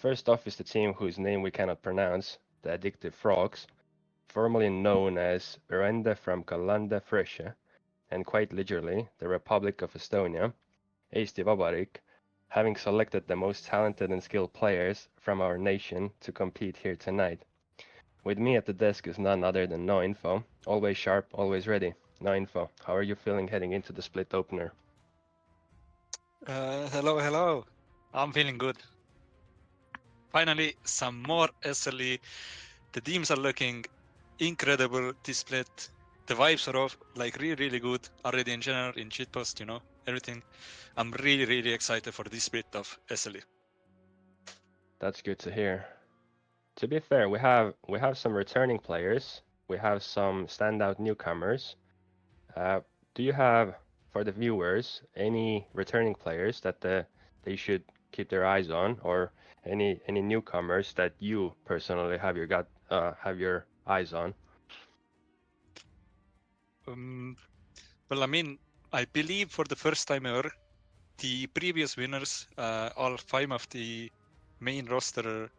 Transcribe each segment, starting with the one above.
First off is the team whose name we cannot pronounce, the Addictive Frogs, formerly known as Beroendeframkallande Frösche, and quite literally the Republic of Estonia, Eesti Vabariik, having selected the most talented and skilled players from our nation to compete here tonight. With me at the desk is none other than No Info, always sharp, always ready. No Info, how are you feeling heading into the split opener? Hello. I'm feeling good. Finally, some more SLE. The teams are looking incredible. This split, the vibes are off, like really good already in general, in shitpost, everything. I'm really excited for this split of SLE. That's good to hear. To be fair, we have some returning players. We have some standout newcomers. Do you have, for the viewers, any returning players that they should keep their eyes on, or any newcomers that you personally have your eyes on? Well, I believe for the first time ever, the previous winners, all 5 of the main roster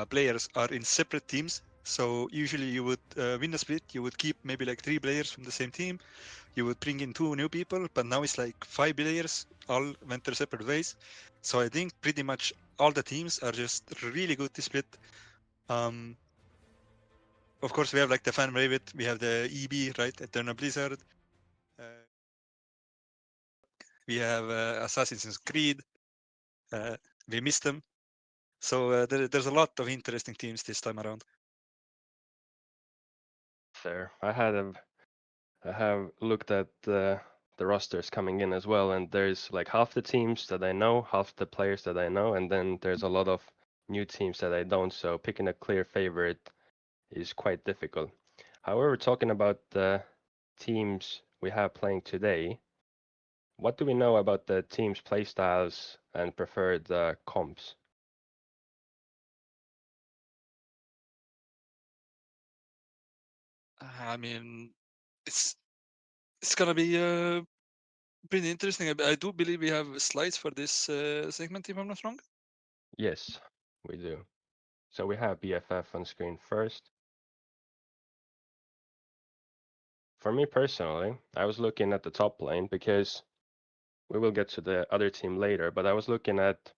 players are in separate teams. So usually you would win a split, you would keep maybe like 3 players from the same team, you would bring in 2 new people, but now it's like 5 players, all went their separate ways. So I think pretty much all the teams are just really good this split. Of course, we have like the Fan Rabbit, we have the EB, right, Eternal Blizzard. We have Assassin's Creed. We missed them. So there's a lot of interesting teams this time around. Fair. I have looked at the rosters coming in as well, and there's like half the teams that I know, half the players that I know, and then there's a lot of new teams that I don't. So picking a clear favorite is quite difficult. However, talking about the teams we have playing today, what do we know about the team's playstyles and preferred comps? I mean, it's it's gonna be pretty interesting. I do believe we have slides for this segment, if I'm not wrong. Yes, we do. So we have BFF on screen first. For me personally, I was looking at the top lane because we will get to the other team later, but I was looking at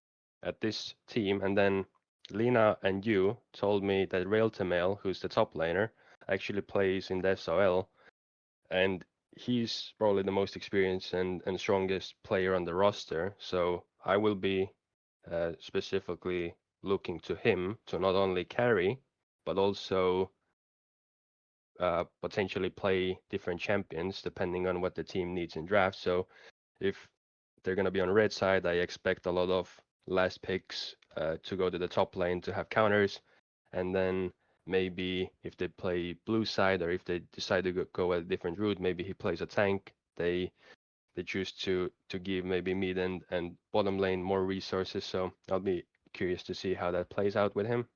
this team, and then Lina and you told me that Railtemail, who's the top laner, actually plays in the SOL, and he's probably the most experienced and strongest player on the roster. So I will be specifically looking to him to not only carry, but also potentially play different champions depending on what the team needs in draft. So if they're going to be on red side, I expect a lot of last picks to go to the top lane to have counters. And then maybe if they play blue side, or if they decide to go a different route, maybe he plays a tank. They choose to give maybe mid and bottom lane more resources. So I'll be curious to see how that plays out with him.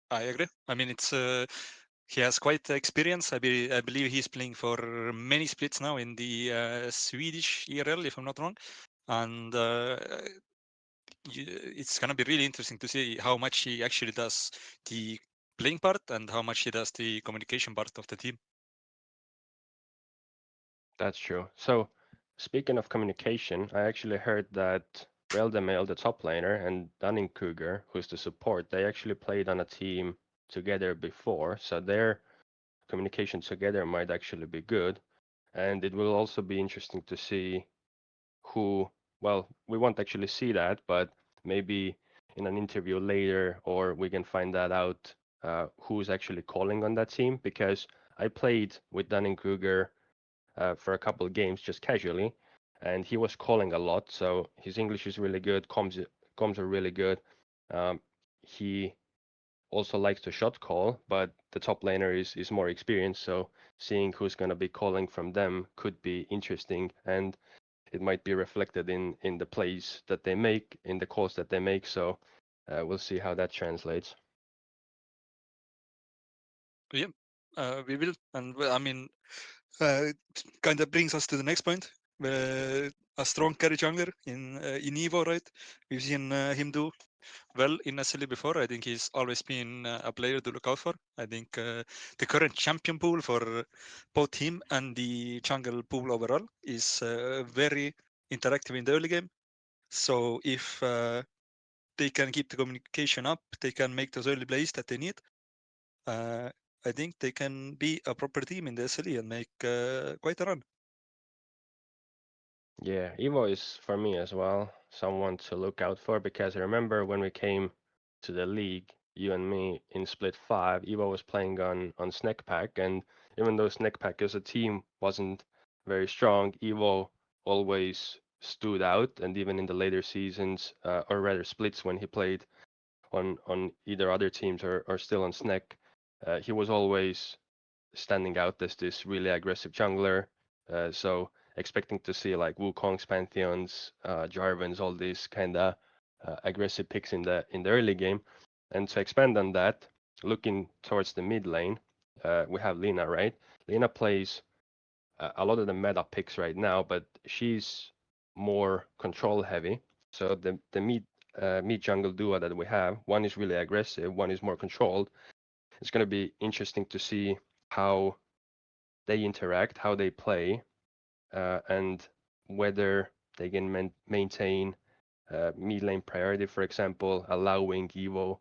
I agree. It's he has quite the experience. I believe he's playing for many splits now in the Swedish ERL, if I'm not wrong, and it's gonna be really interesting to see how much he actually does the playing part and how much he does the communication part of the team. That's true. So speaking of communication, I actually heard that Reldemel, the top laner, and Dunning-Kruger, who's the support, they actually played on a team together before, so their communication together might actually be good. And it will also be interesting to see who, well, we won't actually see that, but maybe in an interview later, or we can find that out who's actually calling on that team, because I played with Dunning-Kruger for a couple of games just casually, and he was calling a lot. So his English is really good. Comms are really good. He also likes to shot call, but the top laner is more experienced. So seeing who's going to be calling from them could be interesting, and it might be reflected in the plays that they make, in the calls that they make. So we'll see how that translates. Yeah, we will, and well, kind of brings us to the next point. a strong carry jungler in Evo, right? We've seen him do well in SLE before. I think he's always been a player to look out for. I think the current champion pool for both him and the jungle pool overall is very interactive in the early game. So if they can keep the communication up, they can make those early plays that they need. I think they can be a proper team in the SLE and make quite a run. Yeah, Evo is for me as well someone to look out for because I remember when we came to the league, you and me in split 5, Evo was playing on Snack Pack, and even though Snack Pack as a team wasn't very strong, Evo always stood out, and even in the later seasons, or rather splits when he played on either other teams or still on Snack, he was always standing out as this really aggressive jungler. So expecting to see like Wukong's, Pantheons, Jarvans, all these kind of aggressive picks in the early game. And to expand on that, looking towards the mid lane, we have Lina, right? Lina plays a lot of the meta picks right now, but she's more control heavy. So the mid jungle duo that we have, one is really aggressive, one is more controlled. It's going to be interesting to see how they interact, how they play, and whether they can maintain mid lane priority, for example, allowing Evo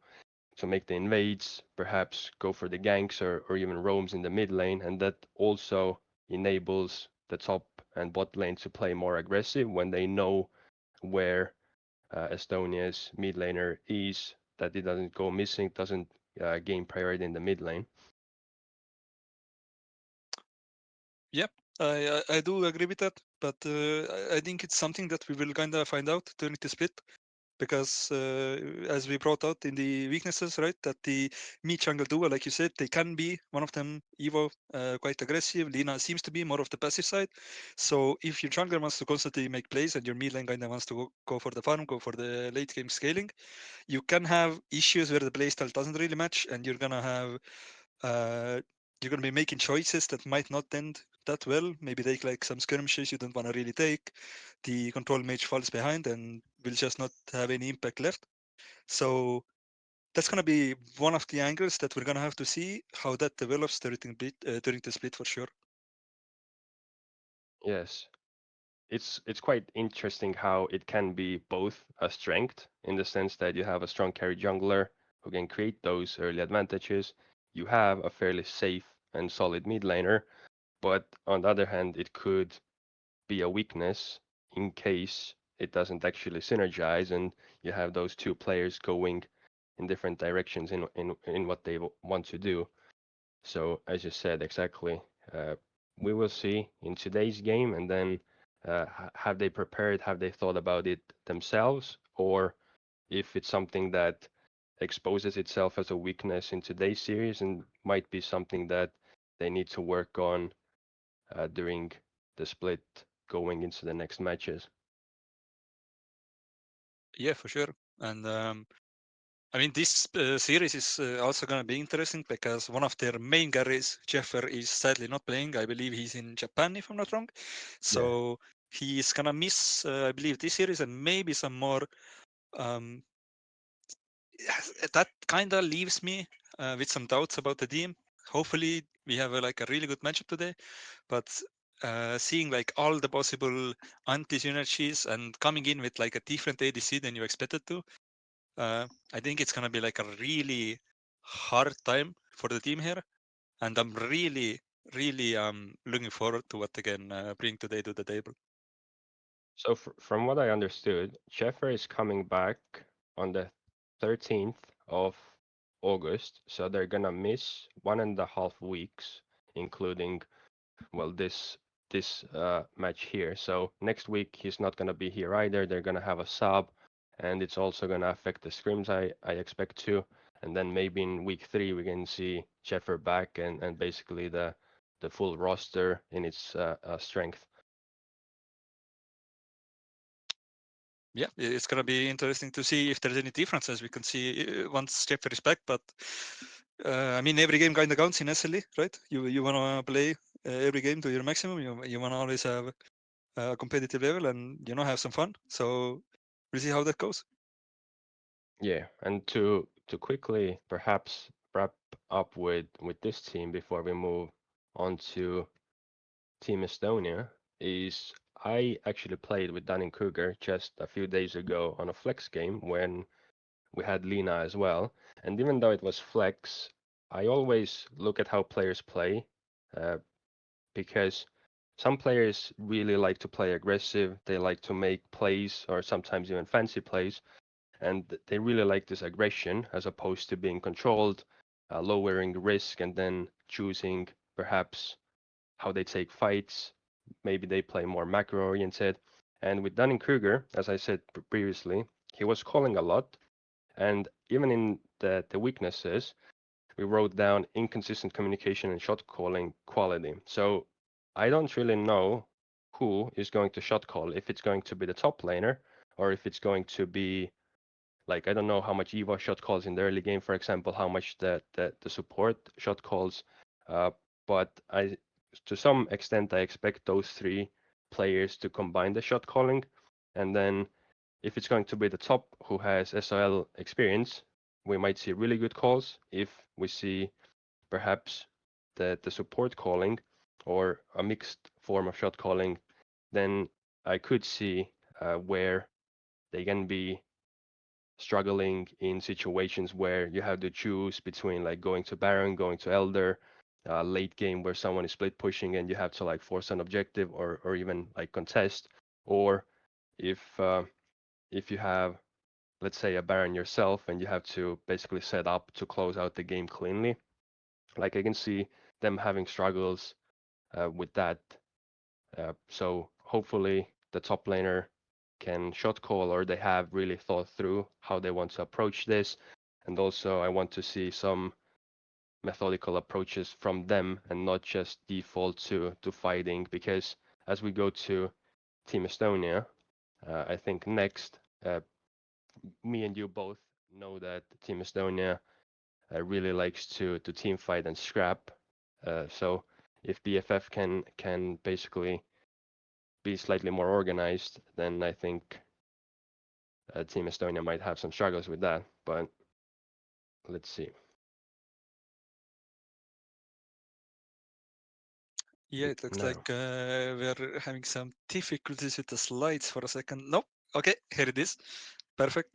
to make the invades, perhaps go for the ganks or even roams in the mid lane, and that also enables the top and bot lane to play more aggressive when they know where Estonia's mid laner is, that it doesn't go missing, doesn't gain priority in the mid lane. Yep, I do agree with that, but I think it's something that we will kind of find out during the split, because as we brought out in the weaknesses, right, that the mid jungle duo, like you said, they can be one of them. Evo quite aggressive. Lina seems to be more of the passive side. So if your jungler wants to constantly make plays and your mid lane kind of wants to go for the farm, go for the late game scaling, you can have issues where the playstyle doesn't really match, and you're gonna have you're going to be making choices that might not end that well. Maybe take like some skirmishes you don't want to really take. The control mage falls behind and will just not have any impact left. So that's going to be one of the angles that we're going to have to see how that develops during the split for sure. Yes, it's quite interesting how it can be both a strength in the sense that you have a strong carry jungler who can create those early advantages. You have a fairly safe and solid mid laner, but on the other hand, it could be a weakness in case it doesn't actually synergize and you have those two players going in different directions in what they want to do. So as you said, exactly, uh, we will see in today's game, and then have they prepared, have they thought about it themselves, or if it's something that exposes itself as a weakness in today's series and might be something that they need to work on during the split going into the next matches. Yeah, for sure. And I mean, this series is also going to be interesting because one of their main carries, Jeffer, is sadly not playing. I believe he's in Japan, if I'm not wrong. Yeah. So he's going to miss, I believe, this series and maybe some more. Um, that kind of leaves me with some doubts about the team. Hopefully, we have like a really good matchup today, but seeing like all the possible anti-synergies and coming in with like a different ADC than you expected to, I think it's gonna be like a really hard time for the team here, and I'm really looking forward to what they can bring today to the table. So from what I understood, Sheffer is coming back on the 13th of August, so they're gonna miss 1.5 weeks, including well this match here. So next week he's not gonna be here either. They're gonna have a sub, and it's also gonna affect the scrims I expect to. And then maybe in week 3 we can see Sheffer back and basically the full roster in its strength. Yeah, it's gonna be interesting to see if there's any differences. We can see once Jeffer is back, but I mean every game kind of counts in SLE, right? You wanna play every game to your maximum. You wanna always have competitive level and have some fun. So we'll see how that goes. Yeah, and to quickly perhaps wrap up with this team before we move on to Team Estonia is I actually played with Dunning-Kruger just a few days ago on a flex game when we had Lina as well. And even though it was flex, I always look at how players play uh, because some players really like to play aggressive. They like to make plays or sometimes even fancy plays. And they really like this aggression as opposed to being controlled, lowering risk, and then choosing perhaps how they take fights. Maybe they play more macro oriented. And with Dunning-Kruger, as I said previously, he was calling a lot. And even in the weaknesses, we wrote down inconsistent communication and shot calling quality. So I don't really know who is going to shot call, if it's going to be the top laner or if it's going to be like I don't know how much Evo shot calls in the early game, for example, how much the support shot calls. Uh, but I to some extent I expect those three players to combine the shot calling, and then if it's going to be the top who has SOL experience, we might see really good calls. If we see perhaps the support calling or a mixed form of shot calling, then I could see where they can be struggling in situations where you have to choose between like going to Baron, going to Elder, late game where someone is split pushing and you have to like force an objective or even like contest, or if you have let's say a Baron yourself and you have to basically set up to close out the game cleanly. Like I can see them having struggles with that. So hopefully the top laner can shot call or they have really thought through how they want to approach this. And also I want to see some methodical approaches from them and not just default to fighting, because as we go to Team Estonia, I think next, me and you both know that Team Estonia really likes to team fight and scrap. So if BFF can basically be slightly more organized, then I think Team Estonia might have some struggles with that. But let's see. Yeah, it looks like No, we're having some difficulties with the slides for a second. Nope. Okay, here it is. Perfect.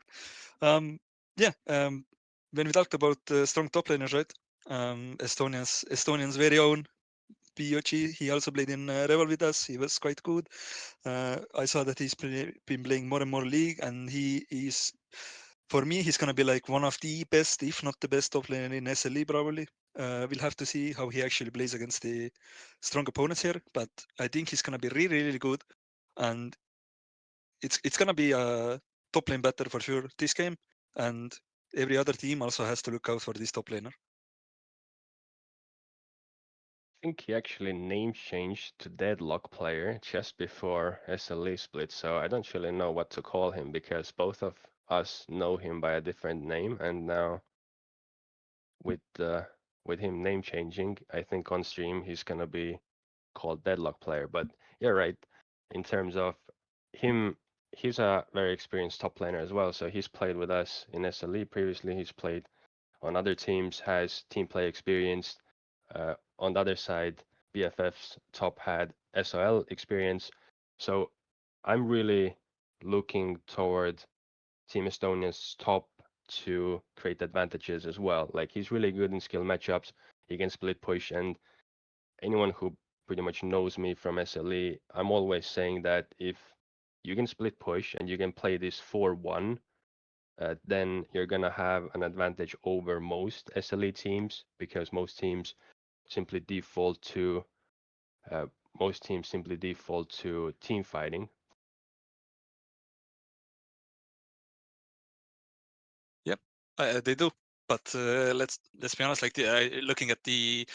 Yeah, when we talked about strong top laners, right? Estonian's very own POG. He also played in Revel with us. He was quite good. I saw that he's been playing more and more League, and he is, for me, he's gonna be like one of the best, if not the best top laner in SLE probably. We'll have to see how he actually plays against the strong opponents here, but I think he's gonna be really, really good, and it's gonna be a top lane battle for sure this game, and every other team also has to look out for this top laner. I think he actually name changed to Deadlock Player just before SLE split, so I don't really know what to call him because both of us know him by a different name, and now with with him name changing, I think on stream he's gonna be called Deadlock Player. But you're right, in terms of him, he's a very experienced top laner as well. So he's played with us in SLE previously. He's played on other teams, has team play experience. On the other side, BFF's top had SOL experience. So I'm really looking toward Team Estonia's top to create advantages as well. Like he's really good in skill matchups. He can split push, and anyone who pretty much knows me from SLE, I'm always saying that if you can split push and you can play this 4-1, then you're gonna have an advantage over most SLE teams because simply default to uh, most teams simply default to team fighting. Yep, they do. But let's be honest. Like looking at the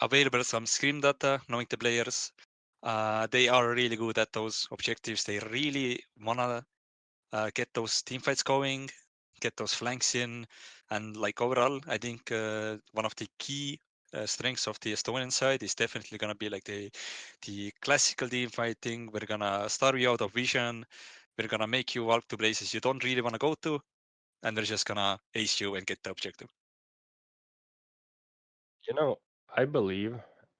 available some screen data, knowing the players, they are really good at those objectives. They really wanna get those team fights going, get those flanks in, and like overall, I think one of the key strengths of the Estonian side is definitely gonna be like the classical team fighting. We're gonna starve you out of vision. We're gonna make you walk to places you don't really want to go to, and we're just gonna ace you and get the objective. You know, I believe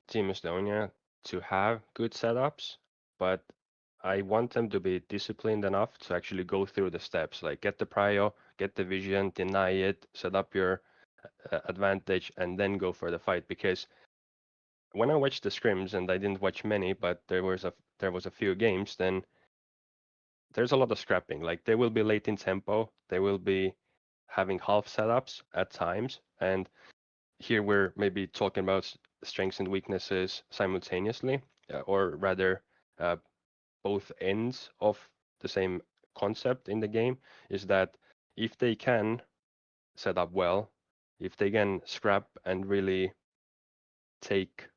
Team Estonia to have good setups, but I want them to be disciplined enough to actually go through the steps, like get the prio, get the vision, deny it, set up your advantage, and then go for the fight. Because when I watched the scrims, and I didn't watch many, but there was a few games, then there's a lot of scrapping. Like they will be late in tempo, they will be having half setups at times, and here we're maybe talking about strengths and weaknesses simultaneously, or rather, uh, both ends of the same concept in the game is that if they can set up well, if they can scrap and really take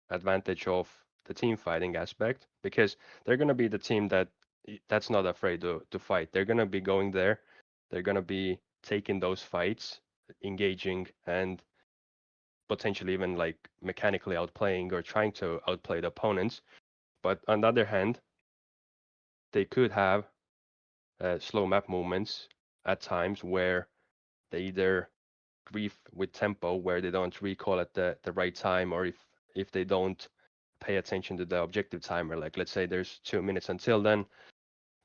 advantage of the team fighting aspect, because they're going to be the team that's not afraid to fight. They're going to be going there, they're going to be taking those fights, engaging, and potentially even like mechanically outplaying or trying to outplay the opponents. But on the other hand, they could have slow map movements at times where they either grief with tempo, where they don't recall at the right time, or if they don't pay attention to the objective timer. Like let's say there's 2 minutes until then,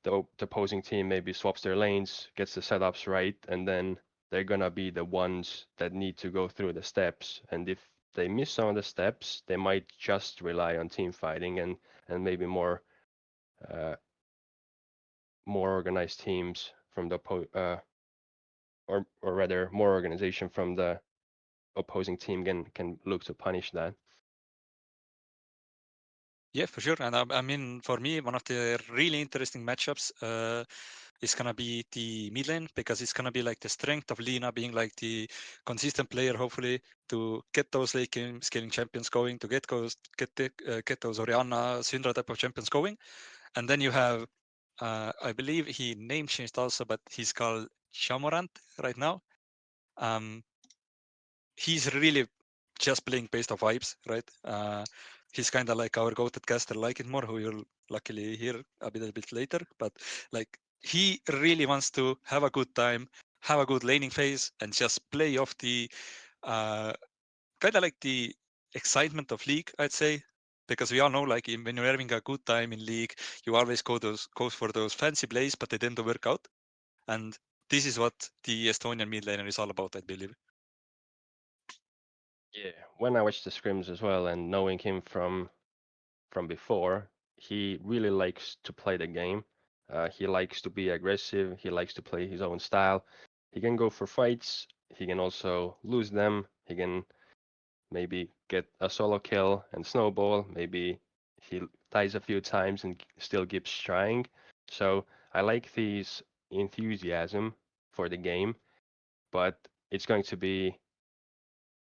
the opposing team maybe swaps their lanes, gets the setups right, and then they're gonna be the ones that need to go through the steps. And if they miss some of the steps, they might just rely on team fighting and maybe uh, more organized teams from the or rather more organization from the opposing team can look to punish that. Yeah, for sure. And I mean, for me, one of the really interesting matchups is gonna be the mid lane, because it's gonna be like the strength of Lina being like the consistent player, hopefully, to get those late game scaling champions going, to get those Orianna Syndra type of champions going. And then you have, I believe he name changed also, but he's called Shamorant right now. Um, he's really just playing based off vibes, right? He's kind of like our goated caster, like it more, who you'll luckily hear a bit later. But like he really wants to have a good time, have a good laning phase, and just play off the kind of like the excitement of League, I'd say. Because we all know, like when you're having a good time in League, you always go for those fancy plays, but they tend to work out. And this is what the Estonian mid laner is all about, I believe. Yeah, when I watched the scrims as well, and knowing him from before, he really likes to play the game. He likes to be aggressive. He likes to play his own style. He can go for fights. He can also lose them. He can maybe get a solo kill and snowball. Maybe he dies a few times and still keeps trying. So I like his enthusiasm for the game, but it's going to be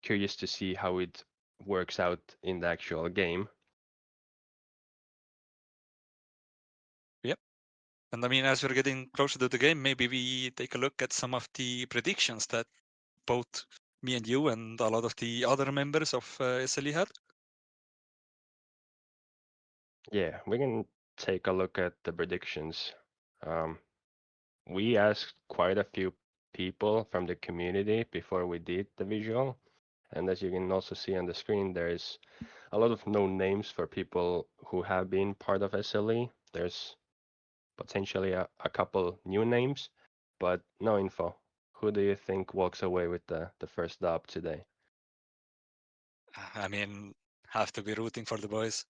curious to see how it works out in the actual game. Yep. And I mean, as we're getting closer to the game, maybe we take a look at some of the predictions that both me and you and a lot of the other members of SLE had. Yeah, we can take a look at the predictions. Um, we asked quite a few people from the community before we did the visual. And as you can also see on the screen, there's a lot of known names for people who have been part of SLE. There's potentially a couple new names, but no info. Who do you think walks away with the first dub today? I mean, have to be rooting for the boys.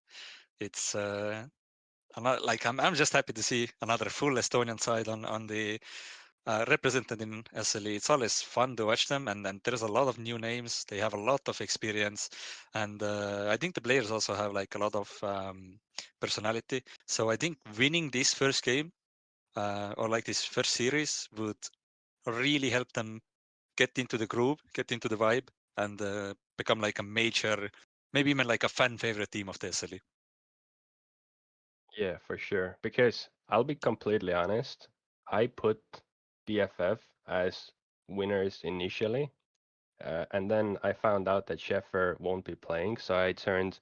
It's I'm just happy to see another full Estonian side on the represented in SLE. It's always fun to watch them, and there's a lot of new names. They have a lot of experience, and I think the players also have like a lot of personality. So I think winning this first game or like this first series would really help them get into the groove, get into the vibe, and become like a major, maybe even like a fan favorite team of the SLE. Yeah, for sure. Because I'll be completely honest, I put BFF as winners initially, And then I found out that Sheffer won't be playing, so I turned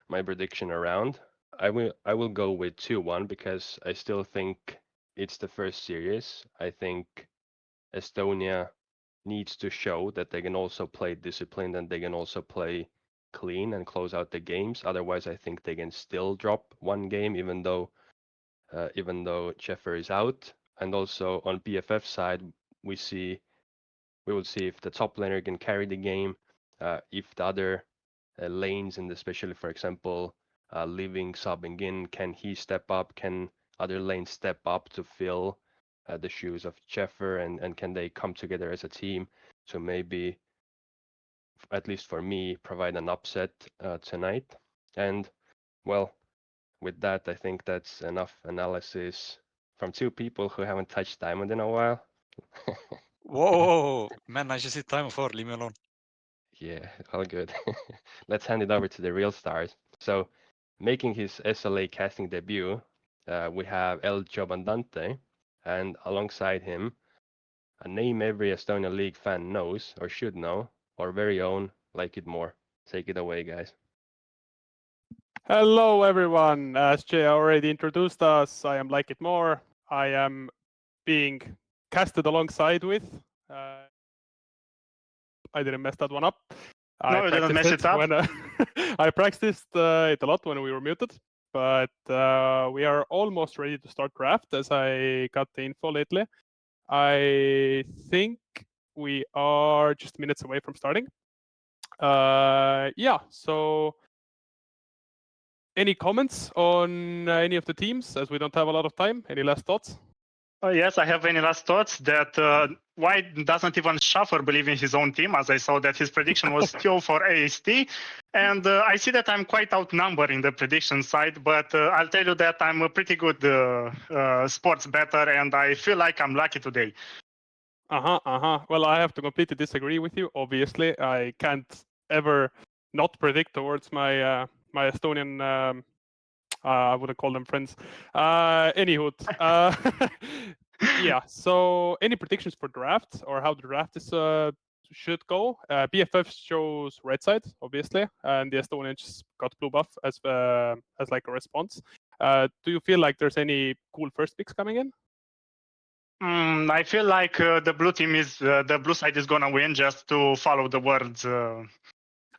my prediction around. I will go with 2-1 because I still think it's the first series. I think Estonia needs to show that they can also play disciplined and they can also play clean and close out the games. Otherwise, I think they can still drop one game, even though Sheffer is out. And also on BFF side, we will see if the top laner can carry the game, if the other lanes, and especially, for example, Living subbing in, can he step up? Can other lanes step up to fill the shoes of Sheffer, and can they come together as a team to maybe, at least for me, provide an upset tonight? And well, with that, I think that's enough analysis from two people who haven't touched Diamond in a while. Whoa, man, I just hit time 4, leave me alone. Yeah, all good. Let's hand it over to the real stars. So, making his SLA casting debut, we have El Jobandante, and alongside him, a name every Estonian League fan knows or should know, our very own Like It More. Take it away, guys. Hello, everyone. As Jay already introduced us, I am Like It More. I am being casted alongside with. I didn't mess that one up. No, you didn't mess it up. When, I practiced it a lot when we were muted, but we are almost ready to start draft as I got the info lately. I think we are just minutes away from starting. Yeah, so any comments on any of the teams, as we don't have a lot of time? Any last thoughts? Yes, I have any last thoughts that why doesn't even Schaffer believe in his own team, as I saw that his prediction was 2 for AST. And I see that I'm quite outnumbered in the prediction side, but I'll tell you that I'm a pretty good sports bettor, and I feel like I'm lucky today. Well, I have to completely disagree with you. Obviously, I can't ever not predict towards my my Estonian. I wouldn't call them friends. Anywho, yeah. So, any predictions for draft or how the draft is should go? BFF shows red side, obviously, and the Estonians got blue buff as like a response. Do you feel like there's any cool first picks coming in? I feel like the blue team is the blue side is gonna win just to follow the words.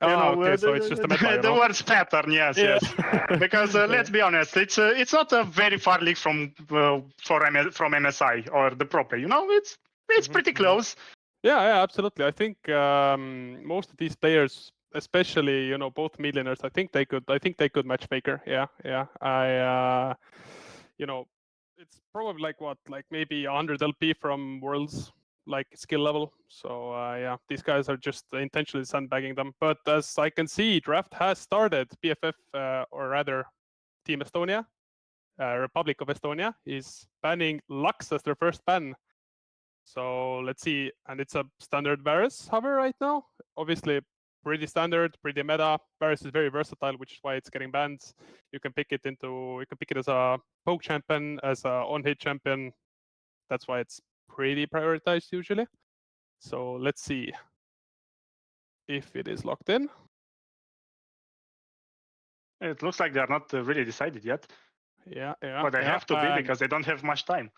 Okay, so it's just a meta, the words pattern, yes, yeah. yes. Because let's be honest, it's not a very far league from MSI or the pro play. It's pretty close. Yeah, absolutely. I think most of these players, especially both millionaires, I think they could match Faker. Yeah. I it's probably like maybe 100 LP from Worlds like skill level. So yeah, these guys are just intentionally sandbagging them. But as I can see, draft has started. BFF or rather Team Estonia, Republic of Estonia, is banning Lux as their first ban. So let's see, and it's a standard Varus hover right now. Obviously, pretty standard, pretty meta. Varus is very versatile, which is why it's getting banned. You can pick it as a poke champion, as a on-hit champion. That's why it's pretty prioritized usually. So let's see if it is locked in. It looks like they're not really decided yet. Yeah. But they have to be because they don't have much time.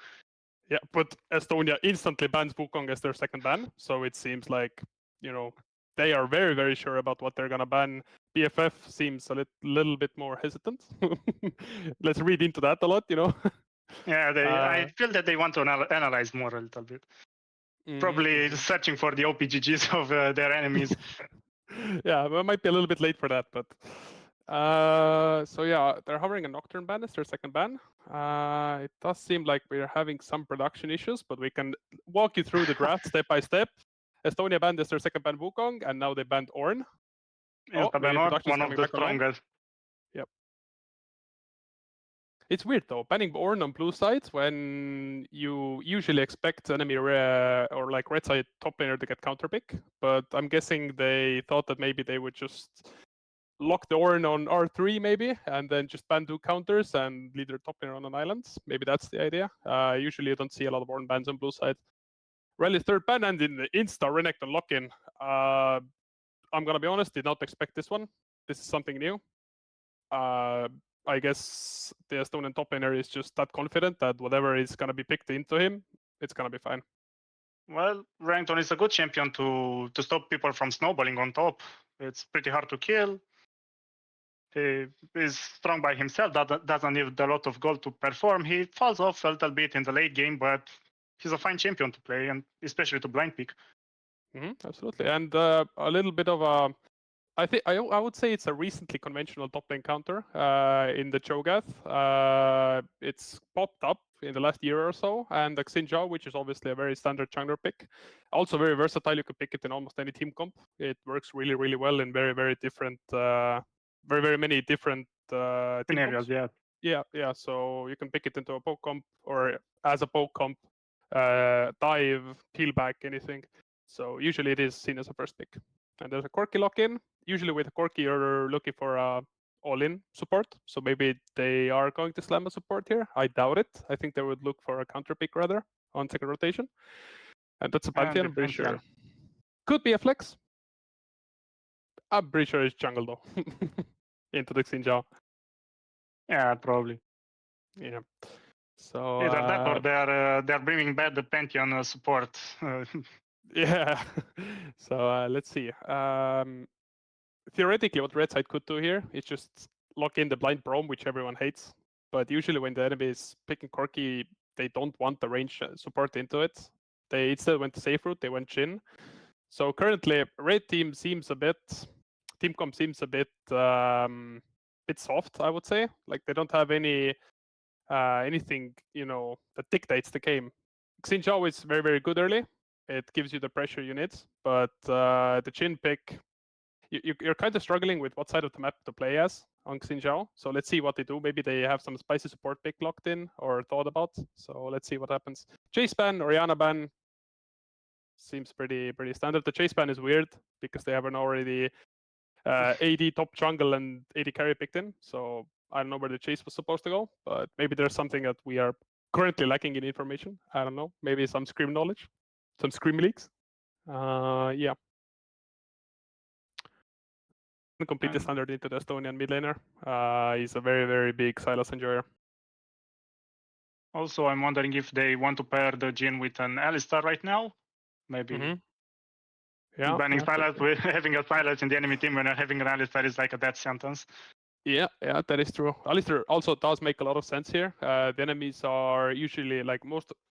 Yeah, but Estonia instantly bans Wukong as their second ban. So it seems like, they are very, very sure about what they're going to ban. BFF seems a little bit more hesitant. Let's read into that a lot, Yeah, I feel that they want to analyze more a little bit. Probably searching for the OPGGs of their enemies. Yeah, it might be a little bit late for that, but so yeah, they're hovering a Nocturne ban as their second ban. It does seem like we're having some production issues, but we can walk you through the draft step by step. Estonia banned as their second ban Wukong, and now they banned Ornn. One of the strongest. Yep. It's weird though, banning Ornn on blue side when you usually expect enemy or like red side top laner to get counter pick, but I'm guessing they thought that maybe they would just lock the Ornn on R3 maybe, and then just ban 2 counters and leave their top laner on an island. Maybe that's the idea. Usually you don't see a lot of Ornn bans on blue side. Rally's third ban and in the insta Renekton lock-in. I'm gonna be honest, did not expect this one. This is something new. I guess the Estonian top laner is just that confident that whatever is gonna be picked into him, it's gonna be fine. Well, Renekton is a good champion to stop people from snowballing on top. It's pretty hard to kill. He is strong by himself, doesn't need a lot of gold to perform. He falls off a little bit in the late game, but he's a fine champion to play, and especially to blind pick. Absolutely, and a little bit of a, I would say it's a recently conventional top lane counter in the Cho'Gath. It's popped up in the last year or so, and the Xin Zhao, which is obviously a very standard jungler pick, also very versatile. You can pick it in almost any team comp. It works really, really well in very different, very many different team Scenarios, comps. yeah. Yeah. So you can pick it into a poke comp or as a poke comp, dive, peel back, anything. So usually it is seen as a first pick. And there's a Corki lock-in. Usually with a Corki, you're looking for a all-in support. So maybe they are going to slam a support here. I doubt it. I think they would look for a counter pick rather on second rotation. And that's a Pantheon, I'm pretty sure. Could be a flex. I'm pretty sure it's jungle though. Into the Xin Zhao. Yeah, probably. Yeah. So either that or they're bringing back the Pantheon support. Yeah. So let's see. Theoretically, what red side could do here is just lock in the blind Braum, which everyone hates. But usually when the enemy is picking Corki, they don't want the range support into it. They instead went the safe route, they went Jhin. So currently, red team seems a bit, team comp seems a bit soft, I would say. Like they don't have any anything, that dictates the game. Xin Zhao is very good early. It gives you the pressure you need, but the Jhin pick, you're kind of struggling with what side of the map to play as on Xin Zhao. So let's see what they do. Maybe they have some spicy support pick locked in or thought about. So let's see what happens. Chase ban, Orianna ban seems pretty standard. The Chase ban is weird because they have an already AD top jungle and AD carry picked in. So I don't know where the Chase was supposed to go, but maybe there's something that we are currently lacking in information. I don't know. Maybe some Scream knowledge, some Scream leaks. Yeah. Completely standard into the Estonian mid laner. He's a very big Sylas enjoyer. Also, I'm wondering if they want to pair the Jhin with an Alistar right now. Maybe Yeah, banning Sylas with having a Sylas in the enemy team when you're having an Alistar is like a death sentence. Yeah, that is true. Alistar also does make a lot of sense here. The enemies are usually like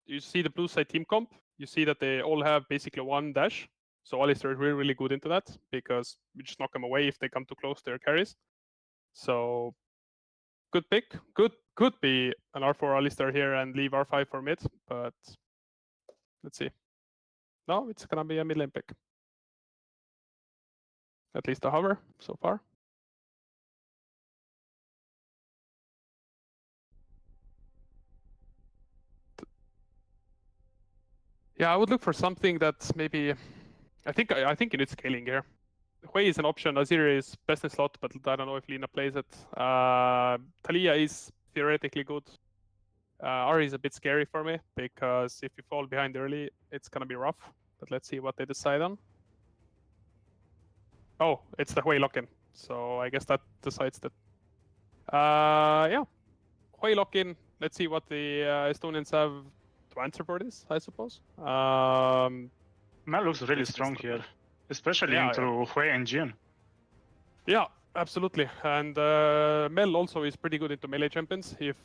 you see the blue side team comp, you see that they all have basically one dash. So Alistar is really good into that because we just knock them away if they come too close to their carries. So good pick. Could be an R4 Alistar here and leave R5 for mid, but let's see. No, it's gonna be a mid lane pick. At least a hover so far. Yeah, I would look for something that's maybe. I think you need scaling here. Hui is an option. Azir is best in slot, but I don't know if Lina plays it. Talia is theoretically good. Ari is a bit scary for me because if you fall behind early, it's gonna be rough. But let's see what they decide on. Oh, it's the Hui lock-in. So I guess that decides that. Yeah, Hui lock-in. Let's see what the Estonians have to answer for this, I suppose. Mel looks really strong here, especially into Hui and Jhin. Yeah, absolutely. And Mel also is pretty good into melee champions if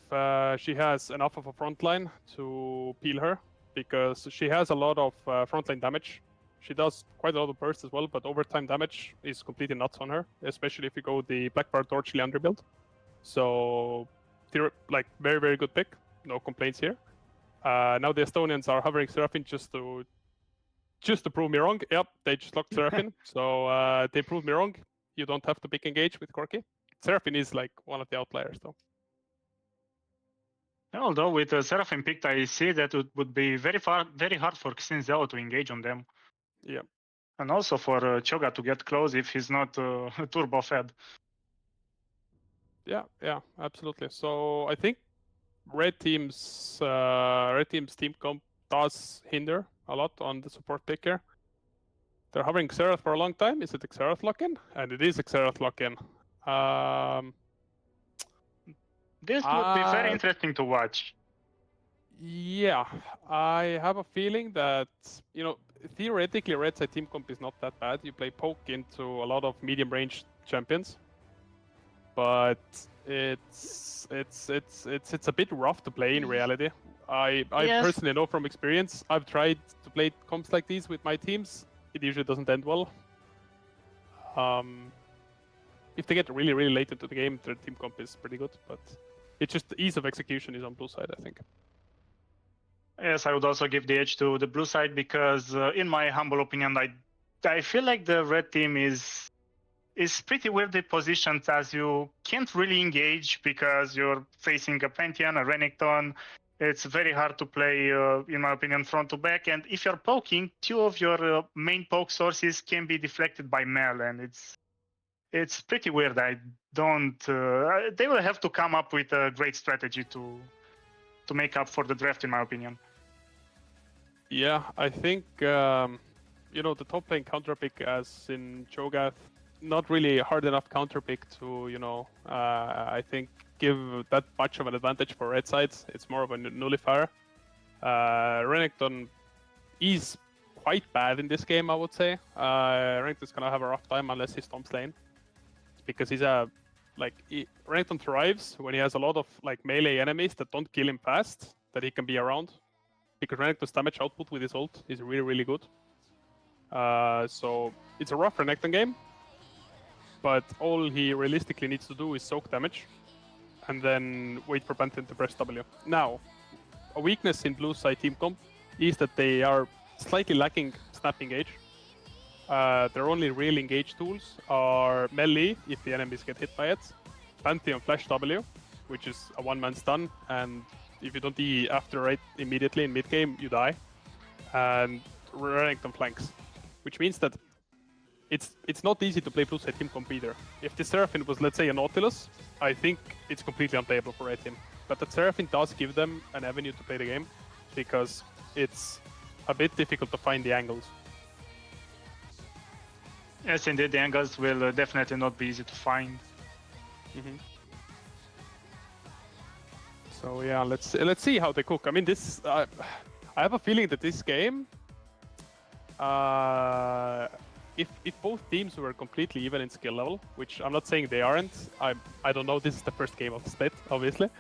she has enough of a frontline to peel her, because she has a lot of frontline damage. She does quite a lot of burst as well, but overtime damage is completely nuts on her, especially if you go the Blackbird Torch Leander build. So, like, very good pick. No complaints here. Now the Estonians are hovering Seraphine just to prove me wrong. Yep, they just locked Seraphine. So they proved me wrong. You don't have to pick engage with Corki. Seraphine is like one of the outliers though. Although with Seraphine picked, I see that it would be very hard for Xin Zhao to engage on them. Yeah. And also for Cho'Gath to get close if he's not turbo fed. Yeah, absolutely. So I think red team's team comp does hinder a lot on the support picker. They're hovering Xerath for a long time. Is it Xerath lock-in? And it is Xerath lock-in. This would be very interesting to watch. Yeah, I have a feeling that, theoretically, red side team comp is not that bad. You play poke into a lot of medium range champions, but it's a bit rough to play in reality. I Yes. personally know from experience. I've tried to play comps like these with my teams. It usually doesn't end well. If they get really, really late into the game, their team comp is pretty good, but it's just the ease of execution is on blue side, I think. Yes, I would also give the edge to the blue side because, in my humble opinion, I feel like the red team is pretty weirdly positioned, as you can't really engage because you're facing a Pantheon, a Renekton. It's very hard to play, in my opinion, front to back. And if you're poking, two of your main poke sources can be deflected by Mel, and it's pretty weird. I don't. They will have to come up with a great strategy to make up for the draft, in my opinion. Yeah, I think the top lane counter pick, as in Cho'Gath, not really hard enough counter pick to I think give that much of an advantage for red sides. It's more of a nullifier. Renekton is quite bad in this game, I would say. Renekton's gonna have a rough time unless he stomps lane, because he's Renekton thrives when he has a lot of melee enemies that don't kill him fast, that he can be around. Because Renekton's damage output with his ult is really, really good. So it's a rough Renekton game, but all he realistically needs to do is soak damage and then wait for Pantheon to press W. Now, a weakness in blue side team comp is that they are slightly lacking snap engage. Their only real engage tools are melee if the enemies get hit by it, Pantheon flash W, which is a one-man stun, and if you don't E after right immediately in mid-game, you die, and Renekton flanks, which means that it's not easy to play blue side team comp either. If the Seraphine was, let's say, a Nautilus, I think it's completely unplayable for red team. But the Seraphine does give them an avenue to play the game, because it's a bit difficult to find the angles. Yes, indeed, the angles will definitely not be easy to find. Mm-hmm. So yeah, let's see how they cook. I mean, I have a feeling that this game, if both teams were completely even in skill level, which I'm not saying they aren't, I don't know. This is the first game of the split, obviously.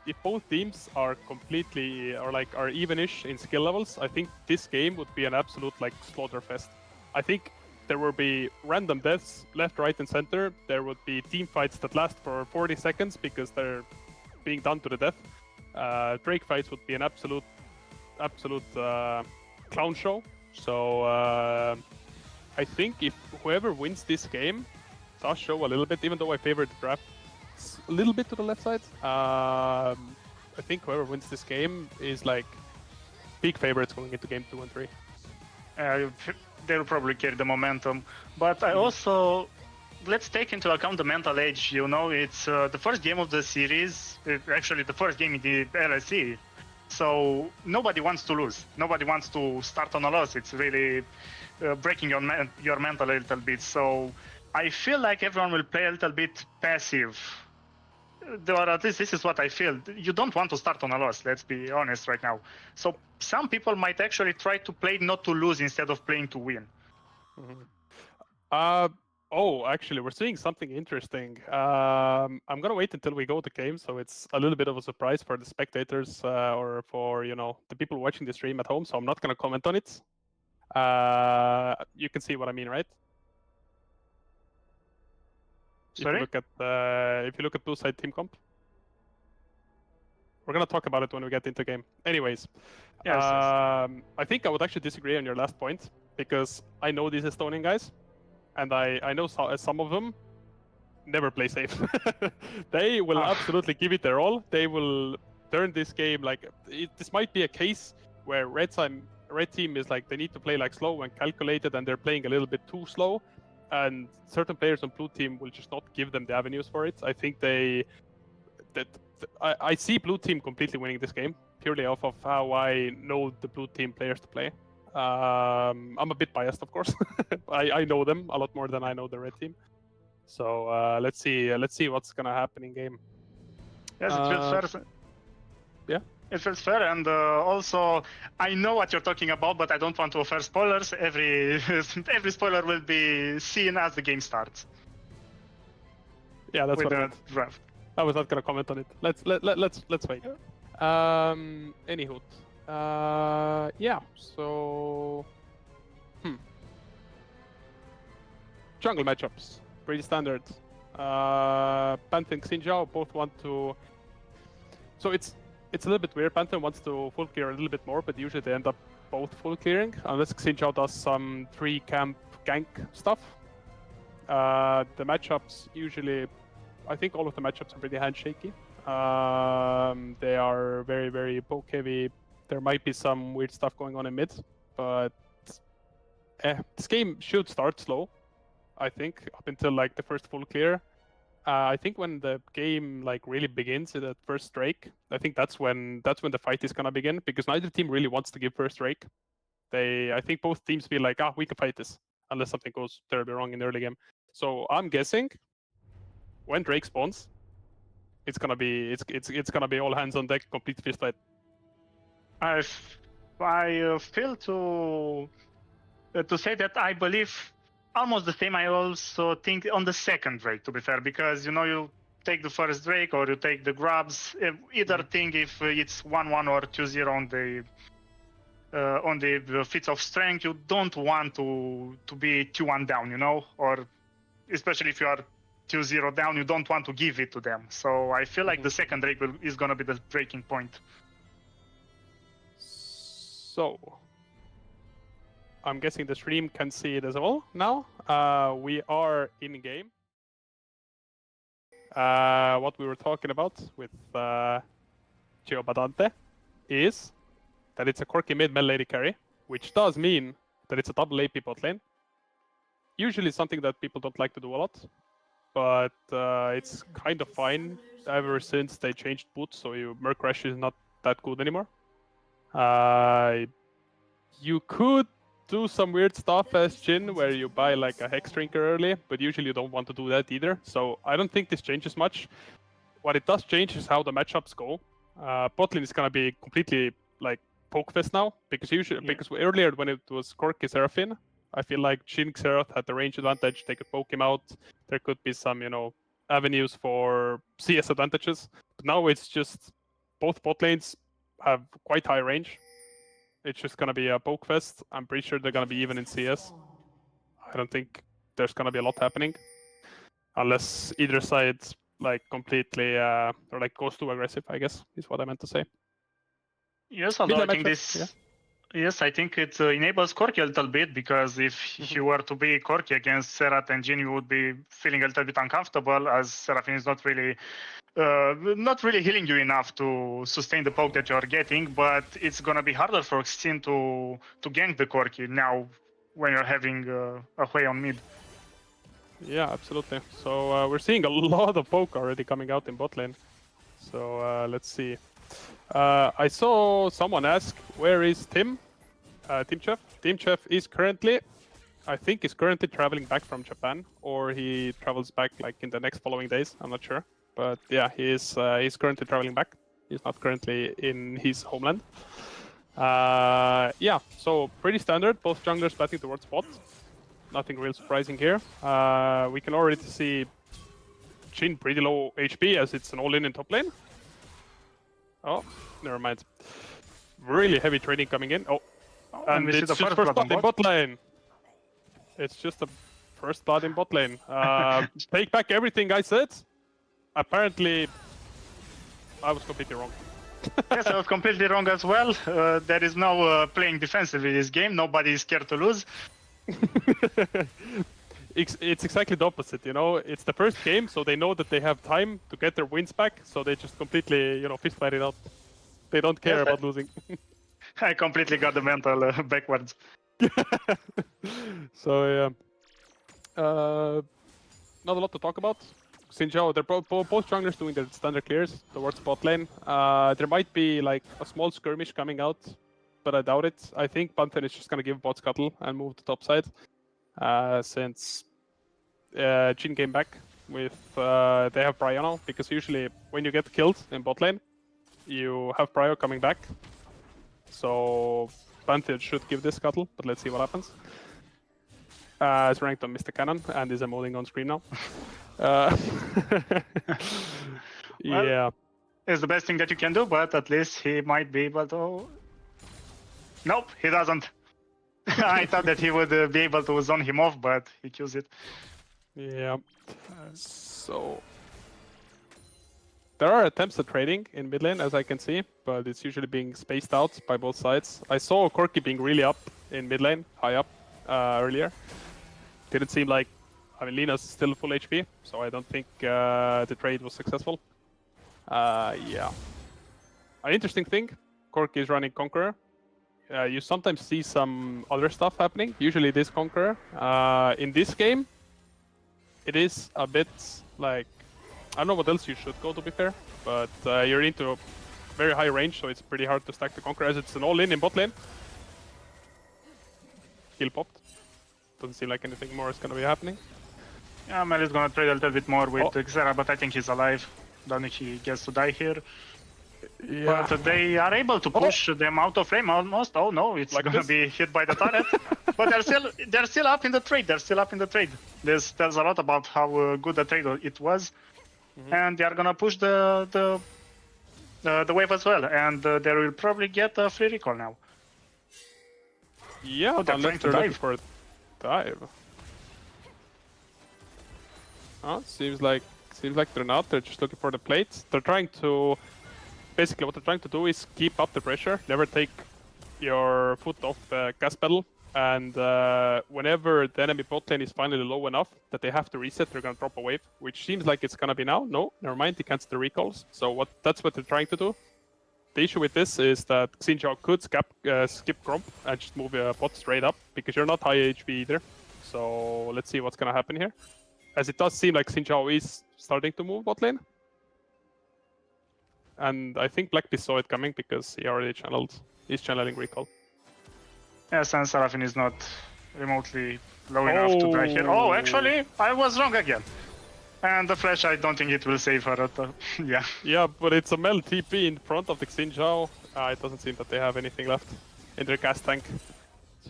If both teams are completely are evenish in skill levels, I think this game would be an absolute slaughter fest. I think there will be random deaths left, right, and center. There would be team fights that last for 40 seconds because they're being done to the death. Drake fights would be an absolute clown show. So I think if whoever wins this game does show a little bit, even though I favor the draft a little bit to the left side, I think whoever wins this game is big favorites going into game 2 and 3. They'll probably carry the momentum, but I also, let's take into account the mental age. It's the first game of the series, actually the first game in the LSE, so nobody wants to lose. Nobody wants to start on a loss. It's really breaking your mental a little bit. So I feel like everyone will play a little bit passive. Or at least this is what I feel. You don't want to start on a loss, let's be honest right now. So some people might actually try to play not to lose instead of playing to win. Mm-hmm. Oh, actually, we're seeing something interesting. I'm gonna wait until we go to game, so it's a little bit of a surprise for the spectators or for the people watching the stream at home. So I'm not gonna comment on it. You can see what I mean, right? Sorry? If you look at blue side team comp, we're gonna talk about it when we get into game. Anyways, yes. I think I would actually disagree on your last point, because I know these Estonian guys, and I know some of them never play safe. They will absolutely give it their all. They will turn this game this might be a case where red team is they need to play slow and calculated, and they're playing a little bit too slow. And certain players on blue team will just not give them the avenues for it. I think I see blue team completely winning this game purely off of how I know the blue team players to play. I'm a bit biased, of course. I know them a lot more than I know the red team. So let's see what's gonna happen in game. Yes, it feels fair. Yeah. It feels fair, and also I know what you're talking about, but I don't want to offer spoilers. Every spoiler will be seen as the game starts. Yeah, that's with what I the meant. draft. I was not gonna comment on it. Let's wait. Anywho, yeah. So, jungle matchups, pretty standard. Panther and Xinjiao both want to. So it's a little bit weird. Panther wants to full clear a little bit more, but usually they end up both full clearing, unless Xinjiao does some 3-camp gank stuff. The matchups usually, I think all of the matchups are pretty handshaky. They are very, very poke heavy. There might be some weird stuff going on in mid, but this game should start slow, I think, up until like the first full clear. I think when the game like really begins in that first Drake, I think that's when the fight is gonna begin, because neither team really wants to give first Drake. I think both teams feel like, we can fight this unless something goes terribly wrong in the early game. So I'm guessing when Drake spawns, it's gonna be all hands on deck, complete fist fight. I feel to say that I believe almost the same. I also think on the second Drake, to be fair, because you take the first Drake or you take the grabs. Either thing, if it's 1-1 or 2-0 on the feats of strength, you don't want to be 2-1 down, or especially if you are 2-0 down, you don't want to give it to them. So I feel like the second Drake is gonna be the breaking point. So I'm guessing the stream can see it as well now. We are in game. What we were talking about with Geobadante is that it's a quirky mid lady carry, which does mean that it's a double AP bot lane. Usually something that people don't like to do a lot, but it's kind of fine ever since they changed boots, so Merc Rush is not that good anymore. You could do some weird stuff as Jhin, where you buy like a Hex Drinker early, but usually you don't want to do that either. So I don't think this changes much. What it does change is how the matchups go. Botlane is gonna be completely like poke fest now, because earlier when it was Corki Seraphine, I feel like Jhin Xerath had the range advantage. They could poke him out. There could be some avenues for CS advantages. But now it's just both bot lanes have quite high range. It's just gonna be a poke fest. I'm pretty sure they're gonna be even in CS. I don't think there's gonna be a lot happening, unless either side like completely or like goes too aggressive, I guess is what I meant to say. Yes, although I think this. Yeah. Yes, I think it enables Corki a little bit, because if you were to be Corki against Serath and Jhin, you would be feeling a little bit uncomfortable, as Seraphine is not really healing you enough to sustain the poke that you're getting. But it's gonna be harder for Xin to gank the Corki now when you're having a Hui on mid. Yeah, absolutely. So we're seeing a lot of poke already coming out in bot lane. So let's see. I saw someone ask, where is Tim? Team Chef. Team Chef is currently traveling back from Japan, or he travels back like in the next following days. I'm not sure, but yeah, he's currently traveling back. He's not currently in his homeland. Yeah, so pretty standard. Both junglers batting towards bot. Nothing real surprising here. We can already see Jhin pretty low HP, as it's an all-in top lane. Oh, never mind. Really heavy trading coming in. Oh, and it's just first blood in bot lane. It's just a first blood in bot lane. Take back everything I said. Apparently, I was completely wrong. Yes, I was completely wrong as well. There is no playing defensively in this game. Nobody is scared to lose. It's exactly the opposite, It's the first game, so they know that they have time to get their wins back, so they just completely, fist fight it out. They don't care about losing. I completely got the mental backwards. So yeah, not a lot to talk about. Xinjiao, they're both junglers doing their standard clears towards bot lane. There might be like a small skirmish coming out but I doubt it. I think Pantheon is just going to give bot scuttle and move to top side. Since Jhin came back with... they have Prio now, because usually when you get killed in bot lane, you have Prio coming back. So Pantheon should give this scuttle, but let's see what happens. It's ranked on Mr. Cannon and is emoting on screen now. Yeah. It's the best thing that you can do, but at least he might be able to... Nope, he doesn't. I thought that he would be able to zone him off, but he kills it. Yeah. So there are attempts at trading in mid lane, as I can see, but it's usually being spaced out by both sides. I saw Corki being really up in mid lane, high up earlier. Didn't seem like... I mean, Lina's still full HP, so I don't think the trade was successful. Yeah. An interesting thing, Corki is running Conqueror. You sometimes see some other stuff happening, usually this Conqueror. In this game, it is a bit like... I don't know what else you should go, to be fair, but you're into a very high range, so it's pretty hard to stack the Conqueror, as it's an all-in bot lane. Kill popped. Doesn't seem like anything more is going to be happening. Yeah, Mel is gonna trade a little bit more with Xerath, but I think he's alive. Don't think he gets to die here. Yeah. But they are able to push them out of frame almost. Oh no, it's Like gonna this? be hit by the turret. But they're still up in the trade. They're still up in the trade. This tells a lot about how good the trade it was. And they are gonna push the wave as well. And they will probably get a free recall now. Yeah, Oh, they're unless trying to they're looking dive. for a dive. Oh, seems like they're not. They're just looking for the plates. They're trying to... Basically, what they're trying to do is keep up the pressure. Never take your foot off the gas pedal. And whenever the enemy bot lane is finally low enough that they have to reset, they're going to drop a wave. Which seems like it's going to be now. No, never mind. He cancels the recalls. So that's what they're trying to do. The issue with this is that Xin Zhao could skip Gromp and just move a bot straight up, because you're not high HP either. So let's see what's going to happen here. As it does seem like Xin Zhao is starting to move bot lane. And I think Blackbeast saw it coming because he already he's channeling recall. Yes, and Seraphine is not remotely low enough to die here. Oh, actually, I was wrong again. And the flash, I don't think it will save her at all. Yeah. Yeah, but it's a Mel TP in front of the Xin Zhao. It doesn't seem that they have anything left in their gas tank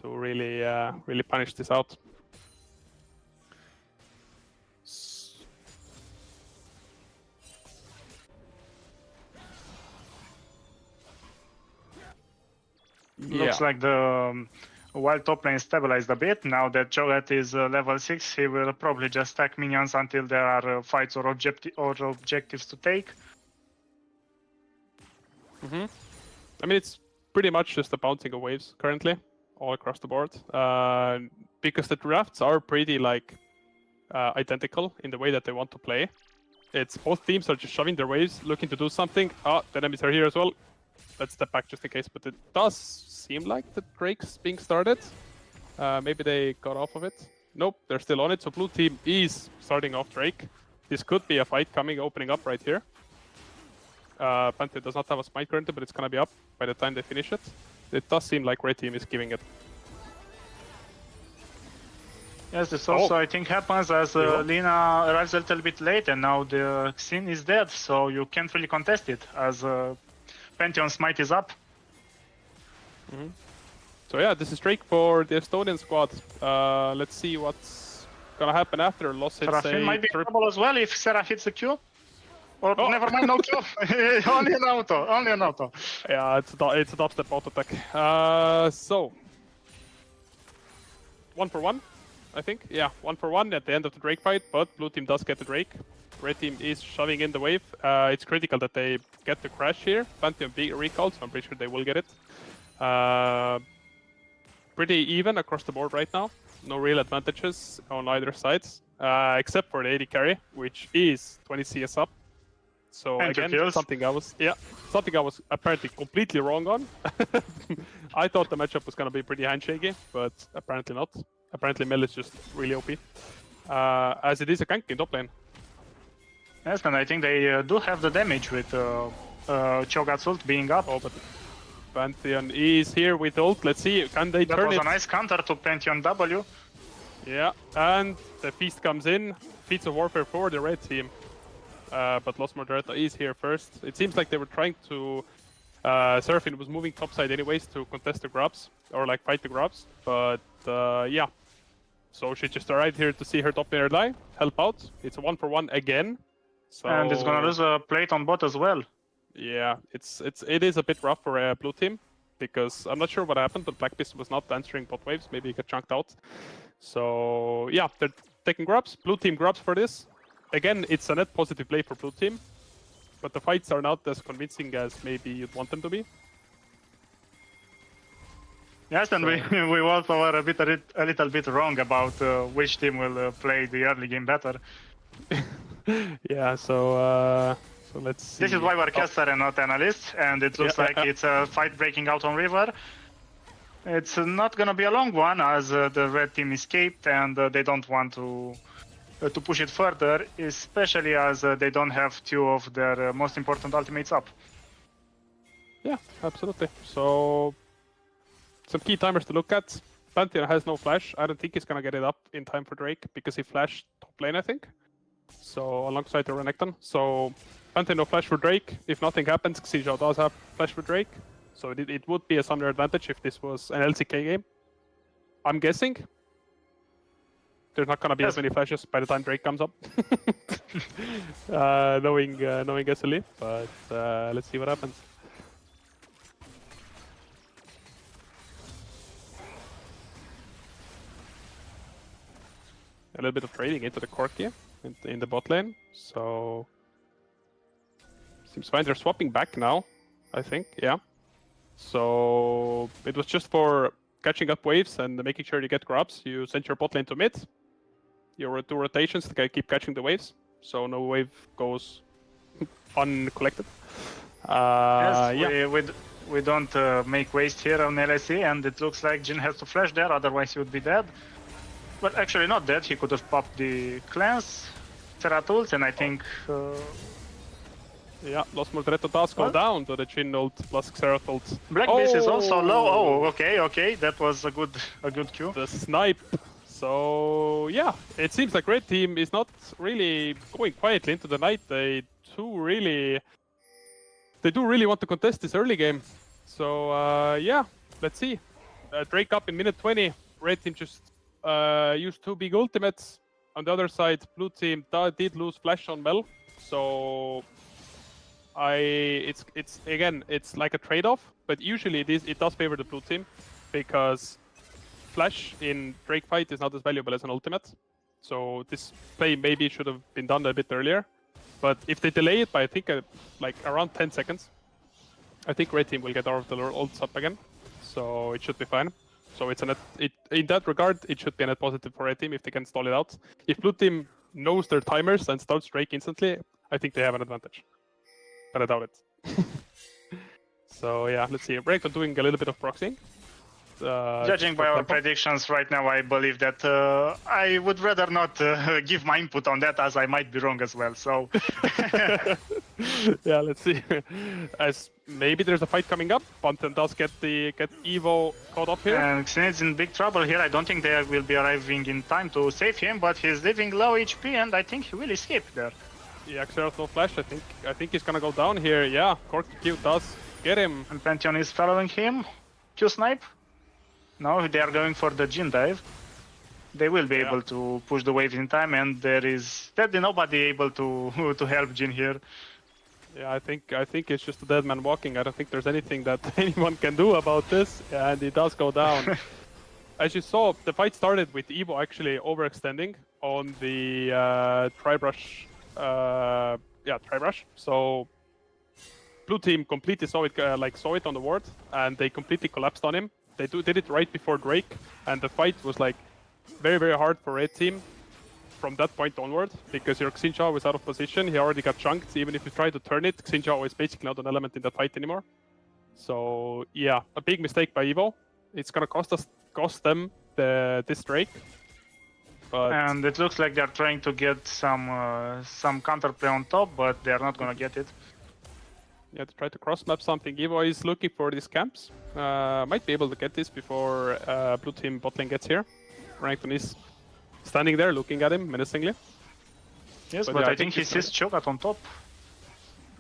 to really punish this out. Looks like the wild top lane stabilized a bit. Now that Cho'Gath is level 6, he will probably just stack minions until there are fights or objectives to take. I mean, it's pretty much just a bouncing of waves currently, all across the board. Because the drafts are pretty identical in the way that they want to play. It's both teams are just shoving their waves, looking to do something. The enemies are here as well. Let's step back just in case, but it does seem like the Drake's being started. Maybe they got off of it. Nope, they're still on it. So blue team is starting off Drake. This could be a fight opening up right here. Pantheon does not have a smite currently, but it's gonna be up by the time they finish it. It does seem like red team is giving it. Yes, this also I think happens as Lina arrives a little bit late, and now the Xin is dead, so you can't really contest it as Pantheon smite is up. So yeah, this is Drake for the Estonian squad. Let's see what's gonna happen after. Loss hits Seraphine might be in trouble as well if Seraph hits the Q. Or never mind, no Q. Only an auto. Yeah, it's a dubstep auto attack. So 1-for-1, I think. Yeah, 1-for-1 at the end of the Drake fight, but blue team does get the Drake. Red team is shoving in the wave. It's critical that they get the crash here. Pantheon big recall, so I'm pretty sure they will get it. Pretty even across the board right now. No real advantages on either sides, except for the AD carry, which is 20 CS up. So and again, something I was apparently completely wrong on. I thought the matchup was gonna be pretty handshaky, but apparently not. Apparently Mel is just really OP, as it is a gank in top lane. Yes, and I think they do have the damage with Cho'Gath's ult being up. Oh, but Pantheon is here with ult. Let's see, can they That turn was it? a nice counter to Pantheon W. Yeah, and the feast comes in. Feats of Warfare for the red team. But Los Moderata is here first. It seems like they were trying to... Seraphine was moving topside anyways to contest the grabs, or like fight the grabs. But yeah. So she just arrived here to see her top laner die, help out. It's a 1-for-1 again. So... And it's gonna lose a plate on bot as well. Yeah, it is a bit rough for blue team, because I'm not sure what happened, but Black Beast was not answering bot waves. Maybe he got chunked out. So yeah, they're taking grabs. Blue team grabs for this. Again, it's a net positive play for blue team, but the fights are not as convincing as maybe you'd want them to be. Yes, and we also were a little bit wrong about which team will play the early game better. Yeah, so let's see. This is why we're caster and not analysts, and it looks like it's a fight breaking out on river. It's not gonna be a long one, as the red team escaped, and they don't want to push it further, especially as they don't have two of their most important ultimates up. Yeah, absolutely. So some key timers to look at. Pantheon has no flash. I don't think he's gonna get it up in time for Drake because he flashed top lane, I think. So alongside the Renekton. So Pantheon no flash for Drake. If nothing happens, Xinjiao does have flash for Drake. So it would be a Summoner advantage if this was an LCK game. I'm guessing. There's not gonna be as many flashes by the time Drake comes up. knowing SLE, but let's see what happens. A little bit of trading into the Corki in the bot lane, so seems fine. They're swapping back now, I think, yeah. So it was just for catching up waves and making sure you get grabs. You send your bot lane to mid. You do rotations to keep catching the waves, so no wave goes uncollected. Yes, we don't make waste here on LSE, and it looks like Jhin has to flash there, otherwise he would be dead. But actually not dead, he could have popped the cleanse, Ceratools, and I think... yeah, Los Modereto does go down to the Jhin ult plus Xerath ult. Black Beast is also low. Oh, okay, that was a good cue. The snipe. So yeah, it seems like red team is not really going quietly into the night. They do really want to contest this early game. So yeah, let's see. Drake up in minute 20. Red team just used 2 big ultimates. On the other side, blue team did lose flash on Mel. So it's like a trade-off, but usually it does favor the blue team because flash in Drake fight is not as valuable as an ultimate. So this play maybe should have been done a bit earlier. But if they delay it by I think like around 10 seconds, I think red team will get all of the ults up again. So it should be fine. So it's in that regard, it should be a net positive for red team if they can stall it out. If blue team knows their timers and starts Drake instantly, I think they have an advantage. But I doubt it. So yeah, let's see. Renekton doing a little bit of proxying. Judging by our predictions right now, I believe that I would rather not give my input on that, as I might be wrong as well. So yeah, let's see. As maybe there's a fight coming up. Pantheon does get Evo caught up here. And Xenid's in big trouble here. I don't think they will be arriving in time to save him, but he's leaving low HP, and I think he will escape there. Yeah, Xerath no flash. I think he's gonna go down here. Yeah, Corki Q does get him. And Pantheon is following him. Q snipe. No, they are going for the Jhin dive. They will be able to push the waves in time, and there is nobody able to help Jhin here. Yeah, I think it's just a dead man walking. I don't think there's anything that anyone can do about this. Yeah, and he does go down. As you saw, the fight started with Evo actually overextending on the Tri-Brush. Tri-Brush. So blue team completely saw it on the ward, and they completely collapsed on him. They did it right before Drake, and the fight was like very, very hard for red team from that point onward, because your Xinjiao was out of position. He already got chunked. Even if you try to turn it, Xinjiao is basically not an element in the fight anymore. So yeah, a big mistake by Evo. It's gonna cost them this Drake. But... And it looks like they're trying to get some counterplay on top, but they're not gonna get it. Yeah, to try to cross map something. Evo is looking for these camps. Might be able to get this before blue team bot lane gets here. Renekton is standing there looking at him menacingly. Yes, But but yeah, I think he he's sees Cho'Gath on top.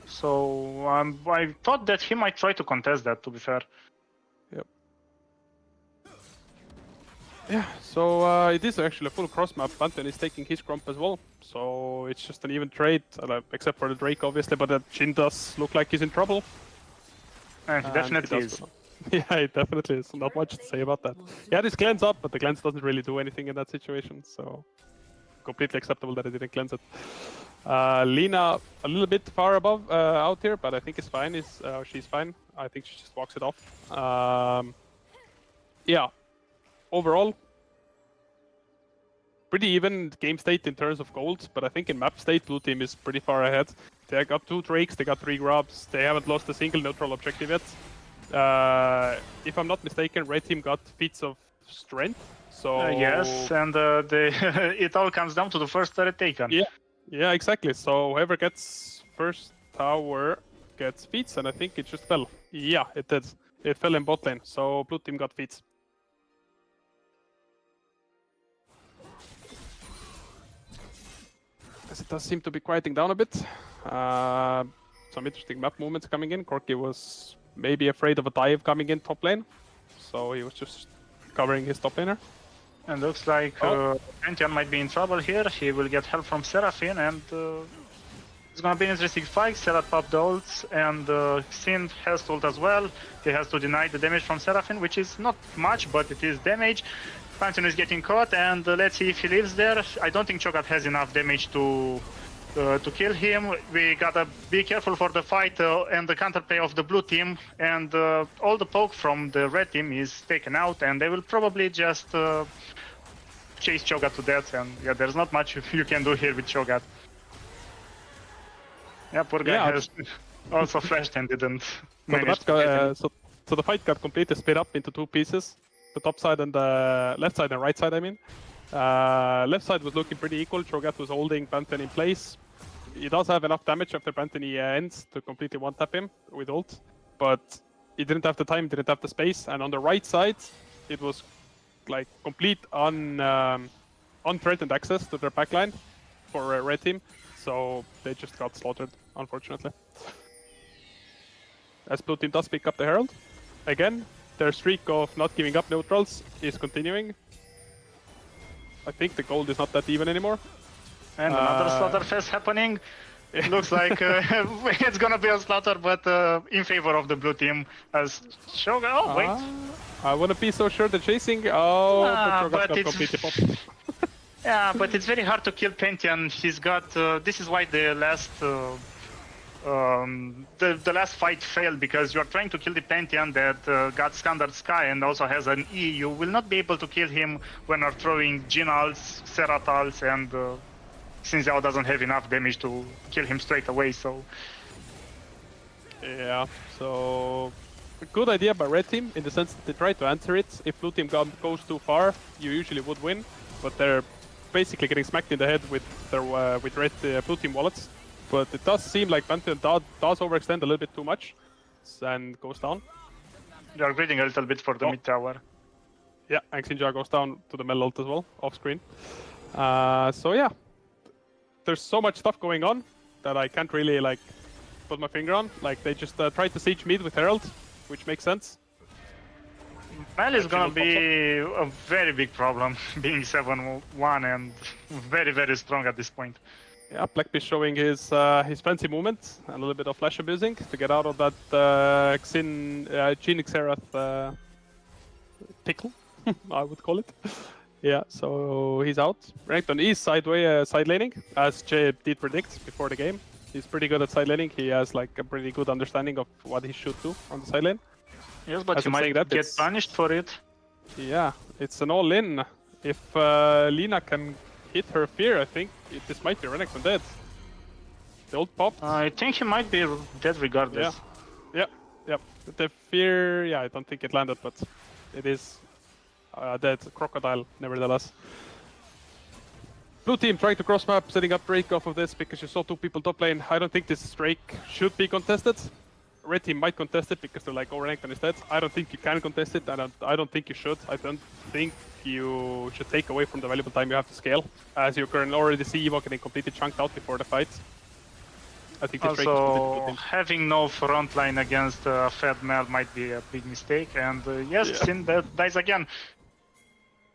So I thought that he might try to contest that, to be fair. Yep. Yeah, so it is actually a full cross map. Pantheon is taking his Gromp as well. So it's just an even trade, except for the Drake obviously, but Jhin does look like he's in trouble. And he definitely does is. go down. Yeah, it definitely is. Not much to say about that. Yeah, this cleanse up, but the cleanse doesn't really do anything in that situation. So completely acceptable that it didn't cleanse it. Lina a little bit far above out here, but I think it's fine. She's fine. I think she just walks it off. Yeah, overall, pretty even game state in terms of gold, but I think in map state, blue team is pretty far ahead. They got 2 Drakes, they got 3 grubs, they haven't lost a single neutral objective yet. If I'm not mistaken, red team got feats of strength. So yes, and it all comes down to the first turret taken. Yeah, exactly. So whoever gets first tower gets feats, and I think it just fell. Yeah, it did. It fell in bot lane, so blue team got feats. As it does seem to be quieting down a bit. Some interesting map movements coming in. Corki was maybe afraid of a dive coming in top lane, so he was just covering his top laner. And looks like Pantheon might be in trouble here. He will get help from Seraphine, and it's gonna be an interesting fight. Seraph popped the ults, and Xin has ult as well. He has to deny the damage from Seraphine, which is not much, but it is damage. Pantheon is getting caught, and let's see if he lives there. I don't think Cho'Gath has enough damage to kill him. We gotta be careful for the fight and the counterplay of the blue team, and all the poke from the red team is taken out, and they will probably just chase Cho'Gath to death, and yeah, there's not much you can do here with Cho'Gath. Yeah, poor guy has also flashed and didn't manage to get him. So the fight got completely split up into 2 pieces. The top side and the left side and right side, I mean. Left side was looking pretty equal. Cho'Gath was holding Pantheon in place. He does have enough damage after Pantheon ends to completely one-tap him with ult, but he didn't have the time, didn't have the space. And on the right side, it was like complete unthreatened access to their backline for a red team. So they just got slaughtered, unfortunately. As blue team does pick up the Herald. Again, their streak of not giving up neutrals is continuing. I think the gold is not that even anymore. And another slaughter fest happening. It looks like it's gonna be a slaughter, but in favor of the blue team as Shogun. Oh, wait. I wouldn't be so sure they're chasing. Oh, but got it's... completely popped. Yeah, but it's very hard to kill Pantheon. He's got... this is why the last... the last fight failed, because you're trying to kill the Pantheon that got Standard Sky and also has an E. You will not be able to kill him when you're throwing Jhin ults, Serat ults, and Xin Zhao doesn't have enough damage to kill him straight away, so... Yeah, so... A good idea by red team, in the sense that they try to answer it. If blue team goes too far, you usually would win, but they're basically getting smacked in the head with their with red blue team wallets. But it does seem like Pantheon does overextend a little bit too much and goes down. They are greeding a little bit for the mid tower. Yeah, and Xin Zhao goes down to the Mel ult as well, off screen. So yeah, there's so much stuff going on that I can't really like put my finger on. Like they just tried to siege mid with Herald, which makes sense. Mel is gonna be a very big problem, being 7-1 and very, very strong at this point. Yeah, Blackbeast showing his fancy movement, a little bit of flash abusing to get out of that Jhin Xerath pickle, I would call it. Yeah, so he's out. Renekton is side laning, as Jay did predict before the game. He's pretty good at side laning. He has like a pretty good understanding of what he should do on the side lane. Yes, but he might get punished for it. Yeah, it's an all-in. If Lina can hit her fear, I think this might be Renekton dead. The ult popped. I think he might be dead regardless. Yeah. The fear, yeah, I don't think it landed, but it is dead. Crocodile, nevertheless. Blue team trying to cross map, setting up Drake off of this because you saw 2 people top lane. I don't think this Drake should be contested. red team might contest it because they're like, oh, Renekton is dead. I don't think you can contest it, and I don't think you should. I don't think you should take away from the valuable time you have to scale, as you can already see Evo getting completely chunked out before the fight. I think the Drake is Also, having no front line against Fed Mel might be a big mistake. And yes, Sin dies again.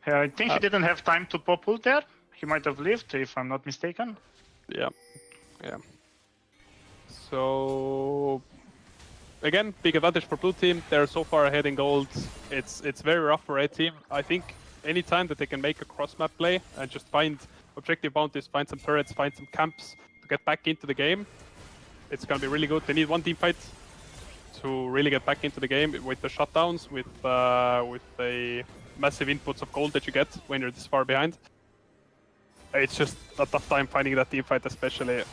I think he didn't have time to pop ult there. He might have lived, if I'm not mistaken. Yeah. So again, big advantage for blue team. They're so far ahead in gold. It's very rough for red team. I think any time that they can make a cross map play and just find objective bounties, find some turrets, find some camps to get back into the game, it's gonna be really good. They need one team fight to really get back into the game with the shutdowns, with the massive inputs of gold that you get when you're this far behind. It's just a tough time finding that team fight, especially.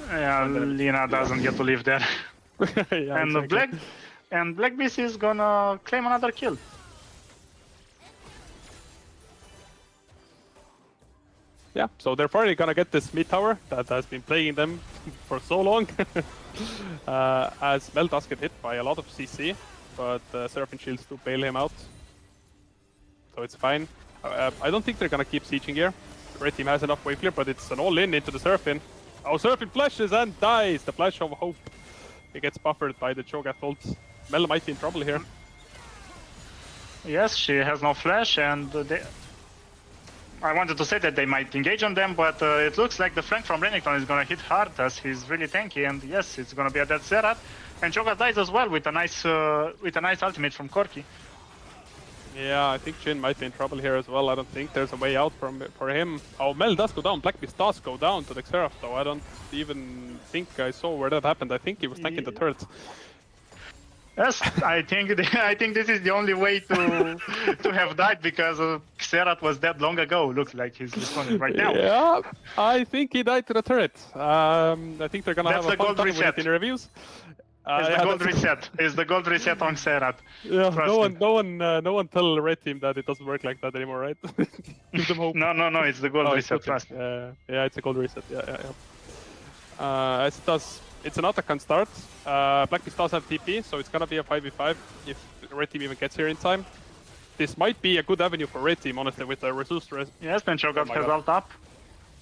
Yeah, Lina doesn't get to live there. Yeah, and exactly. Black BC is gonna claim another kill. Yeah, so they're finally gonna get this mid tower that has been plaguing them for so long. As Mel does get hit by a lot of CC, but Seraphine shields do bail him out. So it's fine. I don't think they're gonna keep sieging here. The red team has enough wave clear, but it's an all-in into the Seraphine. Oh, Seraphine flashes and dies! The flash of hope. He gets buffered by the Cho'Gath ult. Mel might be in trouble here. Yes, she has no flash, and I wanted to say that they might engage on them, but it looks like the flank from Renekton is gonna hit hard, as he's really tanky, and yes, it's gonna be a dead Zerat. And Cho'Gath dies as well with a nice ultimate from Corki. Yeah, I think Jhin might be in trouble here as well. I don't think there's a way out for him. Oh, Mel does go down. Black Beast does go down to the Xerath, though. I don't even think I saw where that happened. I think he was tanking the turret. Yes, I think this is the only way to have died, because Xerath was dead long ago. Looks like he's responding right now. Yeah, I think he died to the turret. I think they're gonna have a fun time with it in reviews. It's the gold reset. It's the gold reset on Xerath. Yeah, no one tell red team that it doesn't work like that anymore, right? Give them hope. No, it's the gold reset. Trust. Yeah, it's a gold reset. Yeah. It's an Atakan start. Black Beast does have TP, so it's gonna be a 5v5 if the red team even gets here in time. This might be a good avenue for red team, honestly, with the reduced Yes, then Cho'Gath has ult up.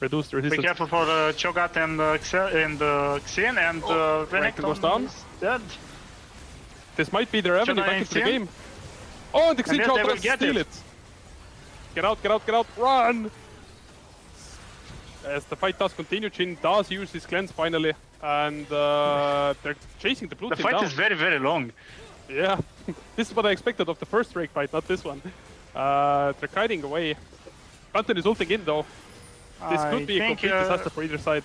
reduced resistance. Be careful for Cho'Gath and Xin, and Renekton goes down. is dead. This might be their avenue back into the game. Oh, and the Xin Chow tries to steal it. Get out, run! As the fight does continue, Jhin does use his cleanse finally, and they're chasing the blue team down. The fight is very, very long. Yeah, this is what I expected of the first Drake fight, not this one. They're kiting away. Bunton is ulting in though. This could be a complete disaster for either side.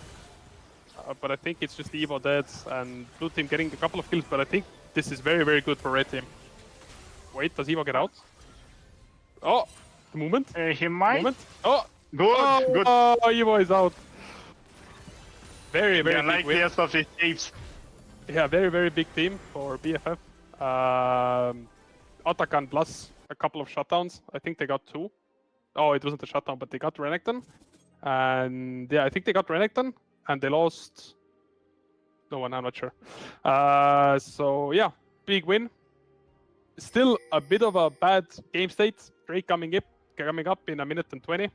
But I think it's just the Evo dead and blue team getting a couple of kills, but I think this is very, very good for red team. Wait, does Evo get out? Oh, the movement. He might. Moment. Oh, good. Oh, Evo is out. Very, very big win. Like the of his apes. Yeah, very, very big team for BFF. Atakan plus a couple of shutdowns. I think they got 2. Oh, it wasn't a shutdown, but they got Renekton. And yeah, I think they got Renekton, and they lost no one, I'm not sure. So yeah, big win. Still a bit of a bad game state. Drake coming up in a minute and 20.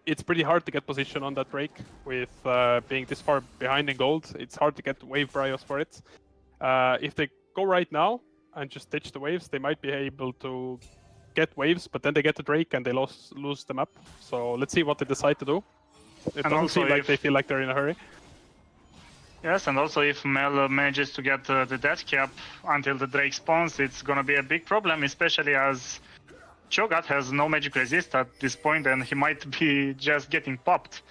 It's pretty hard to get position on that Drake with being this far behind in gold. It's hard to get wave priors for it. If they go right now and just ditch the waves, they might be able to get waves, but then they get the Drake and they lose them up. So let's see what they decide to do. It doesn't seem like they feel like they're in a hurry. Yes, and also if Mel manages to get the death cap until the Drake spawns, it's gonna be a big problem, especially as Cho'Gath has no magic resist at this point, and he might be just getting popped.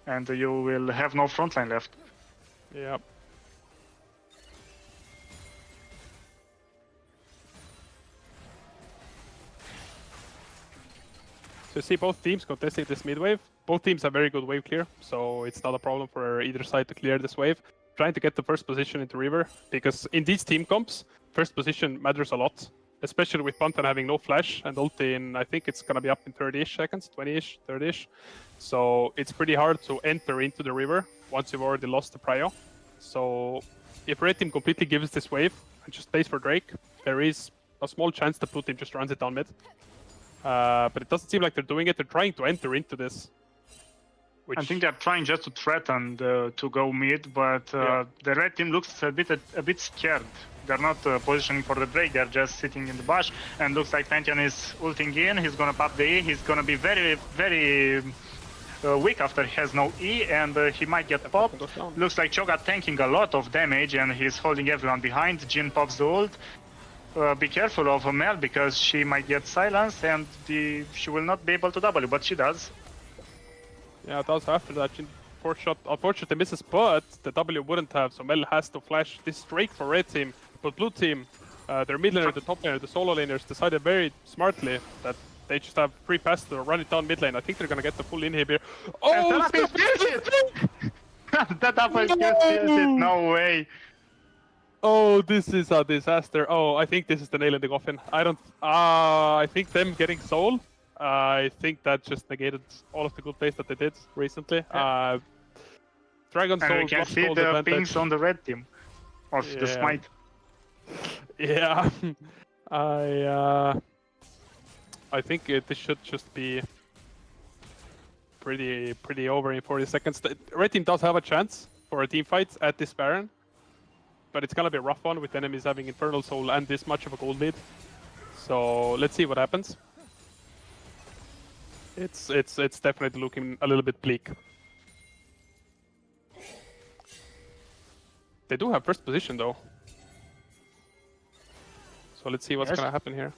And you will have no frontline left. Yeah. So you see both teams contesting this mid wave. Both teams have very good wave clear, so it's not a problem for either side to clear this wave. Trying to get the first position into river, because in these team comps, first position matters a lot, especially with Bunton having no flash and ulti in, I think it's gonna be up in 30-ish seconds, 20-ish, 30-ish. So it's pretty hard to enter into the river once you've already lost the prio. So if red team completely gives this wave and just plays for Drake, there is a small chance that blue team just runs it down mid. But it doesn't seem like they're doing it. They're trying to enter into this. Which... I think they're trying just to threaten to go mid, but the red team looks a bit scared. They're not positioning for the Drake, they're just sitting in the bush, and looks like Pantheon is ulting in. He's gonna pop the E, he's gonna be very, very weak after he has no E, and he might get popped. Looks like Cho'Gath tanking a lot of damage, and he's holding everyone behind. Jin pops the ult. Be careful of Mel, because she might get silenced, and she will not be able to W, but she does. Yeah, it does after that. Jin unfortunately misses, but the W wouldn't have, so Mel has to flash this Drake for red team. But blue team, their mid laner, the top laner, the solo laners decided very smartly that they just have free pass to run it down mid lane. I think they're gonna get the full inhib here. Oh, that double kill steals it, no way. Oh, this is a disaster. Oh, I think this is the nail in the coffin. I think them getting soul, I think that just negated all of the good plays that they did recently. Yeah. Dragon Soul. And we can see the pings on the red team of the smite. Yeah, I think this should just be pretty over in 40 seconds. The red team does have a chance for a team fight at this Baron, but it's gonna be a rough one with enemies having Infernal Soul and this much of a gold lead. So let's see what happens. It's definitely looking a little bit bleak. They do have first position though. So let's see what's gonna happen here.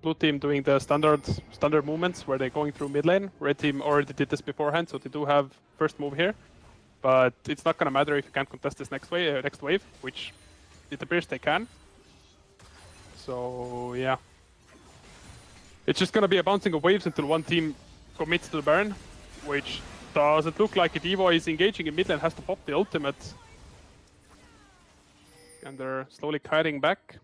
Blue team doing the standard movements where they're going through mid lane. Red team already did this beforehand, so they do have first move here. But it's not gonna matter if you can't contest this next wave, which it appears they can. So yeah. It's just gonna be a bouncing of waves until one team commits to the Baron, which doesn't look like it. Evo is engaging in mid lane, has to pop the ultimate. And they're slowly kiting back.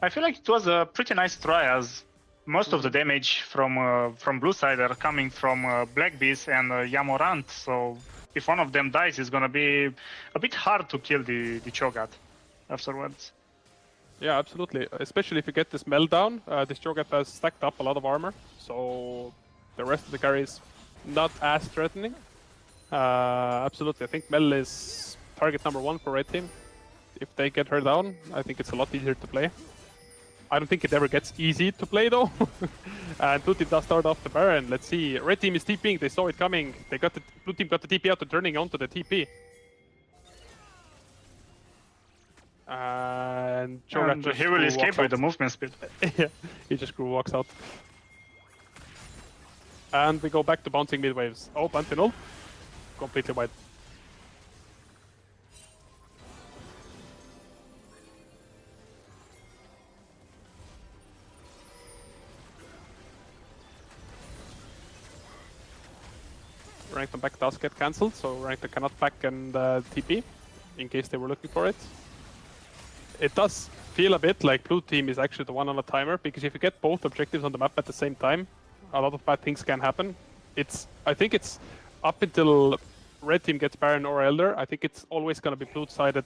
I feel like it was a pretty nice try, as most of the damage from blue side are coming from Black Beast and Yamorant. So if one of them dies, it's gonna be a bit hard to kill the Cho'Gath afterwards. Yeah, absolutely. Especially if you get this Mel down. This Cho'Gath has stacked up a lot of armor, so the rest of the carry is not as threatening. Absolutely, I think Mel is target number 1 for red team. If they get her down, I think it's a lot easier to play. I don't think it ever gets easy to play though. And blue team does start off the Baron. Let's see. Red team is TPing. They saw it coming. Blue team got the TP out and turning onto the TP. And Cho'Gath he will escape with the movement speed. Yeah, he just walks out. And we go back to bouncing mid waves. Oh, Pantheon completely wide. Ranked back does get cancelled, so Ranked cannot back and TP in case they were looking for it. It does feel a bit like blue team is actually the one on a timer, because if you get both objectives on the map at the same time, a lot of bad things can happen. I think it's up until red team gets Baron or Elder. I think it's always going to be blue side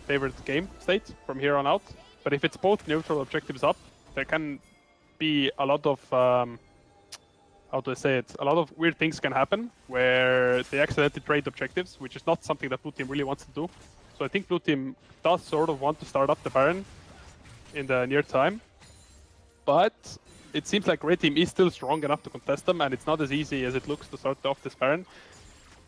favored game state from here on out. But if it's both neutral objectives up, there can be a lot of how do I say it? A lot of weird things can happen where they accidentally trade objectives, which is not something that blue team really wants to do. So I think blue team does sort of want to start up the Baron in the near time, but it seems like red team is still strong enough to contest them, and it's not as easy as it looks to start off this Baron,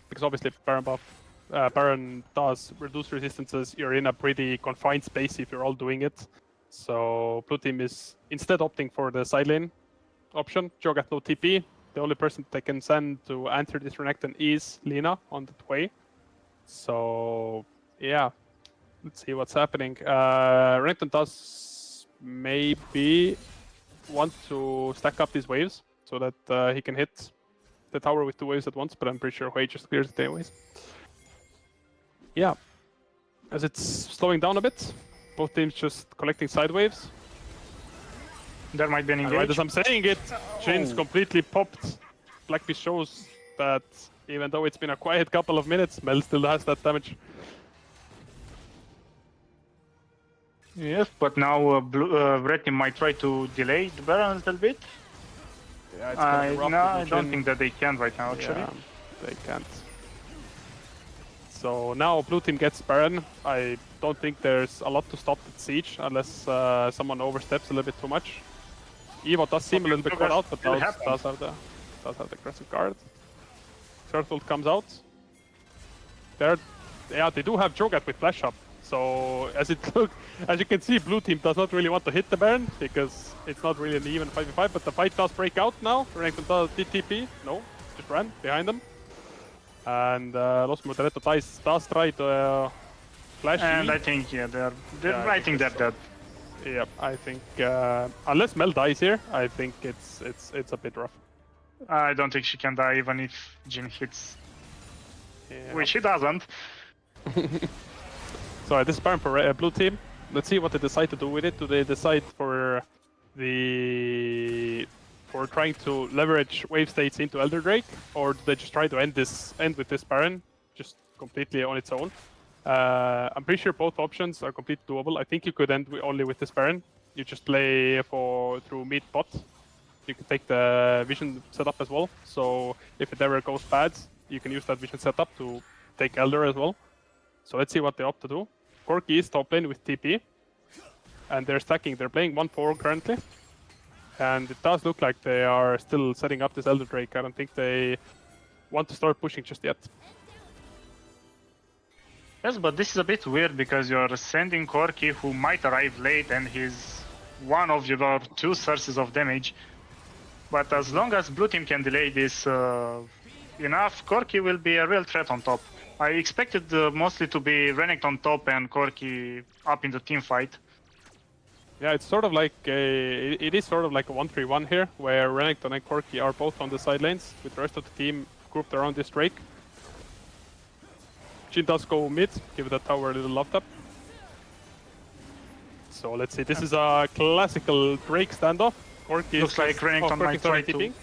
because obviously Baron does reduce resistances. You're in a pretty confined space if you're all doing it. So blue team is instead opting for the side lane option. Cho'Gath no TP. The only person they can send to answer this Renekton is Lina on the way. So yeah, let's see what's happening. Renekton does maybe want to stack up these waves so that he can hit the tower with 2 waves at once, but I'm pretty sure Hui just clears it anyways. Yeah, as it's slowing down a bit, both teams just collecting side waves. There might be an engage. Right as I'm saying it, Jin's completely popped. Black Beast shows that Even though it's been a quiet couple of minutes, Mel still has that damage. Yes, but now Red Team might try to delay the Baron a little bit. Yeah, it's gonna be rough to do I don't Jhin. think that they can right now, actually. Yeah, they can't. So now blue team gets Baron. I don't think there's a lot to stop the siege unless someone oversteps a little bit too much. Evo does seem a little bit caught out, but does have the aggressive guard. Turtle comes out. They do have Cho'Gath with flash up. So as you can see, blue team does not really want to hit the Baron because it's not really an even 5v5. But the fight does break out now. Renekton did TP. No, just ran behind them. And Los Modereto does try to flash. And I think I think they're dead. Yeah, I think unless Mel dies here, I think it's a bit rough. I don't think she can die even if Jhin hits, which he doesn't. So this is Baron for blue team. Let's see what they decide to do with it. Do they decide for trying to leverage wave states into Elder Drake, or do they just try to end with this Baron just completely on its own? I'm pretty sure both options are completely doable. I think you could end only with this Baron. You just play through mid bot. You can take the vision setup as well. So if it ever goes bad, you can use that vision setup to take Elder as well. So let's see what they opt to do. Corki is top lane with TP. And they're stacking. They're playing 1-4 currently. And it does look like they are still setting up this Elder Drake. I don't think they want to start pushing just yet. Yes, but this is a bit weird because you're sending Corki, who might arrive late, and he's one of your two sources of damage. But as long as blue team can delay this enough, Corki will be a real threat on top. I expected mostly to be Renekton on top and Corki up in the team fight. Yeah, it's sort of like it is sort of like a 1-3-1 here, where Renekton and Corki are both on the side lanes, with the rest of the team grouped around this Drake. Jhin does go mid, give that tower a little love tap. So let's see, this is a classical Drake standoff. Corki looks like Renekton might try to.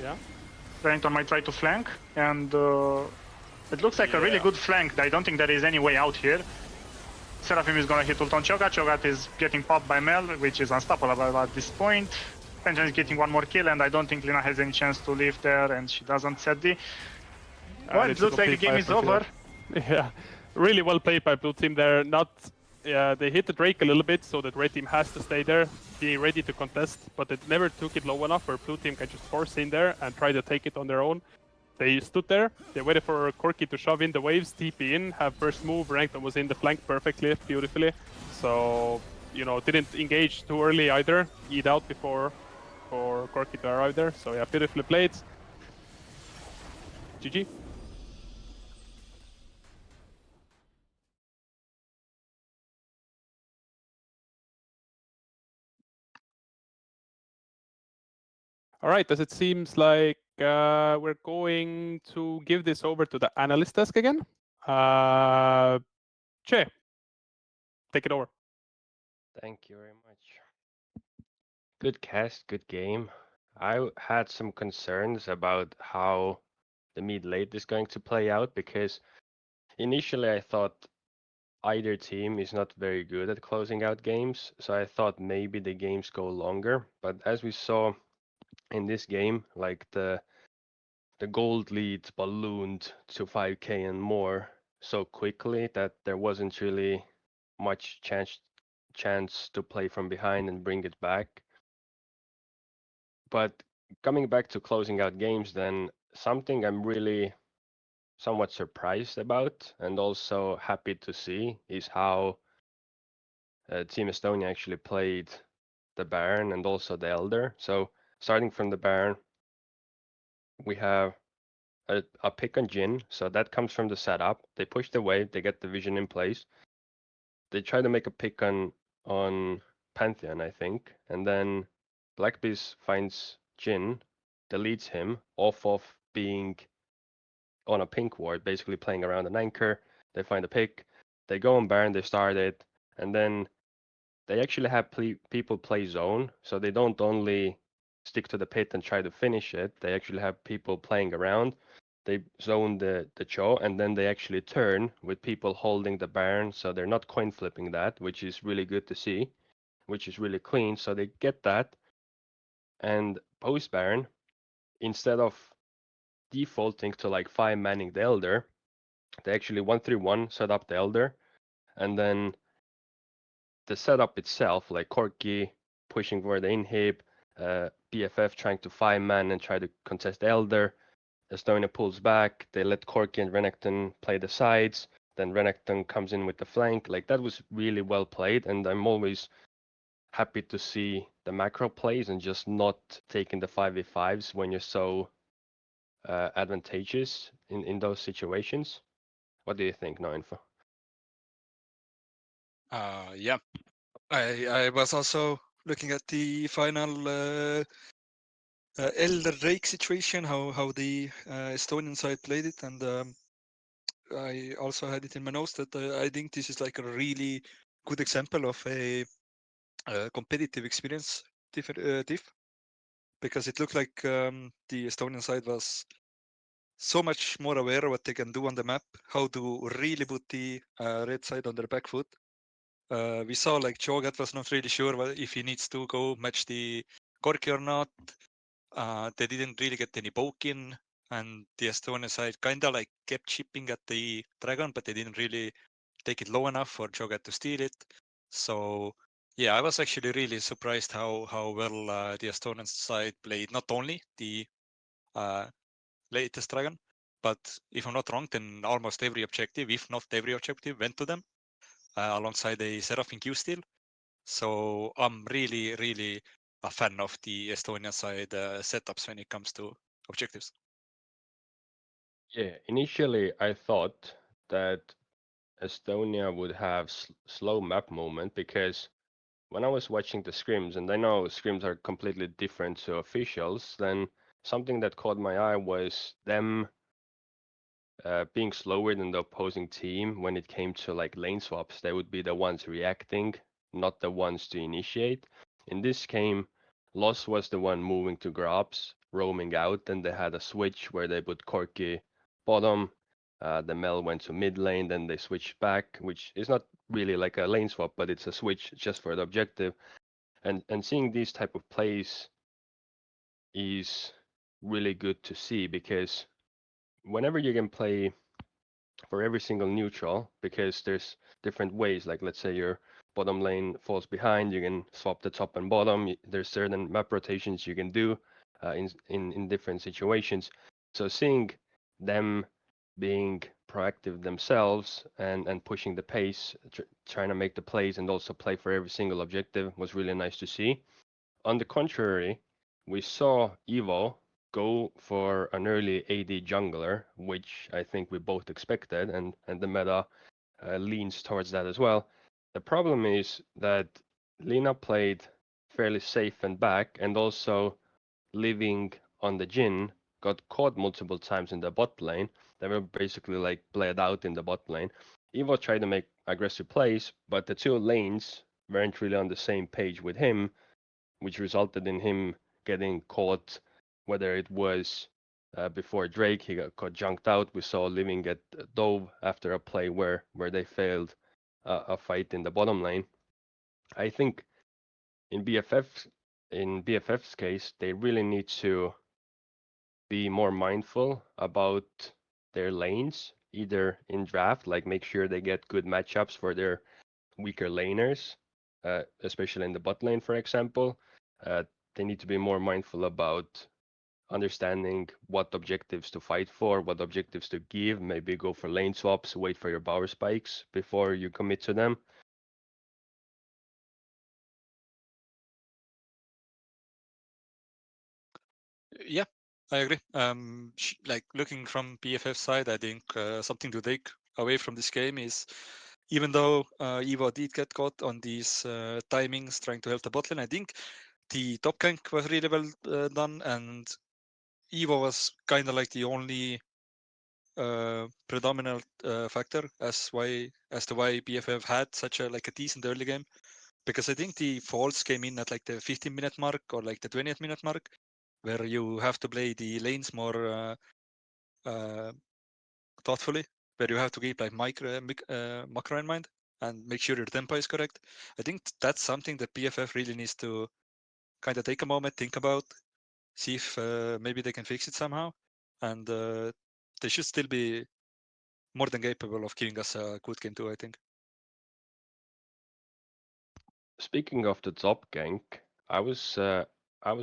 Yeah. Renekton might try to flank, and it looks like a really good flank. I don't think there is any way out here. Seraphim is gonna hit ult on Cho'Gath. Cho'Gath is getting popped by Mel, which is unstoppable at this point. Pension is getting one more kill, and I don't think Lina has any chance to live there, and she doesn't set the. Well, it looks like the game is over. Yeah, really well played by blue team there. They hit the Drake a little bit, so that red team has to stay there, being ready to contest, but they never took it low enough where blue team can just force in there and try to take it on their own. They stood there, they waited for Corki to shove in the waves, TP in, have first move. Renekton was in the flank perfectly, beautifully. So, didn't engage too early either, eat out before for Corki to arrive there. So yeah, beautifully played. GG. All right, as it seems like we're going to give this over to the analyst desk again. Che, take it over. Thank you very much. Good cast, good game. I had some concerns about how the mid-late is going to play out, because initially I thought either team is not very good at closing out games, so I thought maybe the games go longer. But as we saw in this game, like the gold lead ballooned to 5k and more so quickly that there wasn't really much chance to play from behind and bring it back. But coming back to closing out games, then something I'm really somewhat surprised about and also happy to see is how Team Estonia actually played the Baron and also the Elder. So starting from the Baron, we have a pick on Jhin, so that comes from the setup. They push the wave, they get the vision in place. They try to make a pick on Pantheon, I think, and then Blackbeast finds Jhin, deletes him off of being on a pink ward, basically playing around an anchor. They find a pick, they go on Baron, they start it, and then they actually have people play zone, so they don't only stick to the pit and try to finish it. They actually have people playing around. they zone the jaw, and then they actually turn with people holding the Baron, so they're not coin flipping that, which is really good to see, which is really clean. So they get that, and post Baron, instead of defaulting to like 5-manning the Elder, they actually 1-3-1 set up the Elder, and then the setup itself, like Corki pushing for the inhib, BFF trying to 5-man and try to contest the Elder. Estonia pulls back, they let Corki and Renekton play the sides, then Renekton comes in with the flank. Like, that was really well played, and I'm always happy to see the macro plays and just not taking the 5v5s when you're so advantageous in those situations. What do you think, NoInfo? Yeah, I was also looking at the final Elder Drake situation, how the Estonian side played it, and I also had it in my notes that I think this is like a really good example of a competitive experience diff, because it looked like the Estonian side was so much more aware of what they can do on the map, how to really put the red side on their back foot. We saw like Cho'Gath was not really sure if he needs to go match the Corki or not. They didn't really get any poke in, and the Estonian side kind of like kept chipping at the dragon, but they didn't really take it low enough for Cho'Gath to steal it. So yeah, I was actually really surprised how well the Estonian side played not only the latest dragon, but if I'm not wrong, then almost every objective, if not every objective, went to them alongside a Seraphim Q steal. So I'm really a fan of the Estonian side setups when it comes to objectives. Yeah, initially I thought that Estonia would have slow map movement, because when I was watching the scrims, and I know scrims are completely different to officials, then something that caught my eye was them being slower than the opposing team when it came to like lane swaps. They would be the ones reacting, not the ones to initiate. In this game, Loss was the one moving to grabs, roaming out, then they had a switch where they put Corki bottom, the Mel went to mid lane, then they switched back, which is not really like a lane swap, but it's a switch just for the objective. And seeing these type of plays is really good to see, because whenever you can play for every single neutral, because there's different ways, like let's say your bottom lane falls behind, you can swap the top and bottom. There's certain map rotations you can do in different situations. So seeing them being proactive themselves and pushing the pace, trying to make the plays and also play for every single objective was really nice to see. On the contrary, we saw Evo go for an early AD jungler, which I think we both expected, and the meta leans towards that as well. The problem is that Lina played fairly safe and back, and also living on the Jhin got caught multiple times in the bot lane. They were basically like bled out in the bot lane. Evo tried to make aggressive plays, but the two lanes weren't really on the same page with him, which resulted in him getting caught, whether it was before Drake, he got caught junked out. We saw Living get dove after a play where they failed a fight in the bottom lane. I think in BFF's case, they really need to be more mindful about their lanes, either in draft, like make sure they get good matchups for their weaker laners, especially in the bot lane, for example. They need to be more mindful about understanding what objectives to fight for, what objectives to give, maybe go for lane swaps, wait for your power spikes before you commit to them. Yeah, I agree. Like looking from BFF side, I think something to take away from this game is, even though Evo did get caught on these timings trying to help the bot lane, I think the top gank was really well done, and Evo was kind of like the only predominant factor as to why BFF had such a decent early game, because I think the faults came in at like the 15-minute mark or like the 20th minute mark, where you have to play the lanes more thoughtfully, where you have to keep like macro in mind and make sure your tempo is correct. I think that's something that BFF really needs to kind of take a moment, think about, see if maybe they can fix it somehow, and they should still be more than capable of giving us a good game too, I think. Speaking of the top gank, I was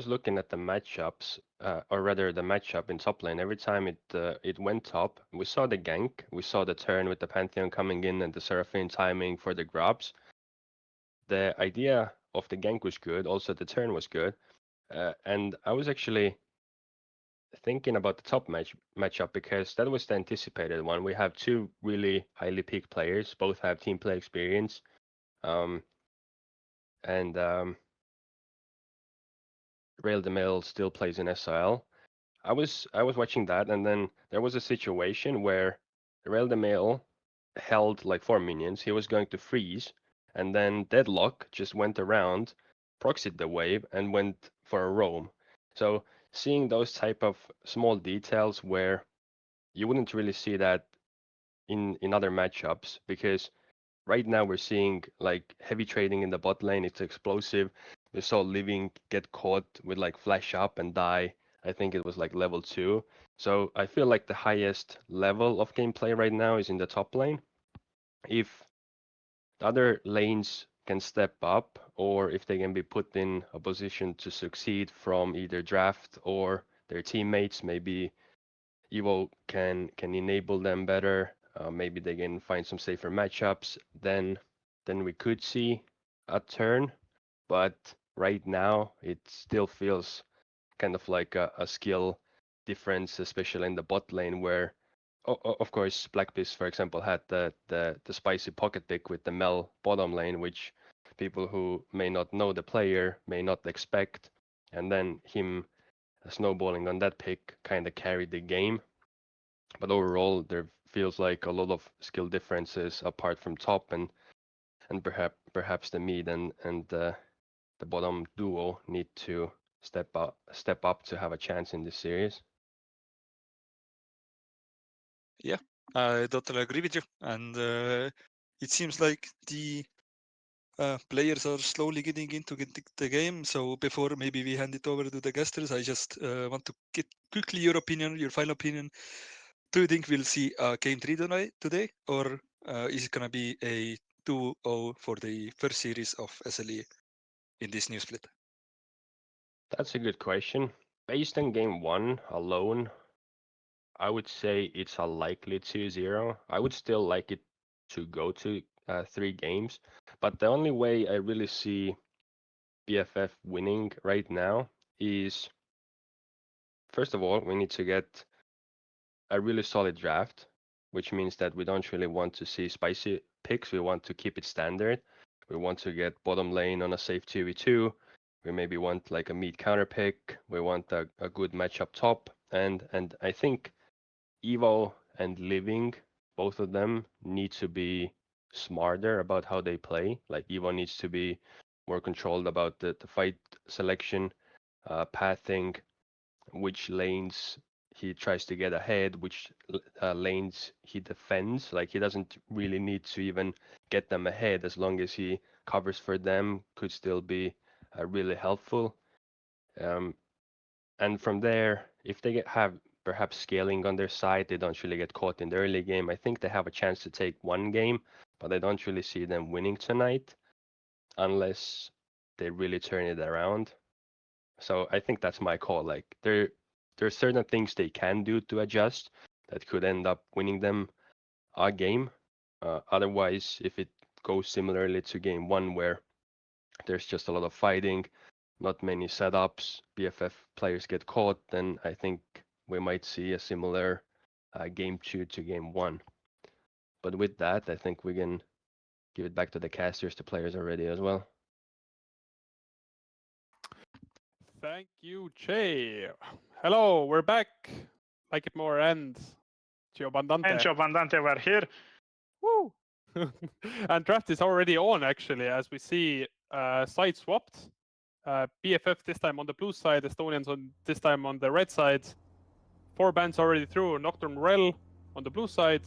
looking at the matchups, or rather the matchup in top lane. Every time it went top, we saw the gank, we saw the turn with the Pantheon coming in and the Seraphine timing for the grabs. The idea of the gank was good, also the turn was good, and I was actually thinking about the top matchup because that was the anticipated one. We have two really highly peaked players, both have team play experience, and Rail the Mail still plays in SL. I was watching that, and then there was a situation where Rail the Mail held like 4 minions. He was going to freeze, and then Deadlock just went around, proxied the wave, and went for a roam. So seeing those type of small details where you wouldn't really see that in other matchups, because right now we're seeing like heavy trading in the bot lane. It's explosive. We saw Living get caught with like flash up and die. I think it was like level 2. So I feel like the highest level of gameplay right now is in the top lane. If the other lanes can step up, or if they can be put in a position to succeed from either draft or their teammates, maybe Evo can enable them better. Maybe they can find some safer matchups. Then we could see a turn. But right now, it still feels kind of like a skill difference, especially in the bot lane, where of course Blackbeast, for example, had the spicy pocket pick with the Mel bottom lane, which people who may not know the player may not expect, and then him snowballing on that pick kind of carried the game. But overall, there feels like a lot of skill differences apart from top and perhaps the mid and the bottom duo need to step up to have a chance in this series. Yeah, I totally agree with you, and it seems like the players are slowly getting into the game. So before maybe we hand it over to the guesters, I just want to get quickly your opinion, your final opinion. Do you think we'll see game 3 today, or is it gonna be a 2-0 for the first series of SLE in this new split? That's a good question. Based on game 1 alone, I would say it's a likely 2-0. I would still like it to go to 3 games, but the only way I really see BFF winning right now is, first of all, we need to get a really solid draft, which means that we don't really want to see spicy picks. We want to keep it standard. We want to get bottom lane on a safe 2v2. We maybe want like a mid counter pick. We want a good match up top. And I think Evo and Living, both of them need to be smarter about how they play. Like Evo needs to be more controlled about the fight selection, pathing, which lanes he tries to get ahead, which lanes he defends. Like he doesn't really need to even get them ahead, as long as he covers for them, could still be really helpful. And from there, if they have perhaps scaling on their side, they don't really get caught in the early game. I think they have a chance to take one game, but I don't really see them winning tonight unless they really turn it around. So I think that's my call. Like there are certain things they can do to adjust that could end up winning them a game. Otherwise, if it goes similarly to game 1, where there's just a lot of fighting, not many setups, BFF players get caught, then I think we might see a similar game 2 to game 1. But with that, I think we can give it back to the casters. The players are ready as well. Thank you, Jay. Hello, we're back. Like it more and Giobandante. And Giobandante were here. Woo! And draft is already on, actually, as we see side swapped. BFF this time on the blue side, Estonians on this time on the red side. 4 bans already through. Nocturne Rel on the blue side,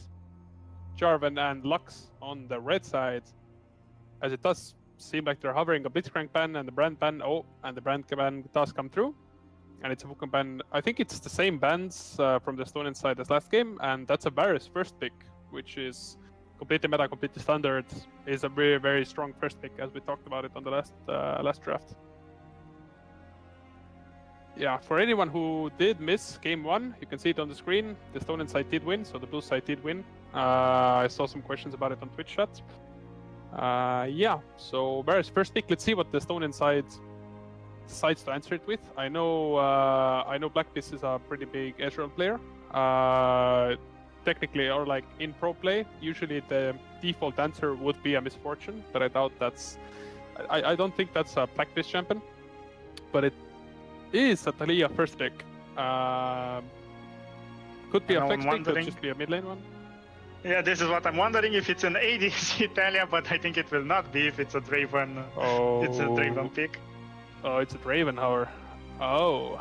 Jarvan and Lux on the red side. As it does seem like they're hovering a Blitzcrank ban and the brand ban. Oh, and the brand ban does come through. And it's a Wukong ban. I think it's the same bans from the Estonian side as last game. And that's a Varus first pick, which is completely meta, completely standard. Is a very, very strong first pick, as we talked about it on the last draft. Yeah, for anyone who did miss game 1, you can see it on the screen. The Estonian side did win, so the blue side did win. I saw some questions about it on Twitch chat. Yeah, so Varus first pick. Let's see what the Estonian side decides to answer it with. I know Blackbeast is a pretty big Ezreal player. Technically, or like in pro play, usually the default answer would be a Misfortune, but I doubt that's. I don't think that's a Blackbeast champion, but it is a Taliyah first pick. Could be a flex pick, could just be a mid lane one. Yeah, this is what I'm wondering, if it's an ADC Taliyah, but I think it will not be if it's a Draven. It's a Draven pick. Oh, it's a Draven, however. Oh.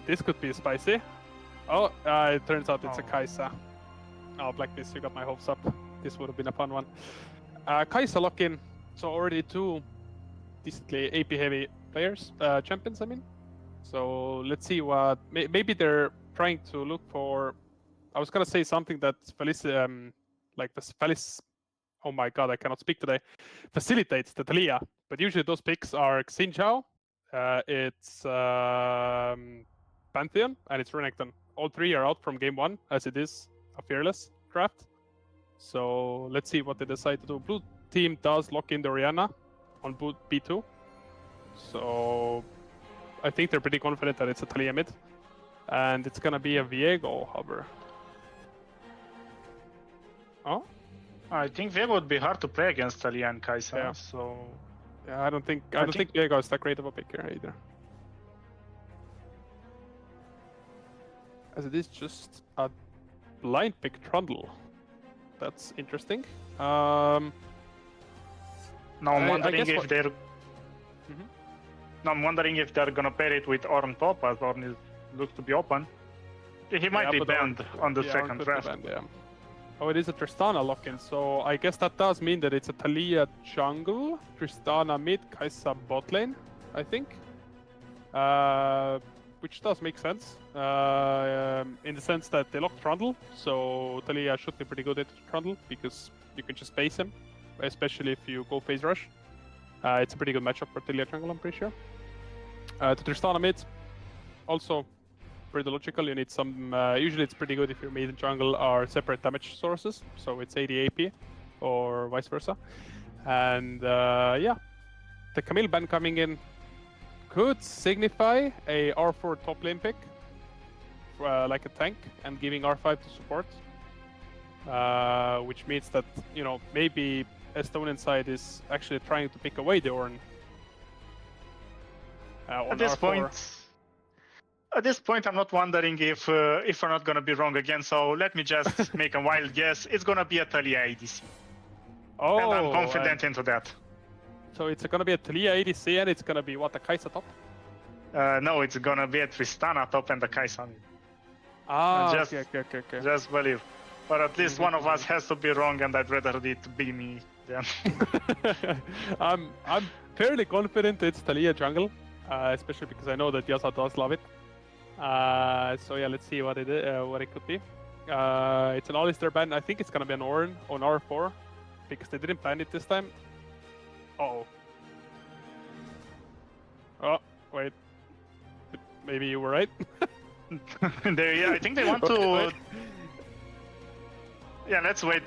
This could be spicy. Oh, it turns out it's a Kai'Sa. Oh, Blackbeast, you got my hopes up. This would have been a fun one. Kai'Sa lock-in. So already 2 decently AP-heavy players, champions, I mean. So let's see what... Maybe they're trying to look for... I was gonna say something that oh my god, I cannot speak today. Facilitates the Taliyah, but usually those picks are Xin Zhao, it's Pantheon, and it's Renekton. All 3 are out from game 1, as it is a fearless draft. So let's see what they decide to do. Blue team does lock in the Orianna on B2. So I think they're pretty confident that it's a Taliyah mid. And it's gonna be a Viego hover. Oh? I think Viego would be hard to play against Taliyah and Kai'Sa, Yeah. so... Yeah, I don't think Viego is that great of a pick here either. As it is just a blind pick Trundle. That's interesting. Now I'm wondering if they're... Mhm. Now I'm wondering if they're gonna pair it with Ornn top, as Ornn looks to be open. He might be banned on the second draft. Yeah. Oh, it is a Tristana lock-in, so I guess that does mean that it's a Taliyah jungle, Tristana mid, Kai'Sa bot lane, I think. Which does make sense, in the sense that they locked Trundle, so Taliyah should be pretty good at Trundle, because you can just base him, especially if you go phase rush. It's a pretty good matchup for Taliyah jungle, I'm pretty sure. To Tristana mid, also pretty logical. You need some, usually it's pretty good if your mid and jungle are separate damage sources, so it's 80 AP or vice versa. And yeah, the Camille ban coming in could signify a R4 top lane pick, like a tank, and giving R5 to support, which means that, you know, maybe Estonian side is actually trying to pick away the Ornn. At this point, I'm not wondering if we're not gonna be wrong again. So let me just make a wild guess. It's gonna be a Taliyah ADC. Oh, and I'm confident into that. So it's gonna be a Taliyah ADC, and it's gonna be what, a Kai'Sa top? No, it's gonna be a Tristana top and a Kai'Sa mid. Ah, okay. Just believe. But at least one of us has to be wrong, and I'd rather it to be me than. I'm fairly confident it's Taliyah jungle, especially because I know that Yasa does love it. So yeah, let's see what it could be. It's an Alistair ban. I think it's gonna be an Ornn on R4 because they didn't ban it this time. Oh wait, maybe you were right. I think they want to. Yeah, let's wait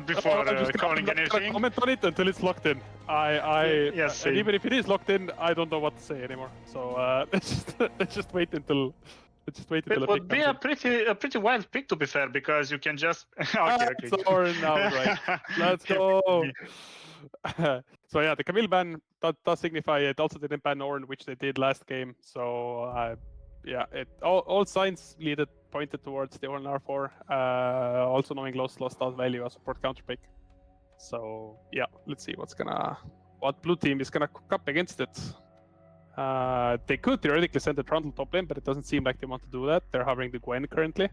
before calling anything. Comment on it until it's locked in. Yes, and even if it is locked in, I don't know what to say anymore. So let's just wait until. It would be a pretty wild pick, to be fair, because you can just. Okay. Ornn now, right? Let's go. So yeah, the Camille ban does signify it also didn't ban Ornn, which they did last game. So yeah, all signs pointed towards the Ornn R4. Also knowing lost does value a support counter pick. So yeah, let's see what blue team is gonna cook up against it. They could theoretically send the Trundle top lane, but it doesn't seem like they want to do that. They're hovering the Gwen currently.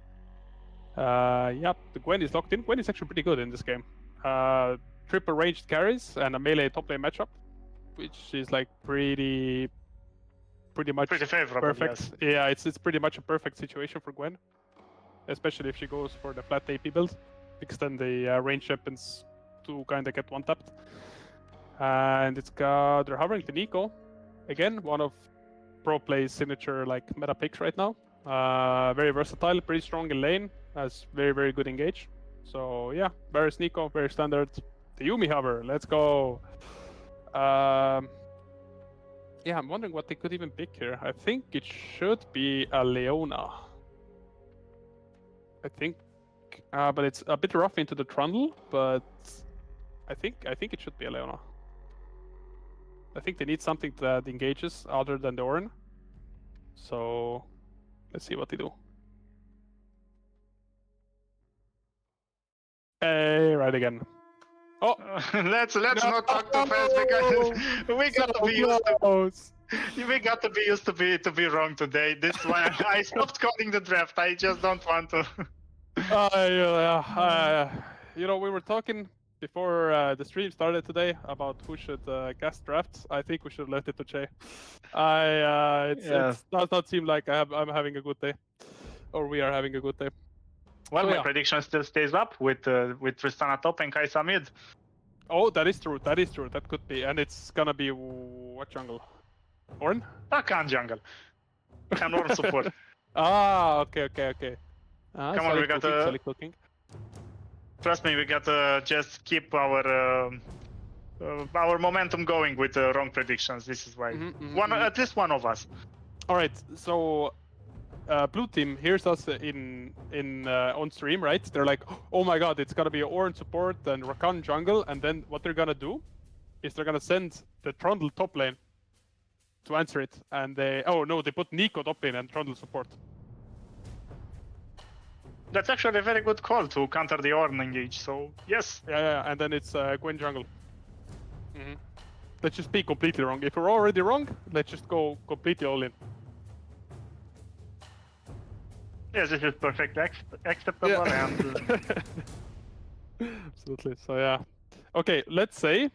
Yeah, the Gwen is locked in. Gwen is actually pretty good in this game. Triple ranged carries and a melee top lane matchup, which is like pretty much Pretty favorable. perfect. Yes. Yeah, it's pretty much a perfect situation for Gwen, especially if she goes for the flat AP build, because then the range weapons to kind of get one tapped. And they're hovering the Nico, again one of pro play's signature like meta picks right now. Very versatile, pretty strong in lane, has very good engage. So yeah, Varus Nico, very standard. The Yumi hover, let's go. Yeah, I'm wondering what they could even pick here. I think it should be a Leona. I think, but it's a bit rough into the Trundle. But I think it should be a Leona. I think they need something that engages other than the Orin. So let's see what they do. Hey, right again. Oh, let's not talk too fast because we got to be used to. We got to be used to be wrong today. This one, I stopped calling the draft. I just don't want to. You know, we were talking before the stream started today about who should cast drafts. I think we should let it to Che. It does not seem like I'm having a good day, or we are having a good day. Well, my prediction still stays up with Tristana top and Kai'Sa mid. Oh, that is true. That is true. That could be, and it's gonna be what jungle? Ornn? Rakan jungle. And Ornn support. Okay. Come on, we gotta. Trust me, we gotta just keep our momentum going with the wrong predictions. This is why at least one of us. All right, so blue team hears us in on stream, right? They're like, oh my god, it's gonna be Ornn support and Rakan jungle, and then what they're gonna do is they're gonna send the Trundle top lane to answer it, and they put Nico top lane and Trundle support. That's actually a very good call to counter the Ornn engage, so yes. Yeah, and then it's Gwen jungle. Let's just be completely wrong. If we're already wrong, let's just go completely all in. Yes, this is perfect, acceptable, and... Absolutely, so yeah. Okay, let's say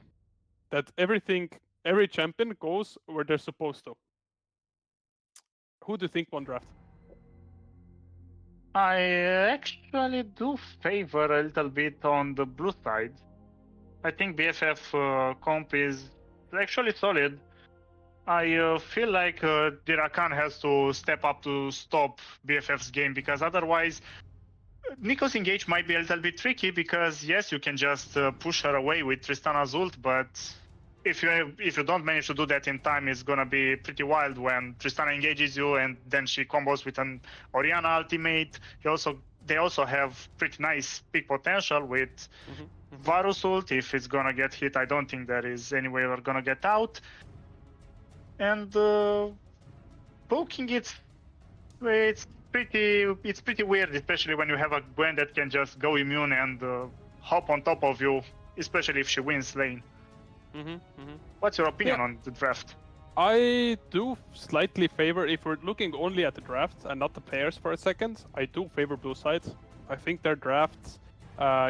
that every champion goes where they're supposed to. Who do you think won draft? I actually do favor a little bit on the blue side. I think BFF comp is actually solid. I feel like Rakan has to step up to stop BFF's game, because otherwise Nico's engage might be a little bit tricky, because yes, you can just push her away with Tristana's ult, but if you don't manage to do that in time, it's gonna be pretty wild when Tristana engages you and then she combos with an Orianna ultimate. They also have pretty nice peak potential with Varus ult. If it's gonna get hit, I don't think there is any way we're gonna get out. And poking it's pretty weird, especially when you have a Gwen that can just go immune and hop on top of you, especially if she wins lane. What's your opinion on the draft? I do slightly favor, if we're looking only at the draft and not the players for a second, I do favor blue side. I think their drafts,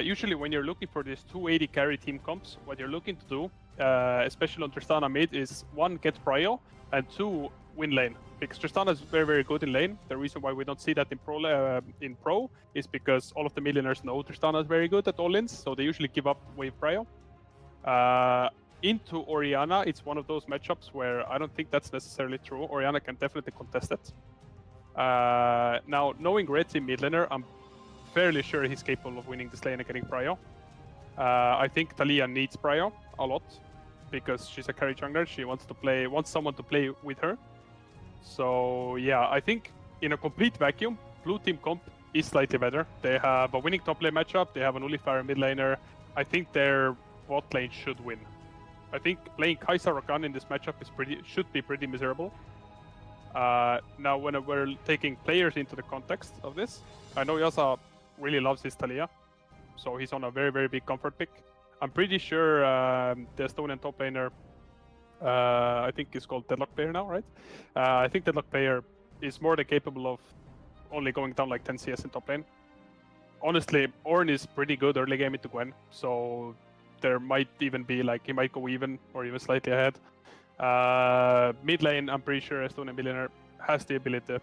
usually when you're looking for these 280 carry team comps, what you're looking to do, especially on Tristana mid, is 1, get prio, and 2, win lane. Because Tristana is very good in lane. The reason why we don't see that in pro is because all of the millionaires know Tristana is very good at all-ins, so they usually give up wave prio. Into Orianna, it's one of those matchups where I don't think that's necessarily true. Orianna can definitely contest it. Now, knowing Red Team mid laner, I'm fairly sure he's capable of winning this lane and getting prio. I think Taliyah needs prio a lot, because she's a carry jungler. She wants someone to play with her. So yeah, I think in a complete vacuum, blue team comp is slightly better. They have a winning top lane matchup. They have an Ullifire mid laner. I think their bot lane should win. I think playing Kai'Sa Rakan in this matchup should be pretty miserable. Now, when we're taking players into the context of this, I know Yasa really loves his Taliyah, so he's on a very big comfort pick. I'm pretty sure the Estonian top laner I think it's called Deadlock Player now, right? I think Deadlock Player is more than capable of only going down like 10 CS in top lane. Honestly, Ornn is pretty good early game into Gwen, so there might even be like he might go even or even slightly ahead. Mid lane, I'm pretty sure Estonian Millionaire has the ability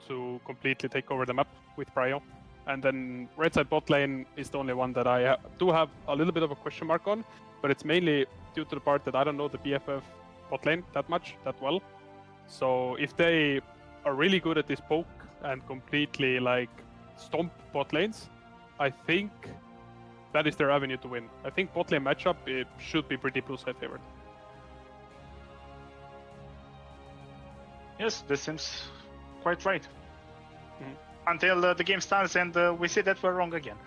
to completely take over the map with Prio. And then red side bot lane is the only one that I do have a little bit of a question mark on, but it's mainly due to the part that I don't know the BFF bot lane that well. So if they are really good at this poke and completely like stomp bot lanes, I think that is their avenue to win. I think bot lane matchup, it should be pretty blue side favored. Yes, this seems quite right. Mhm. Until the game starts and we see that we're wrong again.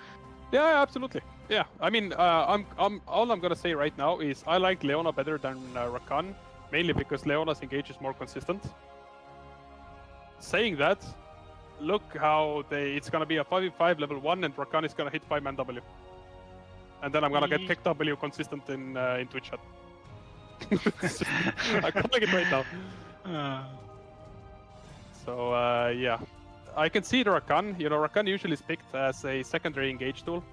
Yeah, absolutely. Yeah, I mean, all I'm gonna say right now is I like Leona better than Rakan, mainly because Leona's engage is more consistent. Saying that, look how it's gonna be a 5v5 level 1 and Rakan is gonna hit 5-man W. And then I'm gonna get kick W consistent in Twitch chat. I'm calling it right now. So yeah, I can see the Rakan. You know, Rakan usually is picked as a secondary engage tool.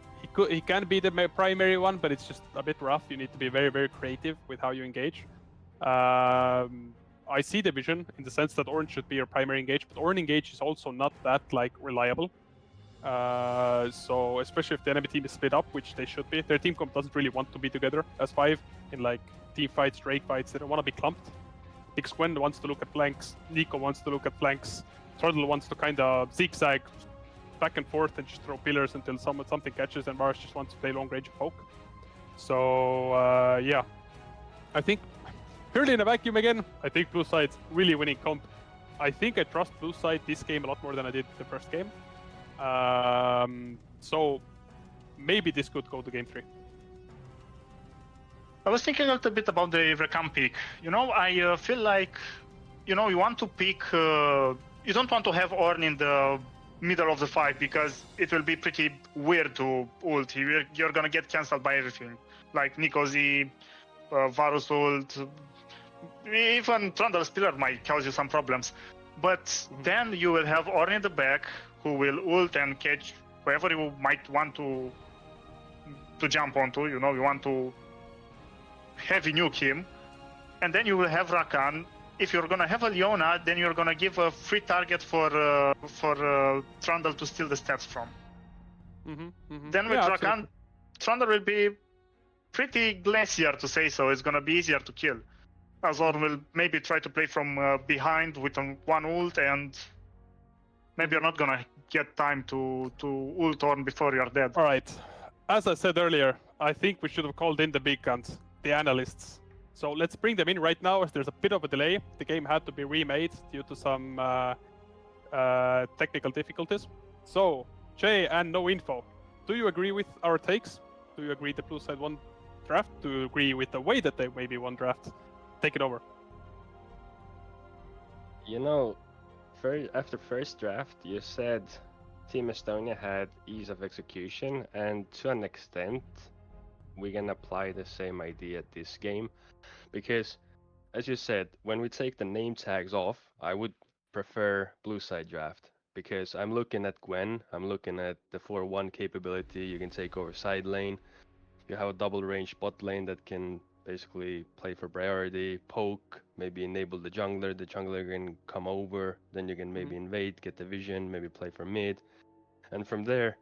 He can be the primary one, but it's just a bit rough. You need to be very, very creative with how you engage. I see the vision in the sense that Ornn should be your primary engage, but Ornn engage is also not that like reliable. So especially if the enemy team is split up, which they should be, their team comp doesn't really want to be together as 5 in like team fights, Drake fights. They don't want to be clumped. Big Gwen wants to look at flanks. Nico wants to look at flanks. Turtle wants to kind of zigzag back and forth and just throw pillars until something catches, and Mars just wants to play long range poke. So yeah, I think purely in a vacuum again, I think blue side's really winning comp. I think I trust blue side this game a lot more than I did the first game. So maybe this could go to game 3. I was thinking a little bit about the Rakan pick. You know, I feel like, you know, you want to pick, you don't want to have Ornn in the middle of the fight because it will be pretty weird to ult. You're gonna get cancelled by everything. Like Nico Z, Varus ult, even Trundle's pillar might cause you some problems. But then you will have Ornn in the back who will ult and catch whoever you might want to jump onto. You know, you want to heavy nuke him, and then you will have Rakan. If you're gonna have a Leona, then you're gonna give a free target for Trundle to steal the stats from. Then with Rakan, Trundle will be pretty glacier, to say so. It's gonna be easier to kill. Azor will maybe try to play from behind with one ult, and maybe you're not gonna get time to ult Ornn before you're dead. All right. As I said earlier, I think we should have called in the big guns, the analysts. So let's bring them in right now, as there's a bit of a delay. The game had to be remade due to some technical difficulties. So, Jay and No Info, do you agree with our takes? Do you agree the blue side won draft? Do you agree with the way that they maybe won draft? Take it over. You know, after first draft, you said Team Estonia had ease of execution, and to an extent, we can apply the same idea at this game. Because, as you said, when we take the name tags off, I would prefer blue side draft. Because I'm looking at Gwen, I'm looking at the 4-1 capability, you can take over side lane. You have a double range bot lane that can basically play for priority, poke, maybe enable the jungler can come over, then you can maybe invade, get the vision, maybe play for mid. And from there,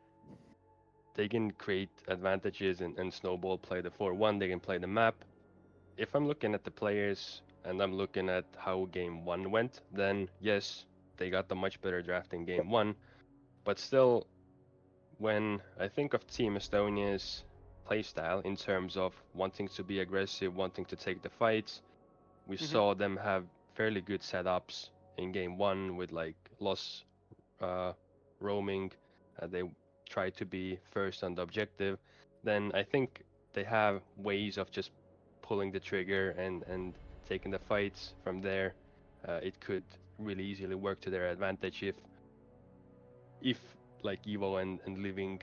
they can create advantages and snowball, play the 4-1, they can play the map. If I'm looking at the players and I'm looking at how game 1 went, then yes, they got the much better draft in game 1. But still, when I think of Team Estonia's playstyle in terms of wanting to be aggressive, wanting to take the fights, we saw them have fairly good setups in game 1 with like loss roaming. They try to be first on the objective. Then I think they have ways of just pulling the trigger and taking the fights from there. It could really easily work to their advantage if like Evo and Living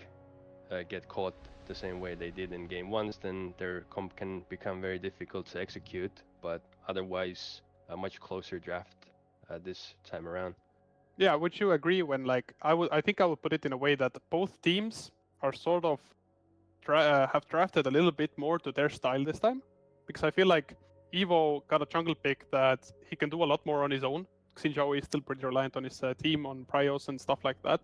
get caught the same way they did in game ones, then their comp can become very difficult to execute. But otherwise, a much closer draft this time around. Yeah, would you agree when I think I would put it in a way that both teams are sort of have drafted a little bit more to their style this time? Because I feel like Evo got a jungle pick that he can do a lot more on his own. Xinjiao is still pretty reliant on his team, on Prios and stuff like that.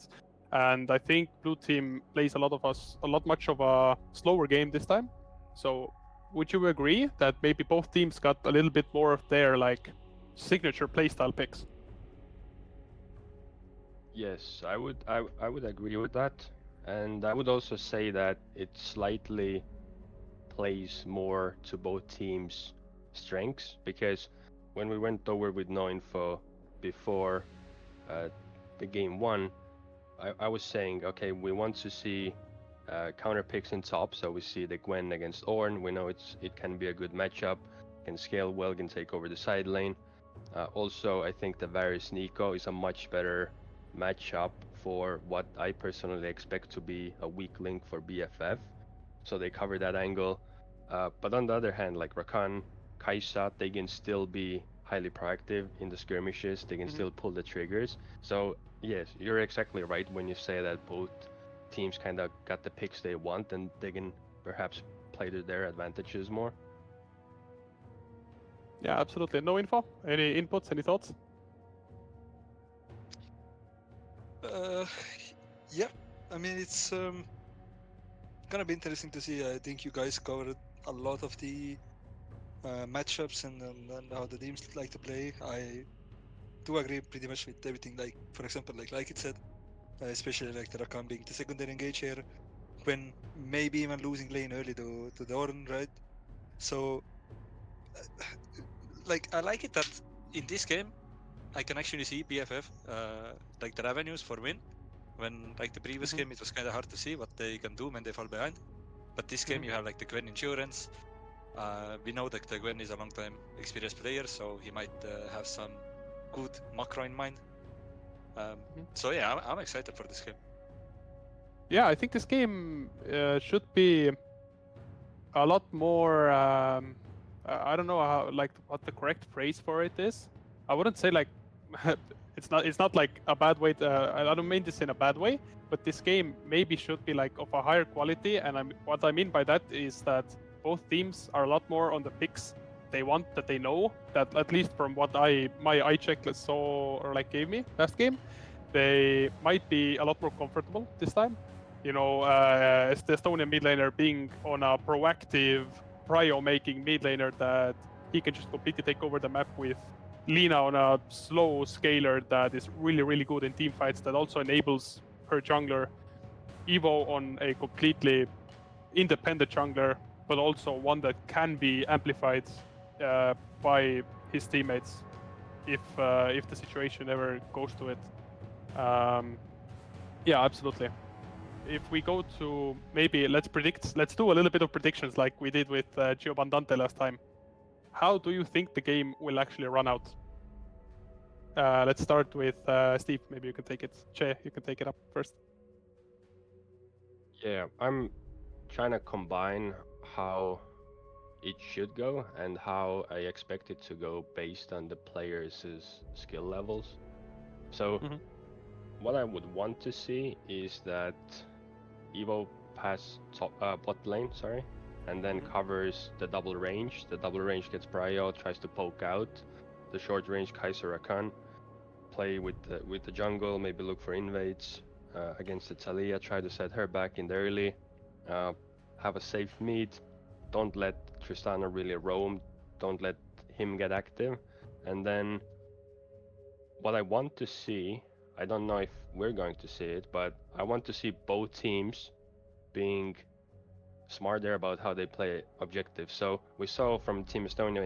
And I think blue team plays a lot much of a slower game this time. So would you agree that maybe both teams got a little bit more of their signature playstyle picks? Yes, I would agree with that, and I would also say that it slightly plays more to both teams' strengths, because when we went over with no info before the game one, I was saying, okay, we want to see counter picks in top, so we see the Gwen against Ornn. We know it can be a good matchup, can scale well, can take over the side lane. Also, I think the Varus Nico is a much better matchup for what I personally expect to be a weak link for BFF. So they cover that angle. But on the other hand, like Rakan, Kai'Sa, they can still be highly proactive in the skirmishes. They can still pull the triggers. So yes, you're exactly right when you say that both teams kind of got the picks they want, and they can perhaps play to their advantages more. Yeah, absolutely. No info? Any inputs? Any thoughts? Yeah, I mean, it's gonna be interesting to see. I think you guys covered a lot of the matchups and how the teams like to play. I do agree pretty much with everything. Like, for example, like it said, especially like the Rakan being the secondary engage here, when maybe even losing lane early to the Ornn, right? So, like, I like it that in this game, I can actually see BFF, like the revenues for win. When like the previous game, it was kind of hard to see what they can do when they fall behind. But this game, you have like the Gwen insurance. We know that the Gwen is a long time experienced player, so he might have some good macro in mind. So yeah, I'm excited for this game. Yeah, I think this game should be a lot more. I don't know how what the correct phrase for it is. I wouldn't say it's not like a bad way. I don't mean this in a bad way, but this game maybe should be like of a higher quality. And what I mean by that is that both teams are a lot more on the picks they want, that they know, that at least from what my eye checklist saw or gave me last game, they might be a lot more comfortable this time. You know, as the Estonian mid laner being on a proactive prio making mid laner that he can just completely take over the map with Lina on a slow scaler that is really, really good in team fights, that also enables her jungler Evo on a completely independent jungler, but also one that can be amplified by his teammates if the situation ever goes to it. Yeah, absolutely. If we go to maybe let's do a little bit of predictions like we did with Giobandante last time. How do you think the game will actually run out? Let's start with Steve. Maybe you can take it. Che, you can take it up first. Yeah, I'm trying to combine how it should go and how I expect it to go based on the players' skill levels. So what I would want to see is that Evo pass bot lane, and then covers the double range. The double range gets prio, tries to poke out. The short range Kai'Sa Rakan play with the jungle, maybe look for invades against the Talia, try to set her back in the early, have a safe mid, don't let Tristana really roam, don't let him get active. And then what I want to see, I don't know if we're going to see it, but I want to see both teams being smarter about how they play objectives. So we saw from Team Estonia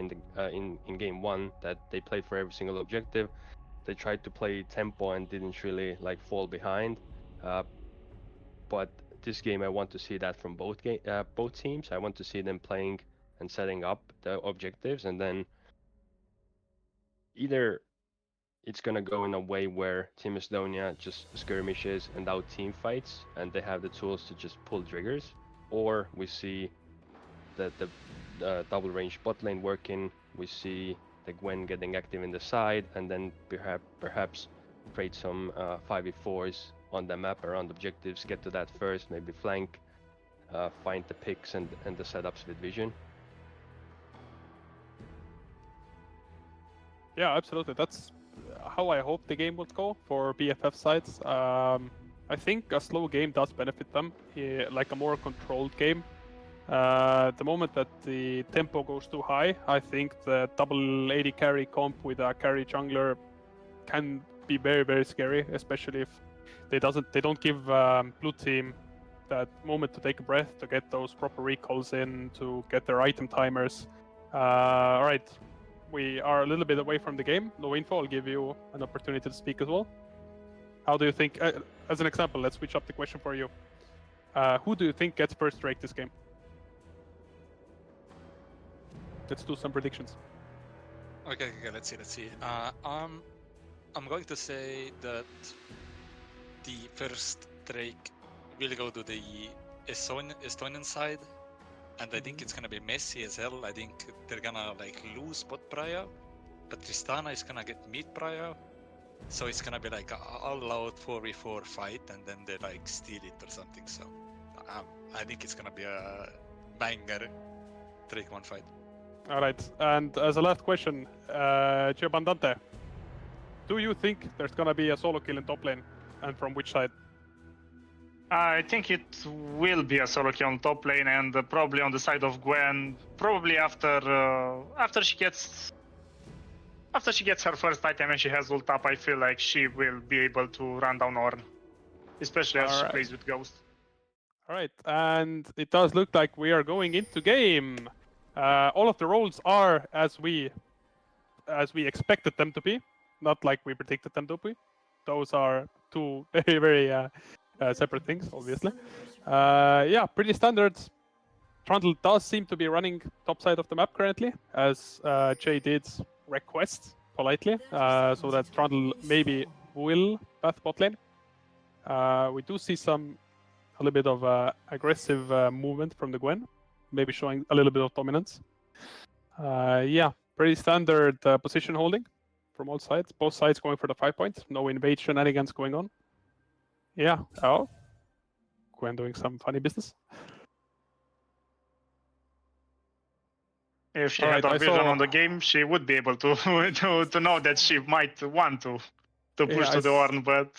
in game one that they played for every single objective. They tried to play tempo and didn't really fall behind. But this game, I want to see that from both teams. I want to see them playing and setting up the objectives, and then either it's gonna go in a way where Team Estonia just skirmishes and out team fights, and they have the tools to just pull triggers, or we see the double range bot lane working, we see the Gwen getting active in the side, and then perhaps create some 5v4s on the map around objectives, get to that first, maybe flank, find the picks and the setups with vision. Yeah, absolutely. That's how I hope the game would go for BFF sides. I think a slow game does benefit them, like a more controlled game. The moment that the tempo goes too high, I think the double 80 carry comp with a carry jungler can be very, very scary, especially if they don't give blue team that moment to take a breath, to get those proper recalls in, to get their item timers. All right, we are a little bit away from the game. No info. I'll give you an opportunity to speak as well. How do you think? As an example, let's switch up the question for you. Who do you think gets first Drake this game? Let's do some predictions. Okay, let's see. I'm going to say that the first Drake will go to the Estonian side, and I think it's gonna be messy as hell. I think they're gonna like lose bot prio, but Tristana is gonna get mid prio, so it's gonna be like a all-out 4v4 fight, and then they like steal it or something. So I think it's gonna be a banger Drake 1 fight. All right, and as a last question, Bandante, do you think there's gonna be a solo kill in top lane, and from which side? I think it will be a solo kill on top lane, and probably on the side of Gwen. Probably after she gets her first item and she has ult up, I feel like she will be able to run down Ornn, especially as she plays with Ghost. All right, and it does look like we are going into game. All of the roles are as we expected them to be, not like we predicted them to be. Those are two very, very separate things, obviously. Yeah, pretty standard. Trundle does seem to be running top side of the map currently, as Jay did request politely, so that Trundle maybe will path bot lane. We do see a little bit of aggressive movement from the Gwen, maybe showing a little bit of dominance. Yeah, pretty standard position holding from all sides. Both sides going for the 5 points. No invade shenanigans going on. Yeah. Oh, Gwen doing some funny business. If she had a vision on the game, she would be able to to know that she might want to push to the Ornn, but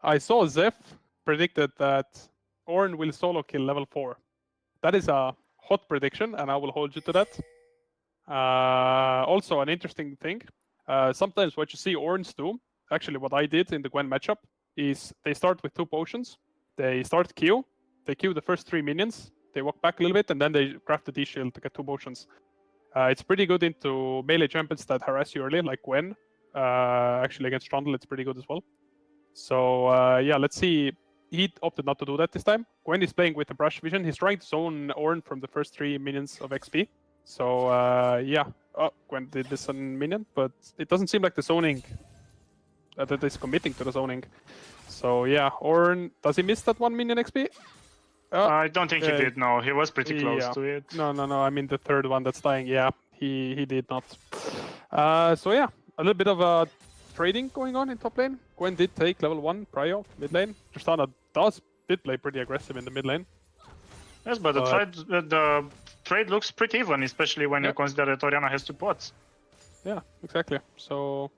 I saw Zeph predicted that Ornn will solo kill level 4. That is a hot prediction, and I will hold you to that. Also, an interesting thing. Sometimes what you see Ornns do, actually what I did in the Gwen matchup, is they start with 2 potions. They start Q, they Q the first 3 minions, they walk back a little bit, and then they craft the D-shield to get 2 potions. It's pretty good into melee champions that harass you early, like Gwen. Actually, against Trundle, it's pretty good as well. So, yeah, let's see. He opted not to do that this time. Gwen is playing with the brush vision. He's trying to zone Ornn from the first 3 minions of XP. So, yeah. Oh, Gwen did this on minion, but it doesn't seem like the zoning, that is committing to the zoning. So, yeah, Ornn, does he miss that 1 minion XP? I don't think he did, no. He was pretty close to it. No. I mean, the third one that's dying, yeah, he did not. So, yeah, a little bit of a trading going on in top lane. Gwen did take level 1 prio mid lane. Tristana did play pretty aggressive in the mid lane. Yes, but the trade looks pretty even, especially when you consider that Orianna has 2 pots. Yeah, exactly. So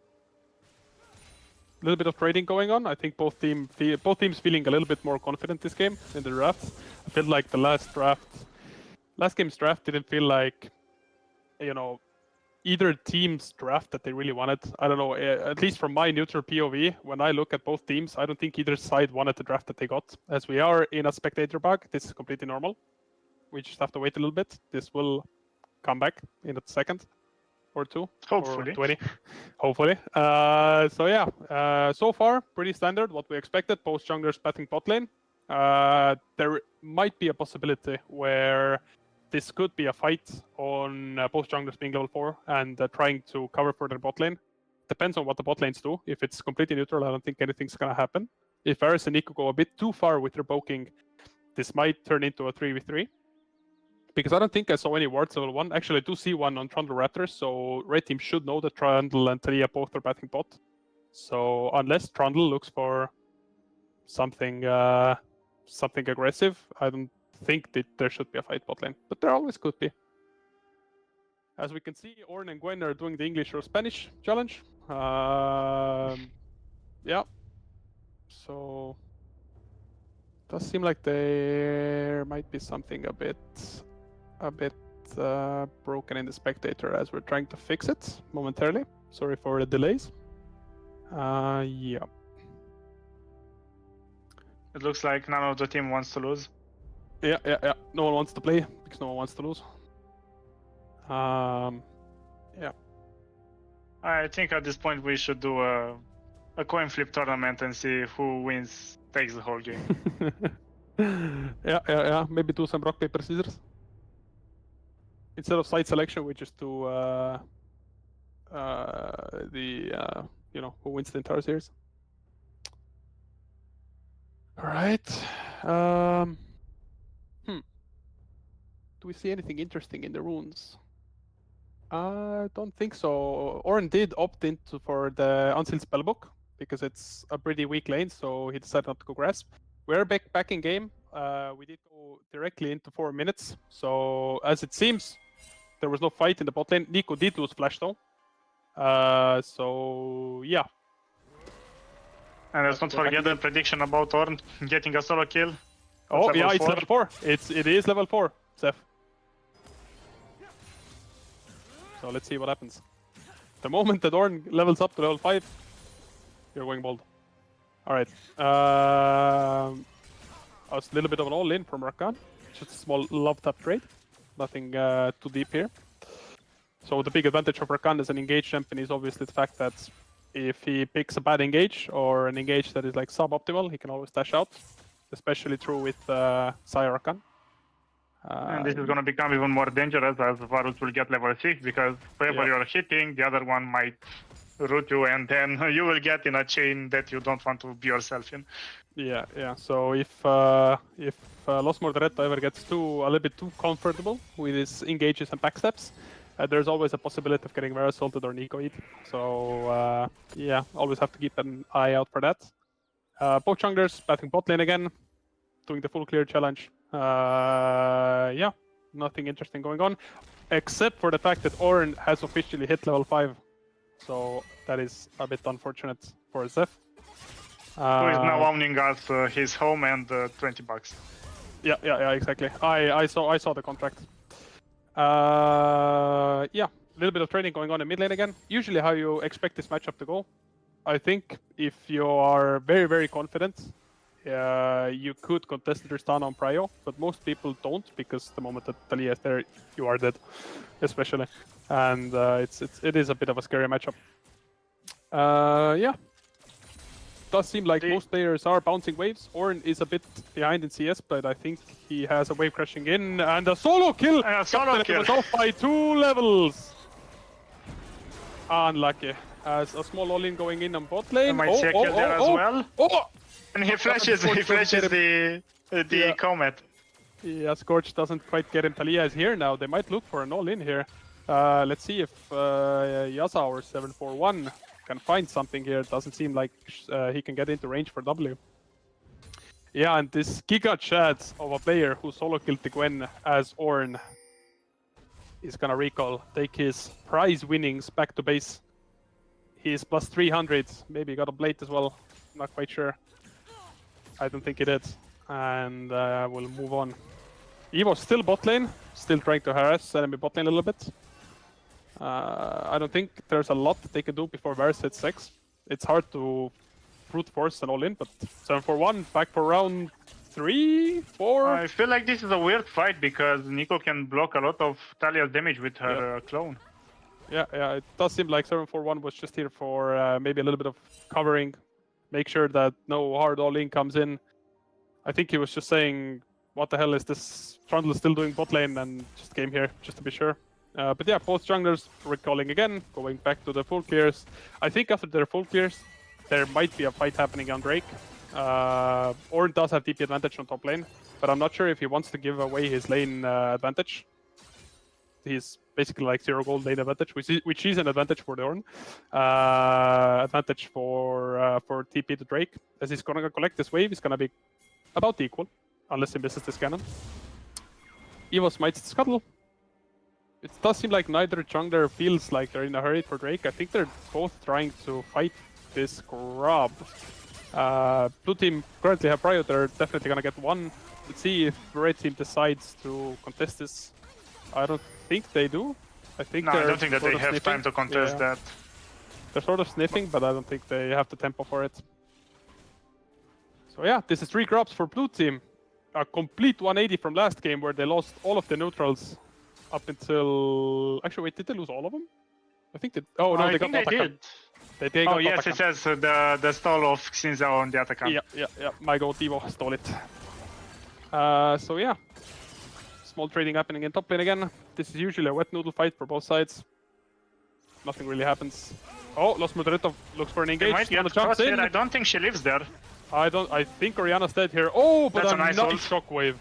a little bit of trading going on. I think both teams feeling a little bit more confident this game in the draft. I feel like the last game's draft didn't feel like, either team's draft that they really wanted. I don't know, at least from my neutral POV, when I look at both teams, I don't think either side wanted the draft that they got. As we are in a spectator bug, this is completely normal. We just have to wait a little bit. This will come back in a second or 2. Hopefully. Or 20. Hopefully. So yeah, so far, pretty standard, what we expected. Both junglers pathing bot lane. There might be a possibility where this could be a fight on both junglers being level 4 and trying to cover for their bot lane. Depends on what the bot lanes do. If it's completely neutral, I don't think anything's going to happen. If Varus and Nico go a bit too far with their poking, this might turn into a 3v3. Because I don't think I saw any wards level 1. Actually, I do see one on Trundle Raptors, so red team should know that Trundle and Talia both are batting bot. So unless Trundle looks for something something aggressive, I don't think that there should be a fight bot lane. But there always could be. As we can see, Ornn and Gwen are doing the English or Spanish challenge. Yeah. So does seem like there might be something a bit broken in the spectator as we're trying to fix it momentarily. Sorry for the delays. Yeah. It looks like none of the team wants to lose. Yeah. No one wants to play because no one wants to lose. Yeah. I think at this point we should do a coin flip tournament and see who wins takes the whole game. Yeah. Maybe do some rock, paper, scissors. Instead of side selection, we just do who wins the entire series. All right. Do we see anything interesting in the runes? I don't think so. Ornn did opt into for the Unsealed Spellbook because it's a pretty weak lane, so he decided not to go Grasp. We're back in game. We did go directly into 4 minutes. So as it seems, there was no fight in the bot lane. Nico did lose Flash though. So yeah. And let's not forget the prediction about Ornn getting a solo kill. Oh yeah, it's level 4. It is level 4, Seth. So let's see what happens. The moment that Ornn levels up to level 5, you're going bold. Alright. A little bit of an all-in from Rakan. Just a small love tap trade. Nothing too deep here. So the big advantage of Rakan as an engage champion is obviously the fact that if he picks a bad engage or an engage that is like suboptimal, he can always dash out. Especially true with Sire Rakan. And this is going to become even more dangerous as Varus will get level 6 because wherever you're hitting, the other one might root you and then you will get in a chain that you don't want to be yourself in. Yeah. So if Los Morderetto ever gets a little bit too comfortable with his engages and backsteps, there's always a possibility of getting very assaulted or Nico-ed. So yeah, always have to keep an eye out for that. Both junglers batting bot lane again, doing the full clear challenge. Yeah, nothing interesting going on, except for the fact that Ornn has officially hit level 5. So that is a bit unfortunate for Zeph. Who is now owning us his home and $20. Yeah, exactly. I saw the contract. Yeah, a little bit of trading going on in mid lane again. Usually how you expect this matchup to go. I think if you are very, very confident, you could contest the Tristana on Prio, but most people don't because the moment that Talia is there, you are dead, especially. And it is a bit of a scary matchup. Yeah. Does seem like most players are bouncing waves. Ornn is a bit behind in CS, but I think he has a wave crashing in and a solo kill! A solo kill! Was off by 2 levels! Unlucky. Has a small all-in going in on bot lane. Might see a kill there as well. And he flashes the Comet. Yeah, Scorch doesn't quite get him. Talia is here now. They might look for an all-in here. Let's see if Yasa or 741 can find something here. Doesn't seem like he can get into range for W. Yeah, and this Giga chat of a player who solo killed the Gwen as Ornn is gonna recall, take his prize winnings back to base. He's plus 300, maybe got a blade as well, not quite sure. I don't think he did. And we'll move on. Evo's still bot lane, still trying to harass enemy bot lane a little bit. I don't think there's a lot that they can do before Varus hits 6. It's hard to brute force and all in, but 741 back for round 3, 4. I feel like this is a weird fight because Nico can block a lot of Talia's damage with her clone. Yeah, it does seem like 741 was just here for maybe a little bit of covering, make sure that no hard all-in comes in. I think he was just saying, what the hell is this Trundle still doing bot lane, and just came here just to be sure. But yeah, both junglers recalling again, going back to the full clears. I think after their full clears, there might be a fight happening on Drake. Ornn does have DP advantage on top lane. but I'm not sure if he wants to give away his lane advantage. He's basically like 0 gold lane advantage, which is an advantage for Dorn. Advantage for TP to Drake. As he's gonna collect this wave, he's gonna be about equal, unless he misses this cannon. Evo smites the scuttle. It does seem like neither jungler feels like they're in a hurry for Drake. I think they're both trying to fight this grab. Blue team currently have Prio, they're definitely gonna get one. Let's see if red team decides to contest this. I don't think they do. I think No, I don't think that they have time to contest that. They're sort of sniffing, but I don't think they have the tempo for it. So yeah, this is 3 grabs for blue team. A complete 180 from last game where they lost all of the neutrals up until... Actually, wait, did they lose all of them? I think they... Oh, no, they got they did. They got yes, it says the stall of Xinzao on the attack. Yeah. My goat Evo stole it. So yeah. Small trading happening in top lane again. This is usually a wet noodle fight for both sides. Nothing really happens. Oh, Los Moderato looks for an engage. Might get Jumps in. I don't think she lives there. I think Oriana's dead here. Oh, but That's a nice ult. shockwave.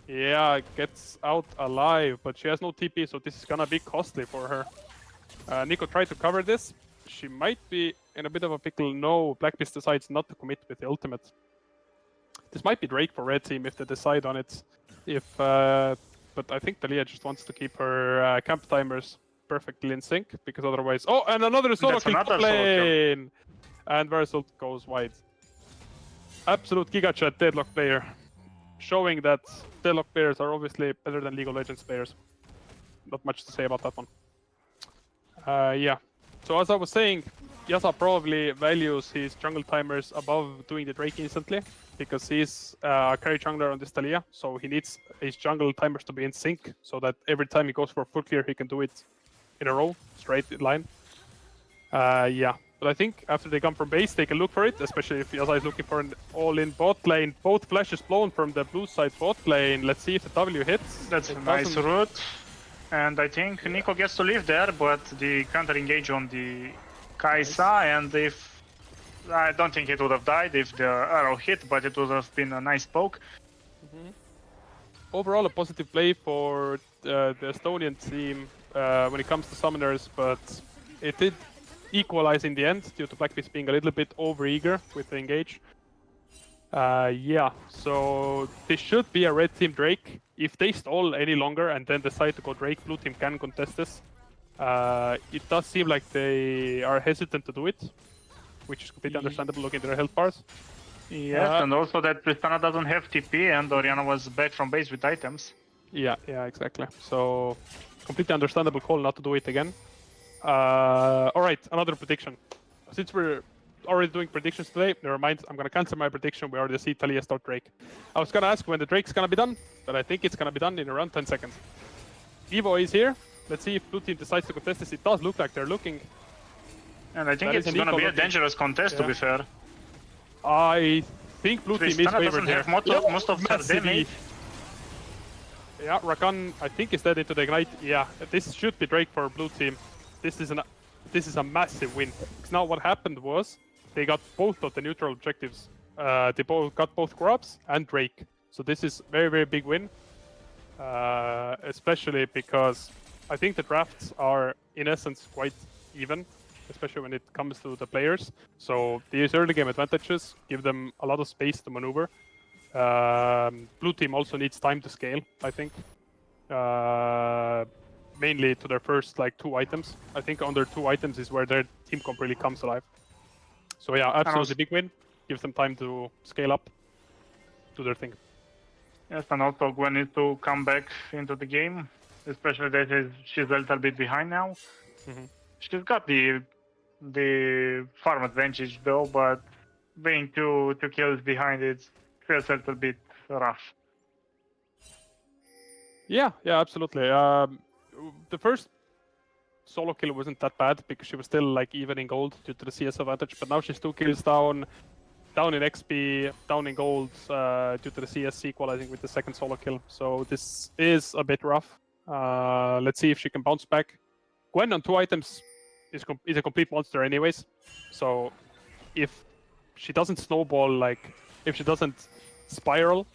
Yeah, gets out alive, but she has no TP, so this is gonna be costly for her. Nico tried to cover this. She might be in a bit of a pickle. No, Blackbeast decides not to commit with the ultimate. This might be Drake for red team if they decide on it. But I think Talia just wants to keep her camp timers perfectly in sync, because otherwise... Oh, and another solo kill top lane! And Versalt goes wide. Absolute Giga Chat Deadlock player. Showing that Deadlock players are obviously better than League of Legends players. Not much to say about that one. Yeah. So as I was saying, Yasa probably values his jungle timers above doing the Drake instantly, because he's a carry jungler on this Talia, so he needs his jungle timers to be in sync, so that every time he goes for full clear, he can do it in a row, straight in line. Yeah, but I think after they come from base, they can look for it, especially if Yasa is looking for an all-in bot lane. Both flashes blown from the blue side bot lane. Let's see if the W hits. That's a nice route. And I think Nico gets to live there, but the counter engage on the Kai'Sa, and if... I don't think it would have died if the arrow hit, but it would have been a nice poke. Overall, a positive play for the Estonian team when it comes to summoners, but it did equalize in the end due to Blackbeast being a little bit over-eager with the engage. Yeah, so this should be a red team Drake. If they stall any longer and then decide to go Drake, blue team can contest this. It does seem like they are hesitant to do it, which is completely understandable looking at their health bars. Yes, and also that Tristana doesn't have TP and Oriana was back from base with items. Yeah, exactly. So, completely understandable call not to do it again. Alright, another prediction. Since we're already doing predictions today, never mind, I'm gonna cancel my prediction. We already see Talia start Drake. I was gonna ask when the Drake's gonna be done, but I think it's gonna be done in around 10 seconds. Evo is here. Let's see if blue team decides to contest this. It does look like they're looking. And I think it's gonna be a dangerous contest, to be fair. I think blue team is favored doesn't here. have most of her damage. Yeah, Rakan, I think, is dead into the Ignite. Yeah, this should be Drake for blue team. This is a massive win. Because now what happened was they got both of the neutral objectives. They got both grabs and Drake. So this is very, very big win. Especially because I think the drafts are, in essence, quite even, especially when it comes to the players. So these early game advantages give them a lot of space to maneuver. Blue team also needs time to scale, I think. Mainly to their first 2 items. I think on their 2 items is where their team comp really comes alive. So yeah, absolutely big win. Gives them time to scale up, do their thing. Yes, and also Gwen needs to come back into the game, especially that she's a little bit behind now. She's got the farm advantage though, but being two kills behind it feels a little bit rough. Yeah, absolutely. The first solo kill wasn't that bad because she was still even in gold due to the CS advantage, but now she's 2 kills down in XP, down in gold due to the CS equalizing with the second solo kill. So this is a bit rough. Let's see if she can bounce back. Gwen on 2 items is a complete monster anyways. So if she doesn't snowball, if she doesn't spiral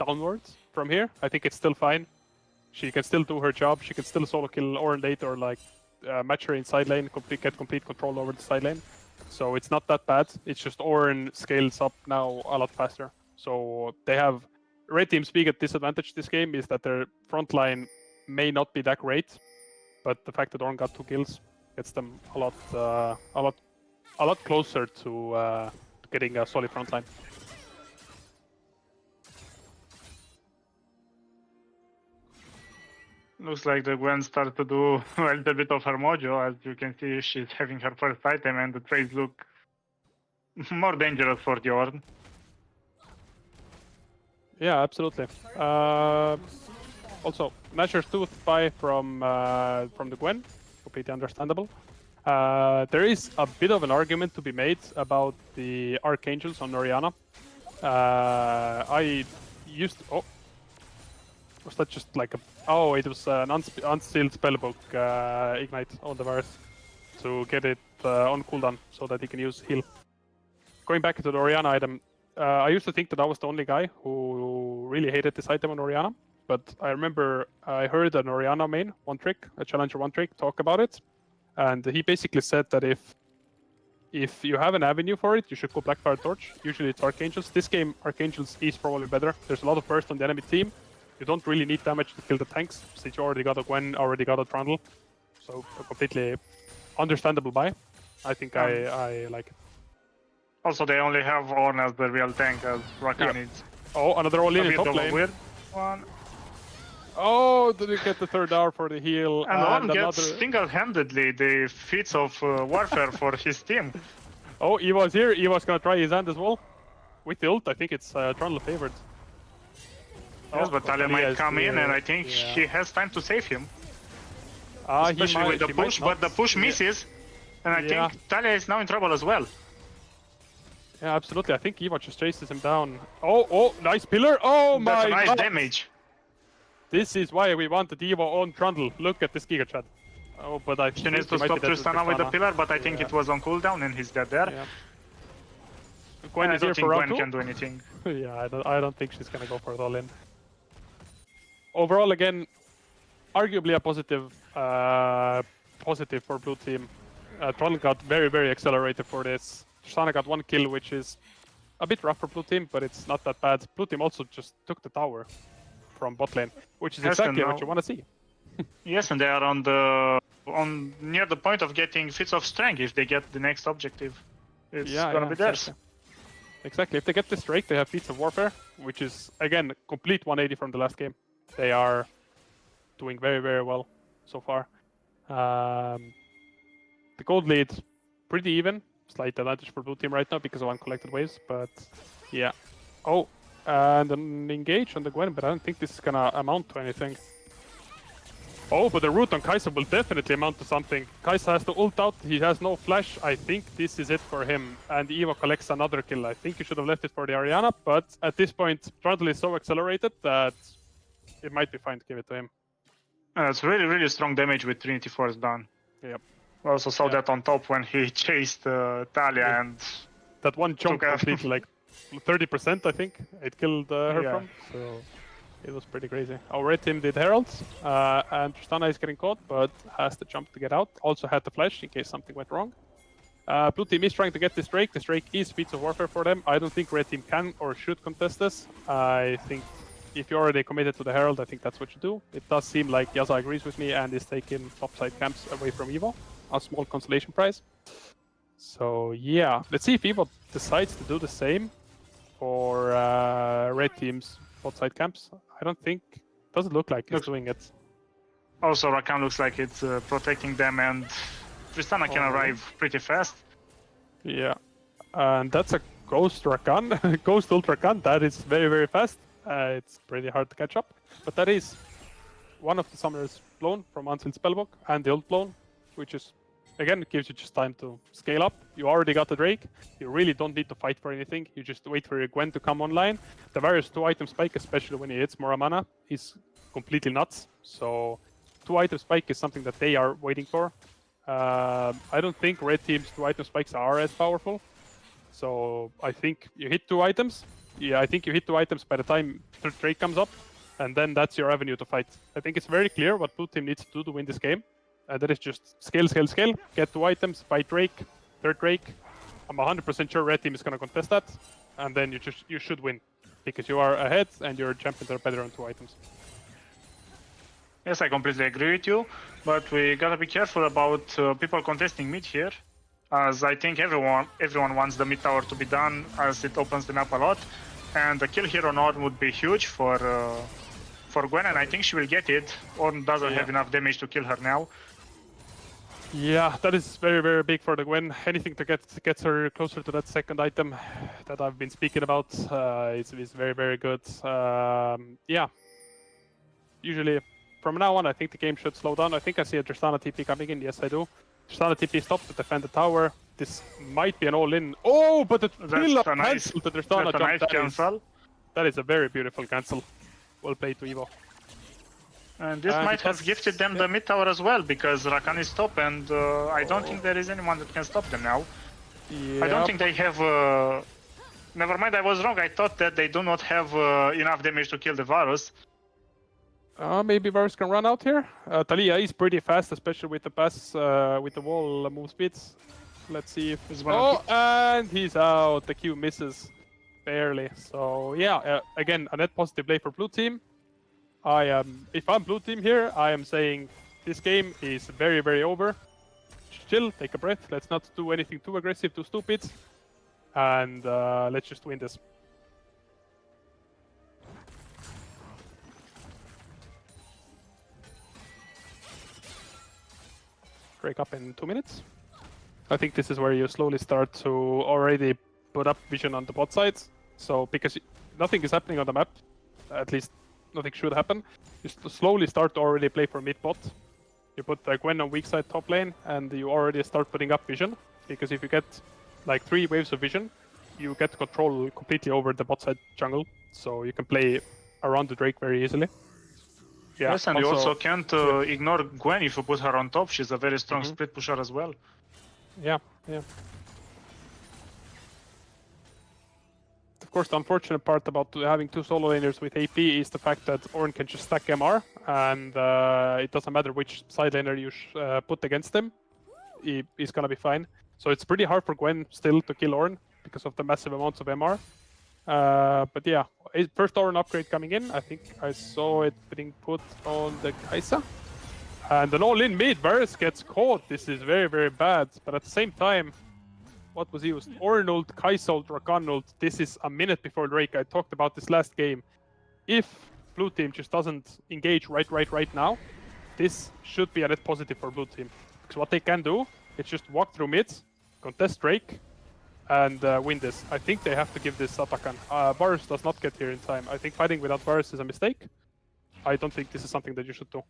downwards from here, I think it's still fine. She can still do her job. She can still solo kill Orin late or like match her in side lane, get complete control over the side lane. So it's not that bad. It's just Orin scales up now a lot faster. So they have red team's biggest disadvantage this game is that their front line may not be that great, but the fact that Orin got 2 kills gets them a lot closer to getting a solid front line. Looks like the Gwen started to do a little bit of her mojo. As you can see, she's having her first item, and the trades look more dangerous for the Ornn. Yeah, absolutely. Also, Nashor's Tooth buy from the Gwen, completely understandable. There is a bit of an argument to be made about the Archangels on Orianna. I used to, oh, was that just like a, oh, it was an unsealed spellbook ignite on the Varus to get it on cooldown so that he can use heal. Going back to the Orianna item, I used to think that I was the only guy who really hated this item on Orianna, but I remember I heard an Orianna main, a challenger one trick, talk about it, and he basically said that if you have an avenue for it, you should go Blackfire Torch. Usually it's Archangels. This game, Archangels is probably better. There's a lot of burst on the enemy team. You don't really need damage to kill the tanks, since you already got a Gwen, already got a Trundle. So a completely understandable buy. I think I like it. Also, they only have Ornn as the real tank, as Rakan is. Oh, another all-in in top lane. Weird one. Oh, did you get the third hour for the heal? And Ornn gets single-handedly the feats of warfare for his team. Oh, Eva's here. Eva's gonna try his hand as well. With the ult, I think it's Trundle favored. Yes, but Talia might come in, and I think she has time to save him. Especially with the push, but the push misses. And I think Talia is now in trouble as well. Yeah, absolutely. I think Eva just chases him down. Oh, nice pillar. Oh my god. That's nice damage. This is why we wanted Eva on Trundle. Look at this Giga Chat. Oh, but I she needs to stop Tristana with the pillar, but I think it was on cooldown and he's dead there. Yeah. Gwen is here for round 2. Gwen can do anything. Yeah, I don't think she's gonna go for it all in. Overall, again, arguably a positive for blue team. Trundle got very, very accelerated for this. Tristana got 1 kill, which is a bit rough for blue team, but it's not that bad. Blue team also just took the tower from bot lane, which is exactly what you want to see. Yes, and they are near the point of getting feats of strength if they get the next objective. It's gonna be theirs. Exactly. If they get this Drake, they have feats of warfare, which is again complete 180 from the last game. They are doing very, very well so far. The gold lead pretty even. Slight advantage for blue team right now because of uncollected waves, but yeah. Oh, and an engage on the Gwen, but I don't think this is gonna amount to anything. Oh, but the root on Kai'Sa will definitely amount to something. Kai'Sa has the ult out, he has no flash. I think this is it for him, and Eva collects another kill. I think you should have left it for the Orianna, but at this point, Trundle is so accelerated that it might be fine to give it to him. It's really, really strong damage with Trinity Force done. Yep. We also saw that on top when he chased Talia and... That one jump completely like 30%, I think, it killed her from. So it was pretty crazy. Our red team did Heralds, and Tristana is getting caught, but has the jump to get out. Also had the flash in case something went wrong. Blue team is trying to get this Drake. This Drake is feats of warfare for them. I don't think red team can or should contest this. I think if you're already committed to the Herald, I think that's what you do. It does seem like Yasa agrees with me and is taking topside camps away from Evo. A small consolation prize. So yeah, let's see if Evo decides to do the same for red team's bot side camps. I don't think, doesn't look like he's doing it. Also, Rakan looks like it's protecting them, and Tristana can arrive pretty fast. Yeah, and that's a Ghost Rakan, Ghost Ult Rakan. That is very, very fast. It's pretty hard to catch up, but that is one of the summoners blown from Unsealed Spellbook and the ult blown, which is, again, it gives you just time to scale up. You already got the Drake. You really don't need to fight for anything. You just wait for your Gwen to come online. The various 2-item spike, especially when he hits more mana, is completely nuts. So 2-item spike is something that they are waiting for. I don't think red team's 2-item spikes are as powerful. So I think you hit 2 items, Yeah, I think you hit 2 items by the time third Drake comes up, and then that's your avenue to fight. I think it's very clear what blue team needs to do to win this game. That is just scale, get 2 items, fight Drake, third Drake. I'm 100% sure red team is going to contest that, and then you should win, because you are ahead and your champions are better on 2 items. Yes, I completely agree with you, but we gotta be careful about people contesting mid here, as I think everyone wants the mid tower to be done, as it opens the map a lot, and the kill here on Ornn would be huge for Gwen, and I think she will get it. Ornn doesn't have enough damage to kill her now. Yeah, that is very, very big for the Gwen. Anything to get her closer to that second item that I've been speaking about is very, very good. Yeah, usually from now on, I think the game should slow down. I think I see a Tristana TP coming in. Yes, I do. Tristana TP stopped to defend the tower. This might be an all-in. Oh, but the Trilla cancel to Tristana jump. That is a very beautiful cancel. Well played to Evo. And this might have gifted them the mid tower as well, because Rakan is top, and I don't think there is anyone that can stop them now. I don't think they have... Never mind, I was wrong. I thought that they do not have enough damage to kill the Varus. Maybe Varus can run out here. Talia is pretty fast, especially with the pass, with the wall move speeds. Let's see if he's and he's out. The Q misses barely. So yeah, again, a net positive play for blue team. If I'm blue team here, I am saying this game is very, very over. Chill, take a breath. Let's not do anything too aggressive, too stupid, and let's just win this. Drake up in 2 minutes. I think this is where you slowly start to already put up vision on the bot sides. So because nothing is happening on the map, at least nothing should happen, you slowly start to already play for mid bot. You put Gwen on weak side top lane, and you already start putting up vision. Because if you get like 3 waves of vision, you get control completely over the bot side jungle. So you can play around the Drake very easily. Yeah, yes, and you also can't ignore Gwen if you put her on top. She's a very strong split pusher as well. Yeah. Of course, the unfortunate part about having 2 solo laners with AP is the fact that Ornn can just stack MR, and it doesn't matter which side laner you put against him, he's gonna be fine. So it's pretty hard for Gwen still to kill Ornn because of the massive amounts of MR. But yeah, first Ornn upgrade coming in. I think I saw it being put on the Kai'Sa. And an all-in mid, Varus gets caught. This is very, very bad. But at the same time, what was used? Ornn ult, Kai'Sa ult, Rakan ult. This is a minute before Drake. I talked about this last game. If blue team just doesn't engage right now, this should be a net positive for blue team. Because what they can do is just walk through mid, contest Drake, and win this. I think they have to give this Atakan. Varus does not get here in time. I think fighting without Varus is a mistake. I don't think this is something that you should do.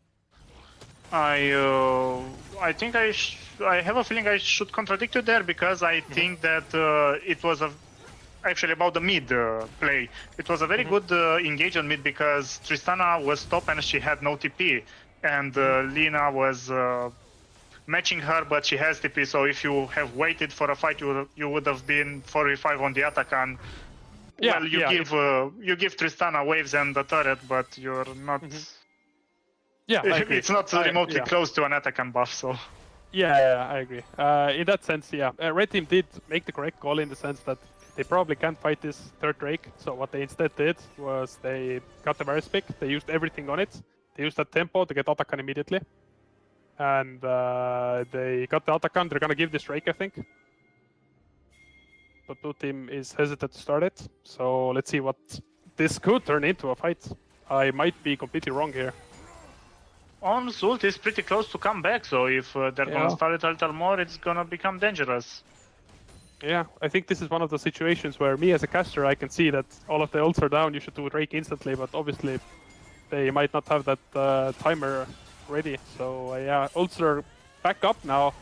I think I have a feeling I should contradict you there, because I think that it was actually about the mid play. It was a very good engage on mid, because Tristana was top and she had no TP, and Lina was matching her, but she has TP. So if you have waited for a fight, you would have been 4v5 on the Atakan. Yeah, well, you give Tristana waves and the turret, but you're not. Yeah, it's not remotely close to an Atakan buff, so. Yeah, I agree. In that sense, yeah, red team did make the correct call in the sense that they probably can't fight this third Drake. So what they instead did was they got the Varus pick. They used everything on it. They used that tempo to get Atakan immediately. And they got the Atakan. They're gonna give this Drake, I think. But blue team is hesitant to start it. So let's see what this could turn into a fight. I might be completely wrong here. Ornn's ult is pretty close to come back, so if they're gonna start it a little more, it's gonna become dangerous. Yeah, I think this is one of the situations where me as a caster, I can see that all of the ults are down, you should do Drake instantly, but obviously they might not have that timer ready. So yeah, ults are back up now.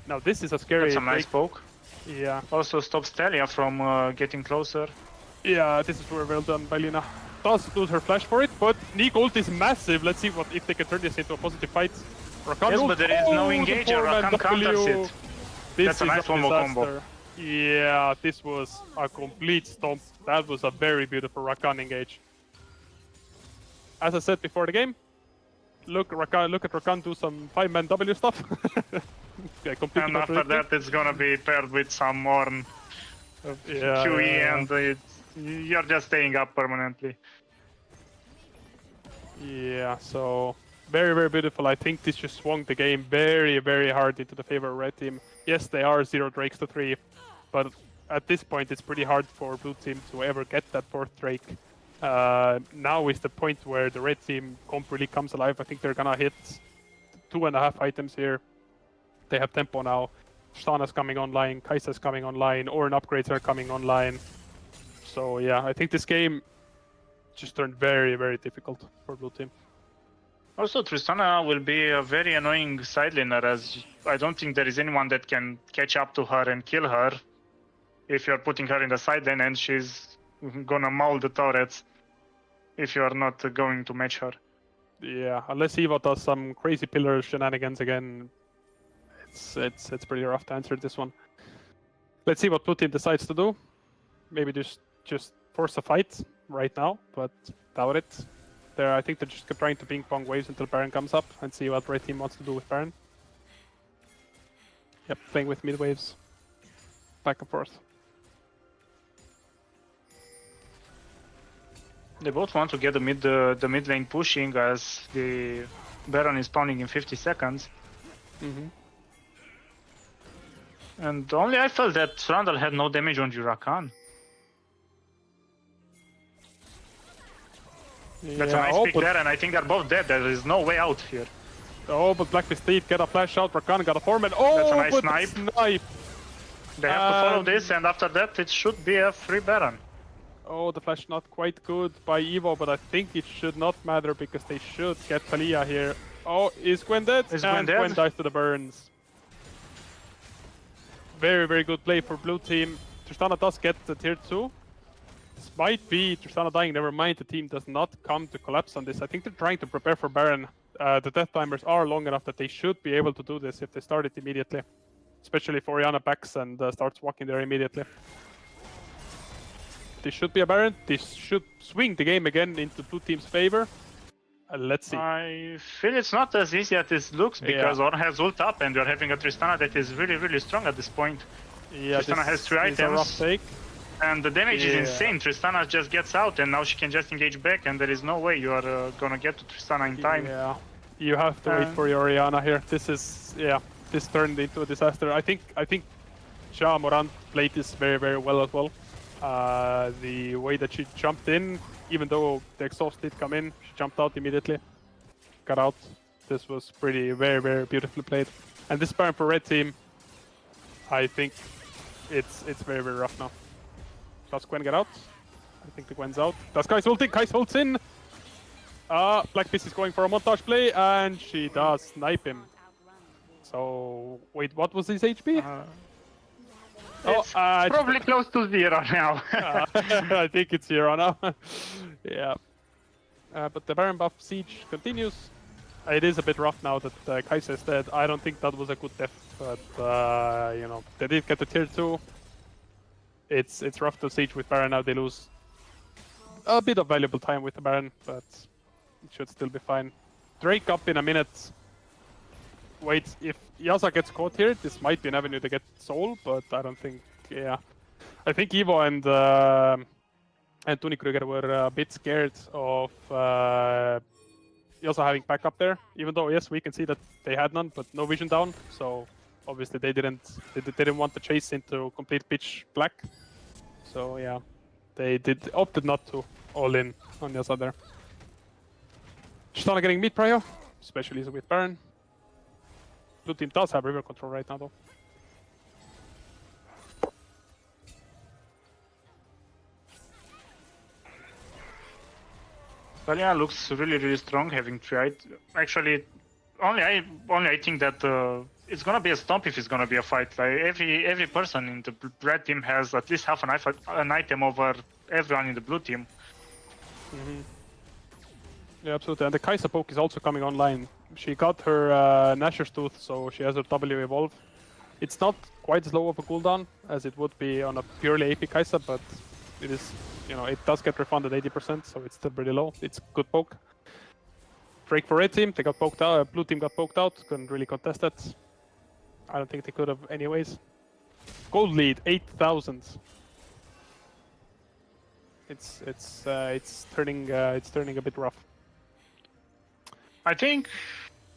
Now this is a scary That's a nice poke. Yeah. Also stops Talia from getting closer. Yeah, this is very well done by Lina. Does lose her flash for it, but Neek ult is massive. Let's see if they can turn this into a positive fight. Rakan yes, but there is no engage and Rakan counters it. This That's a nice combo. Yeah, this was a complete stomp. That was a very beautiful Rakan engage. As I said before the game, look at Rakan do some 5-man W stuff. Yeah, completely And after contradicting. that, it's gonna be paired with some more QE, and you're just staying up permanently. Yeah, so very, very beautiful. I think this just swung the game very, very hard into the favor of red team. Yes, they are 0 Drakes to 3, but at this point it's pretty hard for blue team to ever get that 4th Drake. Now is the point where the red team comp really comes alive. I think they're gonna hit 2.5 items here. They have tempo now. Tristana's coming online, Kai'Sa's coming online, Ornn upgrades are coming online. So yeah, I think this game just turned very, very difficult for blue team. Also, Tristana will be a very annoying side laner, as I don't think there is anyone that can catch up to her and kill her if you're putting her in the side lane, and she's gonna maul the turrets if you're not going to match her. Yeah, unless Evo does some crazy pillar shenanigans again, it's pretty rough to answer this one. Let's see what blue team decides to do. Maybe just force a fight right now, but doubt it. I think they're just trying to ping pong waves until Baron comes up and see what red team wants to do with Baron. Yep, playing with mid waves, back and forth. They both want to get the mid lane pushing, as the Baron is spawning in 50 seconds. Mm-hmm. And only I felt that Randall had no damage on Rakan. That's a nice pick there, and I think they're both dead. There is no way out here. Oh, but Black Mystique get a flash out. Rakan got a foreman. Oh, that's a nice but snipe. Snipe. They have to follow this, and after that, it should be a free Baron. Oh, the flash not quite good by Evo, but I think it should not matter because they should get Talia here. Oh, is Gwen dead? Is Gwen dead? Gwen dies to the burns. Very, very good play for blue team. Tristana does get the tier 2. This might be Tristana dying, never mind. The team does not come to collapse on this. I think they're trying to prepare for Baron. The death timers are long enough that they should be able to do this if they start it immediately. Especially if Orianna backs and starts walking there immediately. This should be a Baron. This should swing the game again into blue team's favor. Let's see. I feel it's not as easy as it looks, because Ornn has ult up and you're having a Tristana that is really, really strong at this point. Yeah, Tristana has 3 items. A rough take. And the damage is insane. Tristana just gets out and now she can just engage back, and there is no way you are gonna get to Tristana in time. Yeah, you have to wait for your Orianna here. This is, this turned into a disaster. I think Ja Morant played this very, very well as well. The way that she jumped in, even though the exhaust did come in, she jumped out immediately, got out. This was pretty, very, very beautifully played. And this Baron for red team, I think it's very, very rough now. Does Gwen get out? I think the Gwen's out. Does Kai's ulting? Kai's ults in! Black Beast is going for a montage play, and she does snipe him. So, wait, what was his HP? It's probably close to 0 now. I think it's 0 now. Yeah. But the Baron buff siege continues. It is a bit rough now that Kai'Sa is dead. I don't think that was a good death, but you know, they did get the tier 2. It's rough to siege with Baron now. They lose a bit of valuable time with the Baron, but it should still be fine. Drake up in a minute. Wait, if Yasa gets caught here, this might be an avenue to get Soul, but I don't think, I think Evo and Tony Kruger were a bit scared of Yasa having backup there, even though, yes, we can see that they had none, but no vision down, so obviously they didn't want to chase into complete pitch black. So yeah, they opted not to all in on Yasa there. Tristana getting mid prio, especially with Baron. Blue team does have river control right now though. Talia looks really, really strong, having 3 items. Actually, only I think that it's gonna be a stomp if it's gonna be a fight. Like every person in the red team has at least half an item over everyone in the blue team. Mm-hmm. Yeah, absolutely. And the Kai'Sa poke is also coming online. She got her Nashor's Tooth, so she has her W evolve. It's not quite as low of a cooldown as it would be on a purely AP Kai'Sa, but it is, it does get refunded 80%, so it's still pretty low. It's good poke. Drake for red team, they got poked out. Blue team got poked out, couldn't really contest that. I don't think they could have anyways. Gold lead 8,000. It's turning a bit rough. I think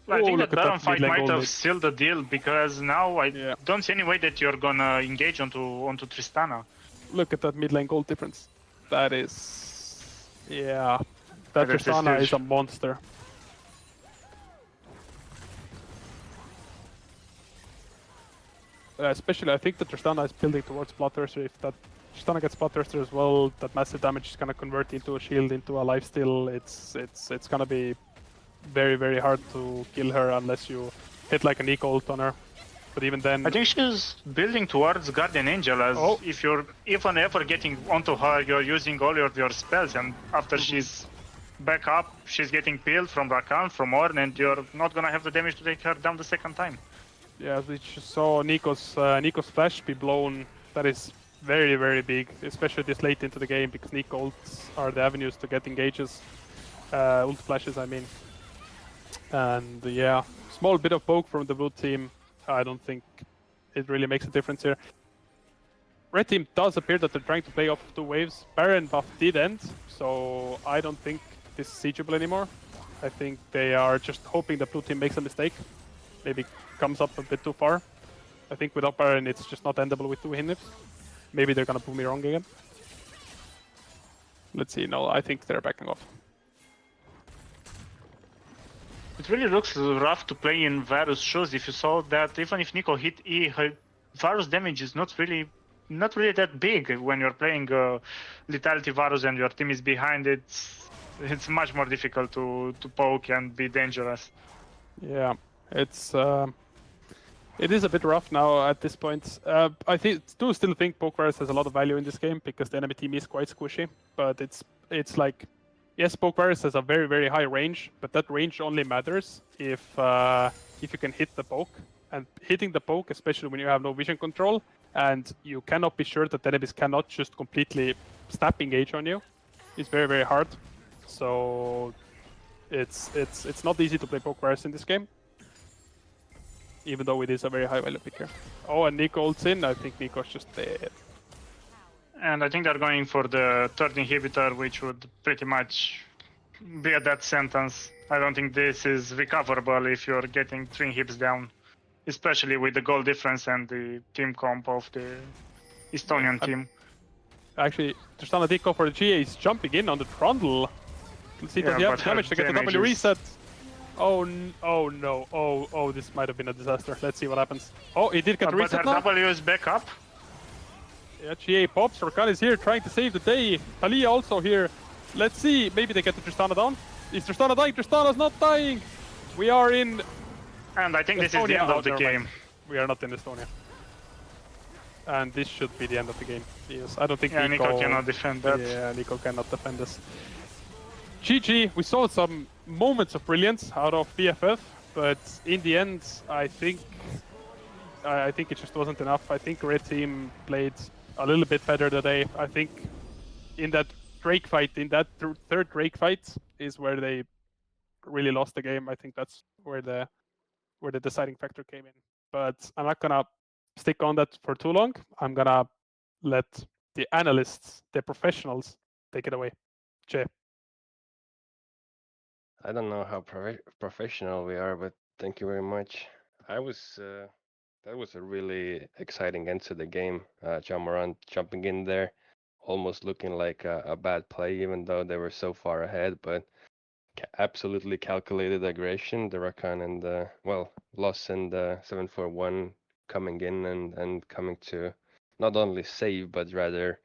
that Baron fight might have sealed the deal, because now I don't see any way that you're gonna engage onto Tristana. Look at that mid lane gold difference. That is, that Tristana is a monster. Especially, I think that Tristana is building towards Bloodthirster. If that Tristana gets Bloodthirster as well, that massive damage is gonna convert into a shield, into a lifesteal. It's gonna be very, very hard to kill her unless you hit like a Nico ult on her. But even then, I think she's building towards Guardian Angel, as if you're even ever getting onto her, you're using all of your spells, and after she's back up, she's getting peeled from Rakan, from Ornn, and you're not gonna have the damage to take her down the second time. Yeah, we just saw Nico's flash be blown. That is very, very big, especially this late into the game, because Nico ults are the avenues to get engages. Ult flashes, I mean. And yeah, small bit of poke from the blue team. I don't think it really makes a difference here. Red team does appear that they're trying to play off 2 waves. Baron buff did end, so I don't think this is siegeable anymore. I think they are just hoping the blue team makes a mistake. Maybe comes up a bit too far. I think without Baron, it's just not endable with 2 Hinnips. Maybe they're gonna prove me wrong again. Let's see. No, I think they're backing off. It really looks rough to play in Varus shoes. If you saw that, even if Nico hit E, her Varus damage is not really that big when you're playing Lethality Varus and your team is behind. It's much more difficult to poke and be dangerous. Yeah, it is a bit rough now at this point. I do still think Poke Varus has a lot of value in this game, because the enemy team is quite squishy. But it's like, yes, Poke Varus has a very, very high range, but that range only matters if you can hit the poke. And hitting the poke, especially when you have no vision control, and you cannot be sure that enemies cannot just completely snap engage on you, is very, very hard. So it's not easy to play Poke Varus in this game, even though it is a very high value picker. Oh, and Nico ults in. I think Nico's just dead. And I think they're going for the third inhibitor, which would pretty much be a death sentence. I don't think this is recoverable if you're getting 3 inhibs down, especially with the goal difference and the team comp of the Estonian team. Actually, Tristana Diko for the GA is jumping in on the Trundle. Let's see, does he have damage to get the W reset? Oh no, oh, this might have been a disaster. Let's see what happens. Oh, he did get the reset now. But her W is back up. Yeah, GA pops. Rakan is here trying to save the day. Talia also here. Let's see, maybe they get the Tristana down. Is Tristana dying? Tristana's not dying! We are in... And I think this is the end of the game. We are not in Estonia. And this should be the end of the game. Yes, I don't think Nico cannot defend that. Yeah, Nico cannot defend this. GG, we saw some moments of brilliance out of BFF, but in the end, I think it just wasn't enough. I think Red Team played a little bit better today. I think in that Drake fight, in that third Drake fight, is where they really lost the game. I think that's where the deciding factor came in. But I'm not gonna stick on that for too long. I'm gonna let the analysts, the professionals, take it away. Jay. I don't know how professional we are, but thank you very much. That was a really exciting end to the game. Jamarant jumping in there, almost looking like a bad play, even though they were so far ahead, but absolutely calculated aggression. The Rakan and the, Loss and the 741 coming in and coming to not only save, but rather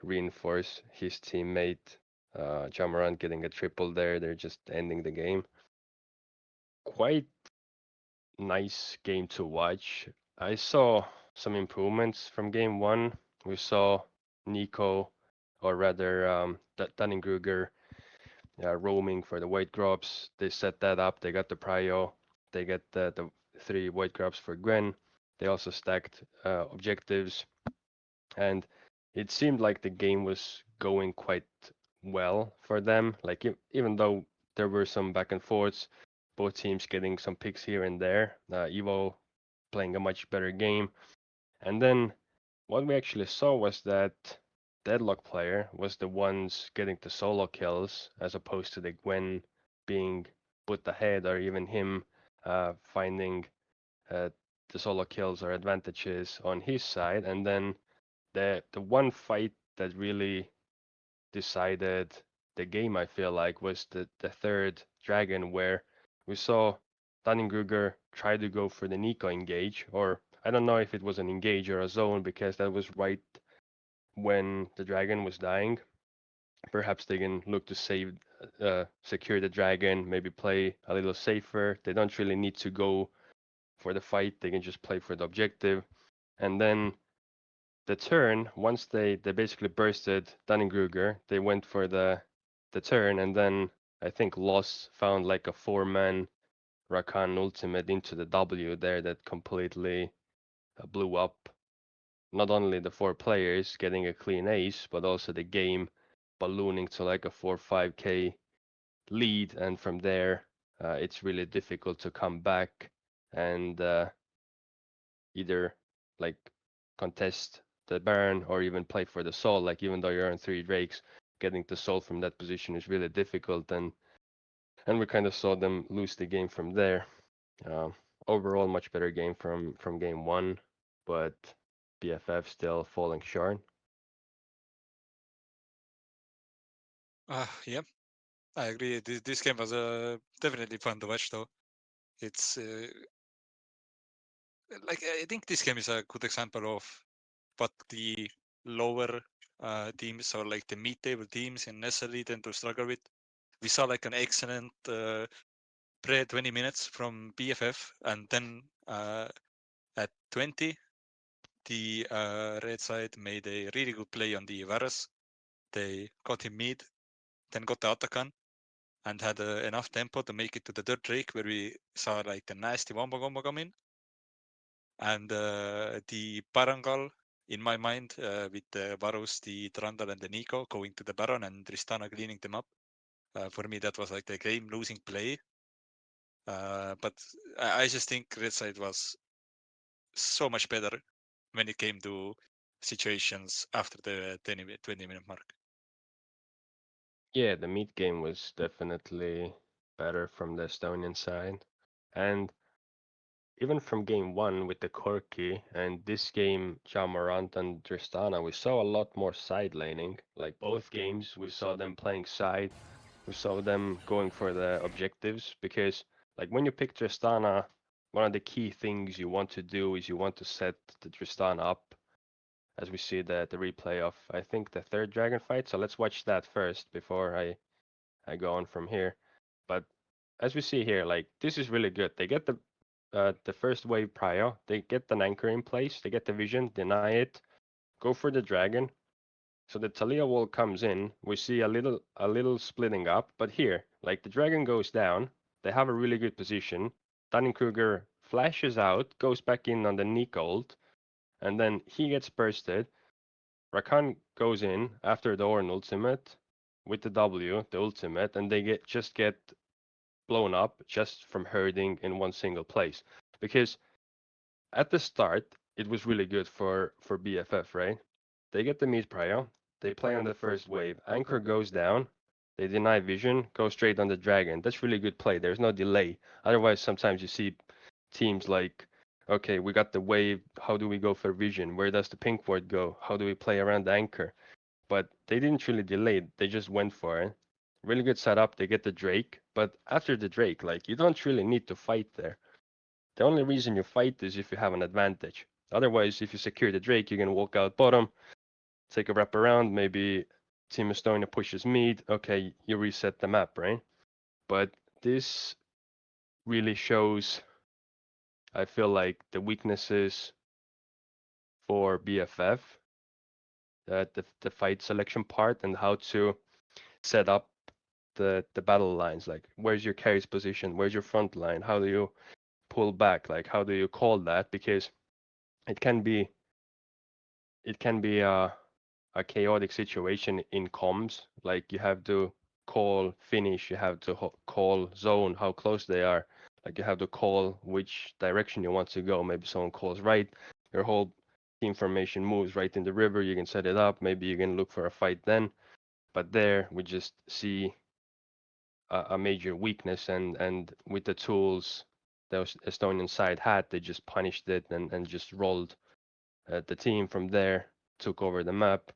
reinforce his teammate. Jamarant getting a triple there. They're just ending the game. Quite nice game to watch. I saw some improvements from game 1. We saw Nico, or rather Dunning-Kruger, roaming for the white grubs. They set that up. They got the prio. They get the 3 white grubs for Gwen. They also stacked objectives, and it seemed like the game was going quite well for them. Like even though there were some back and forths, both teams getting some picks here and there. Evo playing a much better game, and then what we actually saw was that Deadlock player was the ones getting the solo kills as opposed to the Gwen being put ahead, or even him finding uh, the solo kills or advantages on his side. And then the one fight that really decided the game, I feel like, was the third dragon, where we saw Dunning-Kruger try to go for the Nico engage, or I don't know if it was an engage or a zone, because that was right when the dragon was dying. Perhaps they can look to save, secure the dragon, maybe play a little safer. They don't really need to go for the fight. They can just play for the objective. And then the turn, once they basically bursted Dunning-Kruger, they went for the turn, and then I think Loss found like a 4-man Rakan ultimate into the W there that completely blew up not only the 4 players getting a clean ace, but also the game ballooning to like a 4-5k lead, and from there it's really difficult to come back and either like contest the Baron or even play for the soul. Like even though you're on 3 Drakes, getting the soul from that position is really difficult, and we kind of saw them lose the game from there. Overall, much better game from game 1, but BFF still falling short. Yeah, I agree. This game was definitely fun to watch, though. It's like I think this game is a good example of what the lower teams or like the mid-table teams in SLE tend to struggle with. We saw like an excellent pre 20 minutes from BFF, and then at 20, the red side made a really good play on the Varus. They got him mid, then got the Atakan, and had enough tempo to make it to the third Drake, where we saw like the nasty wombo combo come in. And the Barangal, in my mind, with the Varus, the Trundle, and the Nico going to the Baron and Tristana cleaning them up. For me, that was like the game-losing play. But I just think red side was so much better when it came to situations after the 20-minute mark. Yeah, the mid game was definitely better from the Estonian side. And even from game 1 with the Corki and this game, Jamarant and Tristana, we saw a lot more side laning. Like both games, we saw them playing side. We saw them going for the objectives, because like when you pick Tristana, one of the key things you want to do is you want to set the Tristana up, as we see the replay of, I think, the third dragon fight. So let's watch that first before I go on from here. But as we see here, like this is really good. They get the first wave prio, they get an anchor in place, they get the vision, deny it, go for the dragon. So the Talia wall comes in, we see a little splitting up, but here, like the dragon goes down, they have a really good position. Dunning-Kruger flashes out, goes back in on the Nico ult, and then he gets bursted. Rakan goes in after the Ornn ultimate with the W, the ultimate, and they just get blown up just from herding in one single place. Because at the start, it was really good for BFF, right? They get the mid prio, they play on the first wave, anchor goes down, they deny vision, go straight on the dragon. That's really good play. There's no delay. Otherwise, sometimes you see teams like, okay, we got the wave, how do we go for vision? Where does the pink ward go? How do we play around the anchor? But they didn't really delay, they just went for it. Really good setup, they get the Drake, but after the Drake, like you don't really need to fight there. The only reason you fight is if you have an advantage. Otherwise, if you secure the Drake, you can walk out bottom, take a wrap around, maybe Team Estonia pushes mid, okay, you reset the map, right? But this really shows, I feel like, the weaknesses for BFF, the fight selection part, and how to set up the battle lines. Like, where's your carry's position? Where's your front line? How do you pull back? Like, how do you call that? Because it can be a chaotic situation in comms. Like you have to call finish, you have to call zone, how close they are. Like you have to call which direction you want to go. Maybe someone calls right, your whole team formation moves right in the river. You can set it up. Maybe you can look for a fight then. But there we just see a major weakness, and with the tools the Estonian side had, they just punished it and just rolled the team from there, took over the map.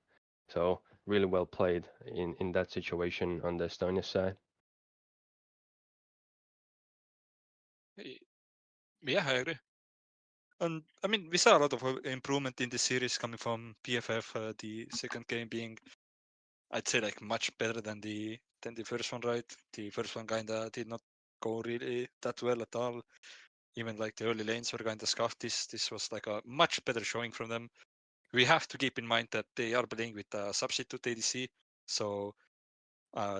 So really well played in that situation on the Estonia side. Yeah, I agree. And I mean, we saw a lot of improvement in this series coming from PFF. The second game being, I'd say, like much better than the first one, right? The first one kinda did not go really that well at all. Even like the early lanes were kinda scuffed. This was like a much better showing from them. We have to keep in mind that they are playing with a substitute ADC, so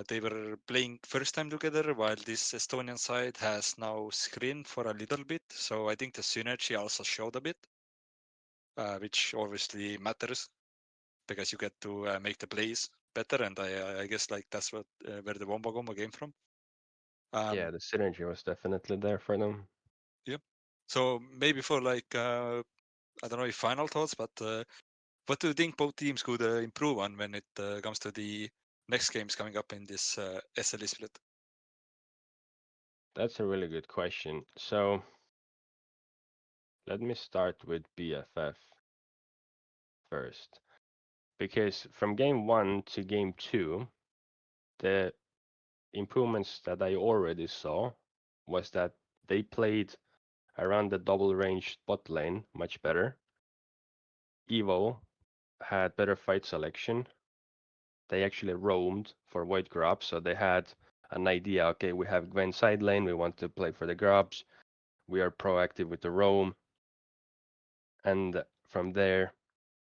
they were playing first time together, while this Estonian side has now screened for a little bit. So I think the synergy also showed a bit, which obviously matters because you get to make the plays better. And I guess like that's what where the Wombo Combo came from. Yeah, the synergy was definitely there for them. Yep. So maybe for like I don't know if final thoughts, but what do you think both teams could improve on when it comes to the next games coming up in this SLE split? That's a really good question. So let me start with BFF first, because from game 1 to game 2, the improvements that I already saw was that they played around the double range bot lane much better. Evo had better fight selection. They actually roamed for white grubs, so they had an idea. Okay, we have Gwen side lane, we want to play for the grubs. We are proactive with the roam, and from there,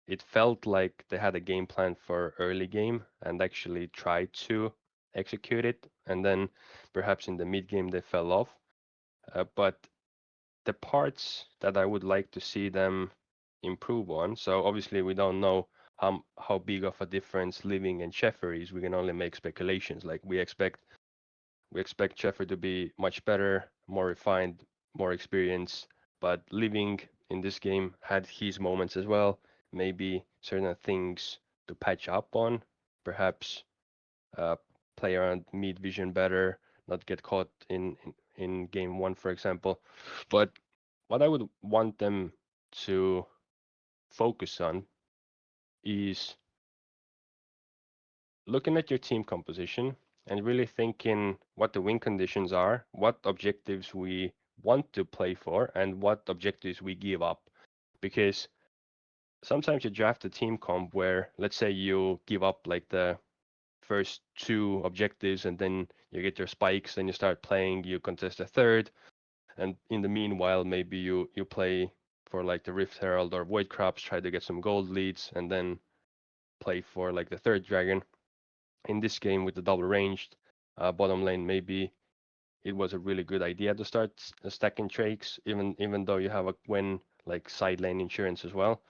it felt like they had a game plan for early game and actually tried to execute it. And then perhaps in the mid game they fell off. But the parts that I would like to see them improve on. So obviously we don't know how big of a difference Living and Sheffer is. We can only make speculations. Like we expect Sheffer to be much better, more refined, more experienced. But Living in this game had his moments as well. Maybe certain things to patch up on. Perhaps uh, play around mid vision better, not get caught in game 1, for example. But what I would want them to focus on is looking at your team composition and really thinking what the win conditions are, what objectives we want to play for, and what objectives we give up. Because sometimes you draft a team comp where, let's say, you give up like the first 2 objectives and then you get your spikes, then you start playing, you contest a third, and in the meanwhile maybe you play for like the Rift Herald or Void Crops, try to get some gold leads, and then play for like the third dragon. In this game with the double ranged bottom lane, maybe it was a really good idea to start stacking trakes, even though you have a Gwen like side lane insurance as well.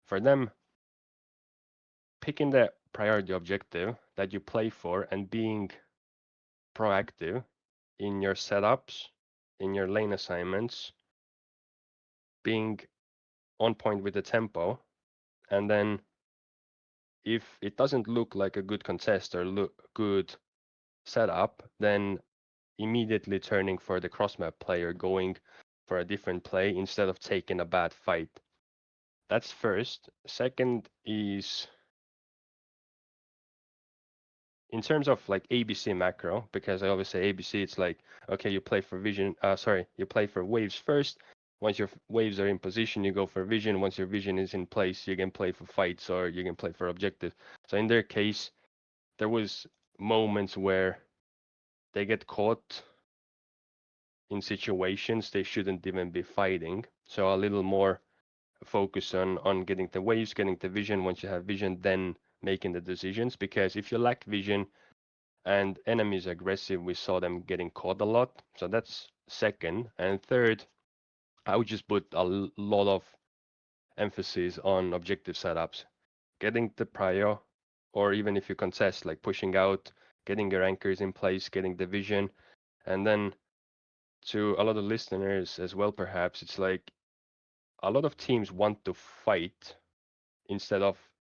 For them, picking the priority objective that you play for and being proactive in your setups, in your lane assignments, being on point with the tempo, and then if it doesn't look like a good contest or look good setup, then immediately turning for the cross-map player, going for a different play instead of taking a bad fight. That's first. Second is in terms of like ABC macro, because I always say ABC, it's like, okay, you play for vision, you play for waves first. Once your waves are in position, you go for vision. Once your vision is in place, you can play for fights or you can play for objectives. So in their case, there was moments where they get caught in situations they shouldn't even be fighting. So a little more focus on getting the waves, getting the vision. Once you have vision, then making the decisions. Because if you lack vision and enemies aggressive, we saw them getting caught a lot. So that's second. And third, I would just put a lot of emphasis on objective setups, getting the prio, or even if you contest, like pushing out, getting your anchors in place, getting the vision, and then to a lot of listeners as well, perhaps it's like a lot of teams want to fight instead of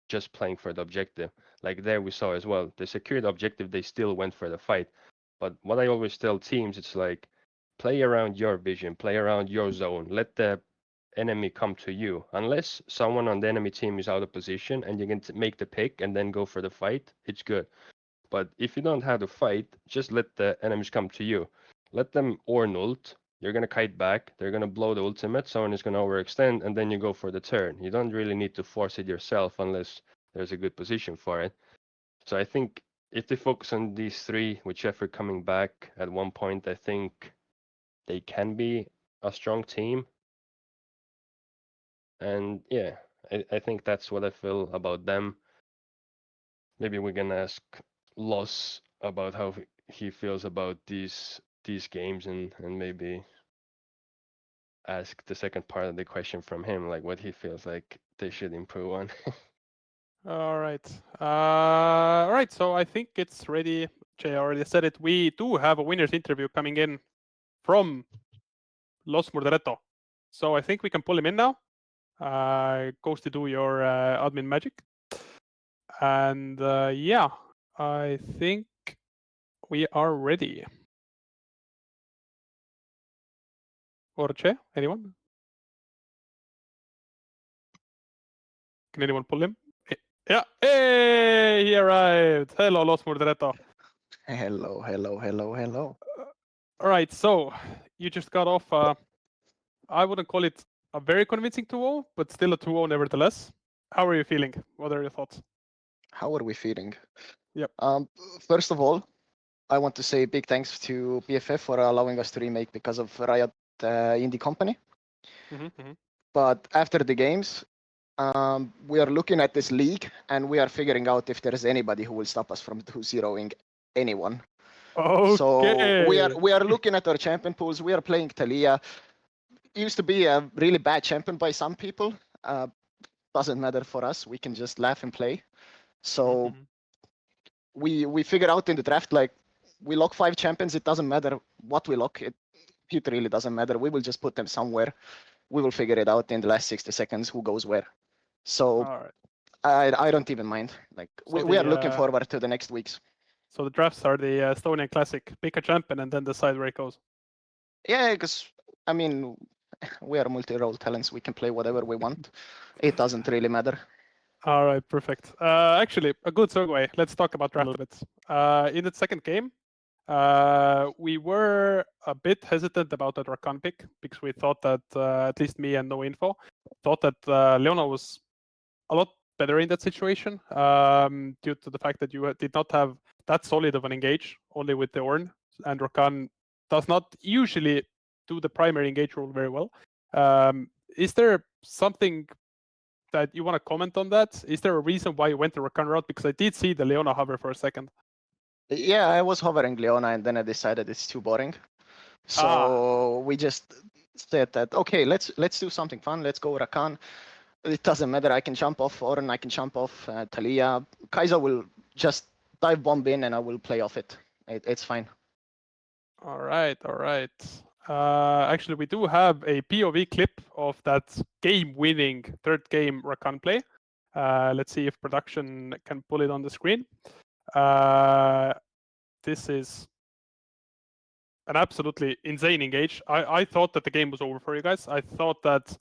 just playing for the objective. Like there we saw as well, the secured objective, they still went for the fight. But what I always tell teams, it's like play around your vision, play around your zone, let the enemy come to you. Unless someone on the enemy team is out of position and you can make the pick and then go for the fight, it's good. But if you don't have to fight, just let the enemies come to you. Let them Ornn ult. You're gonna kite back. They're gonna blow the ultimate. Someone is gonna overextend, and then you go for the turn. You don't really need to force it yourself unless there's a good position for it. So I think if they focus on these three, with Sheffield coming back at one point, I think they can be a strong team. And yeah, I think that's what I feel about them. Maybe we can ask Loss about how he feels about these games, and maybe ask the second part of the question from him, like what he feels like they should improve on. All right. So I think it's ready. Jay already said it. We do have a winner's interview coming in from Los Murderetto. So I think we can pull him in now. Goes to do your admin magic. And yeah, I think we are ready. Orche, anyone? Can anyone pull him? Yeah. Hey, he arrived. Hello, Los Murderetto. Hello. All right, so you just got off, I wouldn't call it a very convincing 2-0, but still a 2-0 nevertheless. How are you feeling? What are your thoughts? How are we feeling? Yep. First of all, I want to say big thanks to BFF for allowing us to remake because of Riot Indie Company. But after the games, we are looking at this league and we are figuring out if there is anybody who will stop us from 2-0ing anyone. Okay. So we are looking at our champion pools. We are playing Talia. Used to be a really bad champion by some people. Doesn't matter for us. We can just laugh and play. So we figured out in the draft, like we lock 5 champions. It doesn't matter what we lock. It really doesn't matter. We will just put them somewhere. We will figure it out in the last 60 seconds who goes where. So I don't even mind. Like so we are looking forward to the next weeks. So the drafts are the Estonian classic. Pick a champion and then decide where it goes. Yeah, because I mean, we are multi-role talents. We can play whatever we want. It doesn't really matter. All right, perfect. Actually, a good segue. Let's talk about draft a little bit. In the second game, we were a bit hesitant about the Rakan pick because we thought that, at least me and No Info, thought that Leona was a lot better in that situation due to the fact that you did not have that solid of an engage, only with the Ornn, and Rakan does not usually do the primary engage role very well. Is there something that you want to comment on that? Is there a reason why you went the Rakan route? Because I did see the Leona hover for a second. Yeah, I was hovering Leona and then I decided it's too boring. So we just said that, okay, let's do something fun. Let's go Rakan. It doesn't matter. I can jump off Ornn. I can jump off Talia. Kai'Sa will just dive bomb in and I will play off it. It's fine. All right. Actually, we do have a POV clip of that game-winning third game Rakan play. Let's see if production can pull it on the screen. This is an absolutely insane engage. I thought that the game was over for you guys. I thought that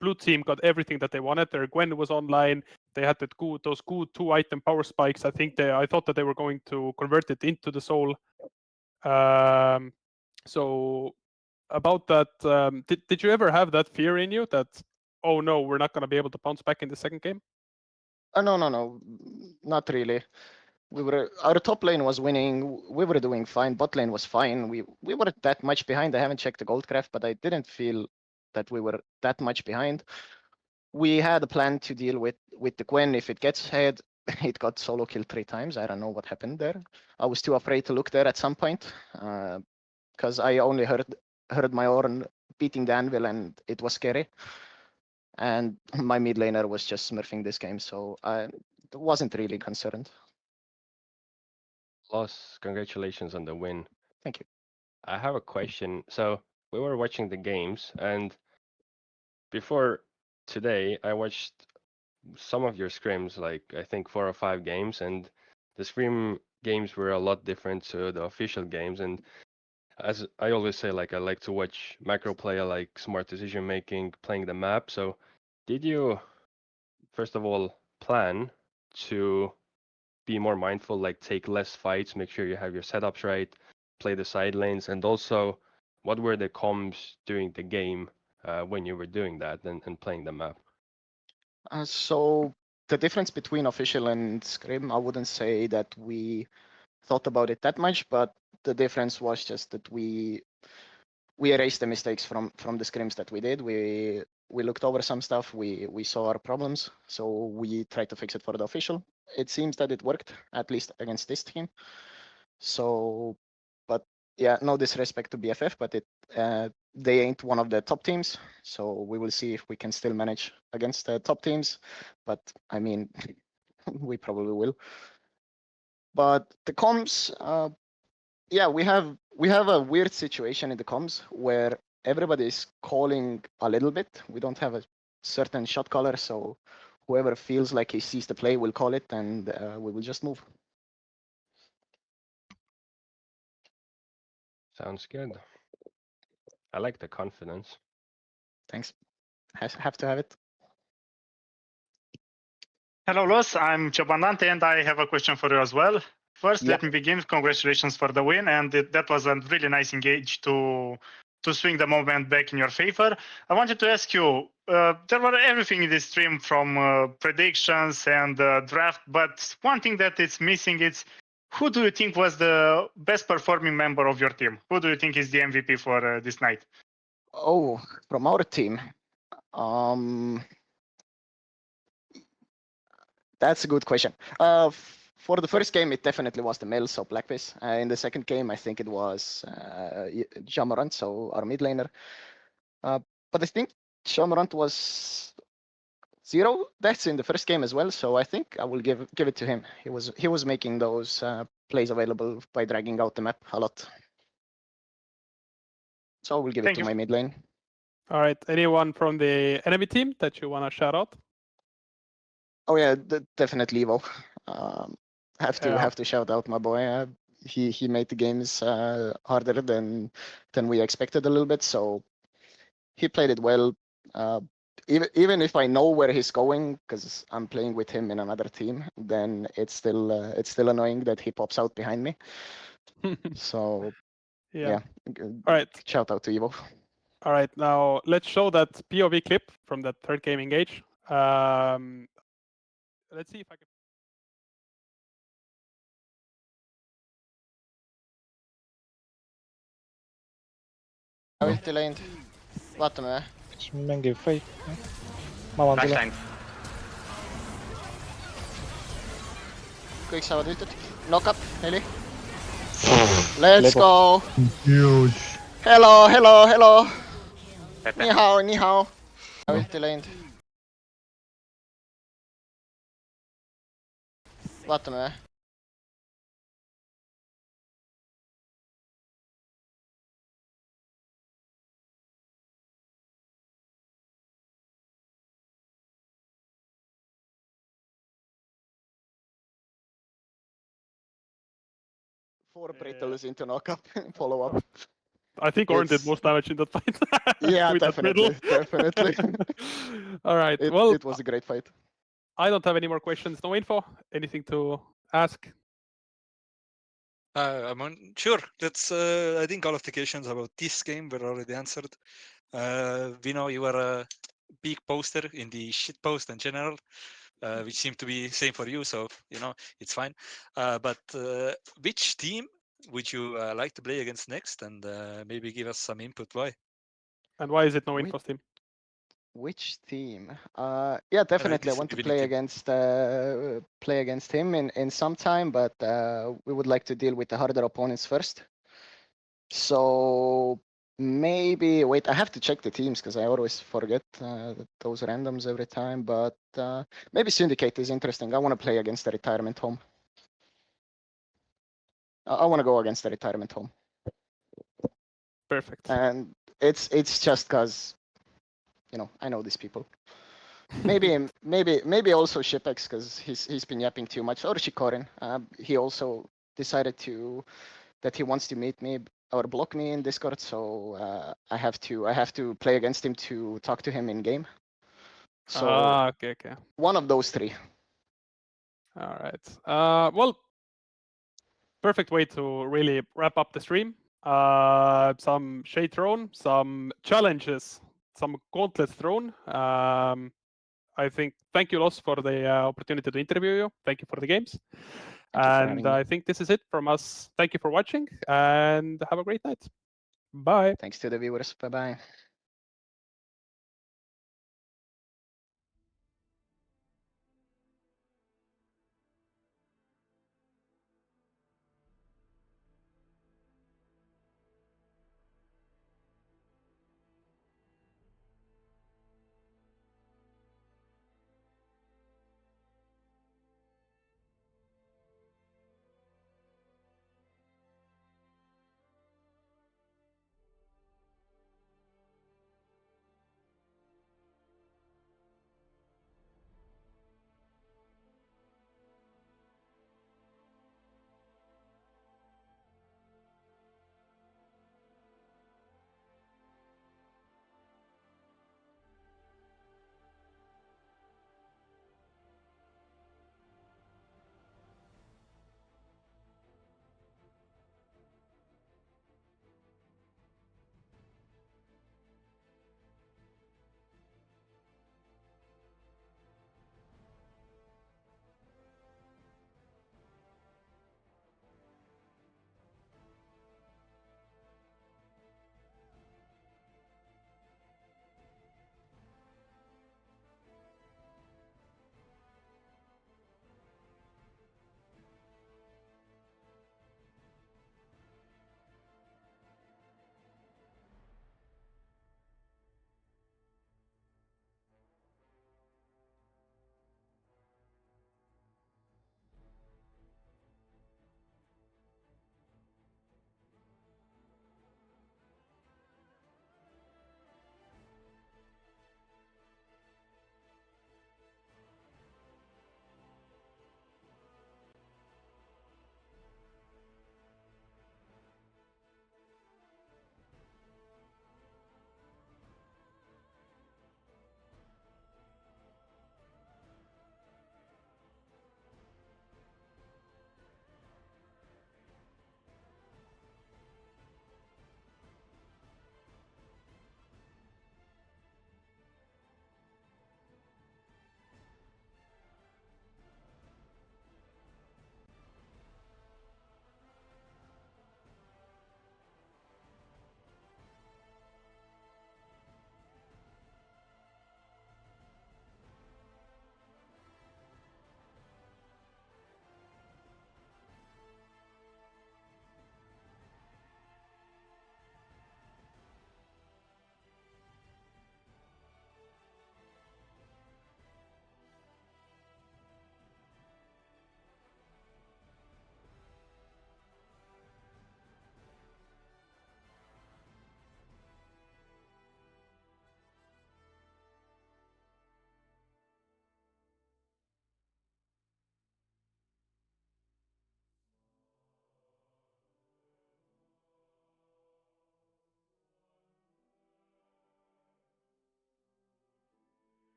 blue team got everything that they wanted. Their Gwen was online. They had those good 2-item power spikes. I thought that they were going to convert it into the soul. So about that, did you ever have that fear in you that, oh no, we're not going to be able to bounce back in the second game? No, not really. Our top lane was winning. We were doing fine. Bot lane was fine. We weren't that much behind. I haven't checked the gold craft, but I didn't feel that we were that much behind. We had a plan to deal with the Gwen. If it gets head, it got solo killed 3 times. I don't know what happened there. I was too afraid to look there at some point because I only heard my Ornn beating the anvil and it was scary. and my mid laner was just smurfing this game, so I wasn't really concerned. Loss, congratulations on the win. Thank you. I have a question. So we were watching the games, and before today, I watched some of your scrims, like I think 4 or 5 games, and the scrim games were a lot different to the official games. And as I always say, like I like to watch macro play, I like smart decision making, playing the map. So did you, first of all, plan to be more mindful, like take less fights, make sure you have your setups right, play the side lanes, and also what were the comms during the game when you were doing that and playing the map? So the difference between official and scrim, I wouldn't say that we thought about it that much, but the difference was just that we erased the mistakes from the scrims that we did. We looked over some stuff, we saw our problems, so we tried to fix it for the official. It seems that it worked, at least against this team. So, but yeah, no disrespect to BFF, but they ain't one of the top teams. So we will see if we can still manage against the top teams. But I mean, we probably will. But the comms, yeah, we have a weird situation in the comms where everybody is calling a little bit. We don't have a certain shot caller, so whoever feels like he sees the play will call it, and we will just move. Sounds good. I like the confidence. Thanks. Have to have it. Hello, Los. I'm Ciobandante, and I have a question for you as well. First, Yeah. let me begin. Congratulations for the win, and that was a really nice engage to swing the moment back in your favor. I wanted to ask you, there were everything in this stream from predictions and draft, but one thing that is missing is who do you think was the best performing member of your team? Who do you think is the MVP for this night? Oh, from our team. That's a good question. For the first game, it definitely was the male, so Blackface. In the second game, I think it was Jamorant, so our mid laner. But I think Jamorant was 0 deaths in the first game as well, so I think I will give it to him. He was making those plays available by dragging out the map a lot. So I will give it to my mid lane. All right. Anyone from the enemy team that you want to shout out? Oh yeah, definitely Evo. Have to shout out my boy. He made the games harder than we expected a little bit. So he played it well. Even if I know where he's going, because I'm playing with him in another team, then it's still annoying that he pops out behind me. So yeah. All right. Shout out to Evo. All right. Now let's show that POV clip from that third game engage. Let's see if I can. Ulti läinud. Vaatame või? Kas mängib fight? Ma avan sulle. Kõik saavad ultit. Knock up, 4. Let's go! Huge. Hello! Ni hao. Ulti läinud. Vaatame või? Four brittles into knock-up, follow up. I think Ornn did most damage in that fight. Yeah, definitely. All right. It was a great fight. I don't have any more questions. No info. Anything to ask? I'm on. Sure. That's. I think all of the questions about this game were already answered. We know you are a big poster in the shit post in general, which seemed to be same for you. So it's fine. But which team would you like to play against next, and maybe give us some input why? And why is it no info team? Which team? Yeah, definitely. I want to play against him in some time, but we would like to deal with the harder opponents first. So Maybe wait. I have to check the teams because I always forget those randoms every time. But maybe Syndicate is interesting. I want to play against the retirement home. I want to go against the retirement home. Perfect. And it's just because, you know, I know these people. Maybe also Shipex because he's been yapping too much, or Shikorin. He also decided that he wants to meet me or block me in Discord, so I have to play against him to talk to him in game. So Okay. one of those three. All right. Well, perfect way to really wrap up the stream. Some shade thrown, some challenges, some gauntlets thrown. I think thank you, Los, for the opportunity to interview you. Thank you for the games. And I think this is it from us. Thank you for watching and have a great night. Bye. Thanks to the viewers. Bye-bye.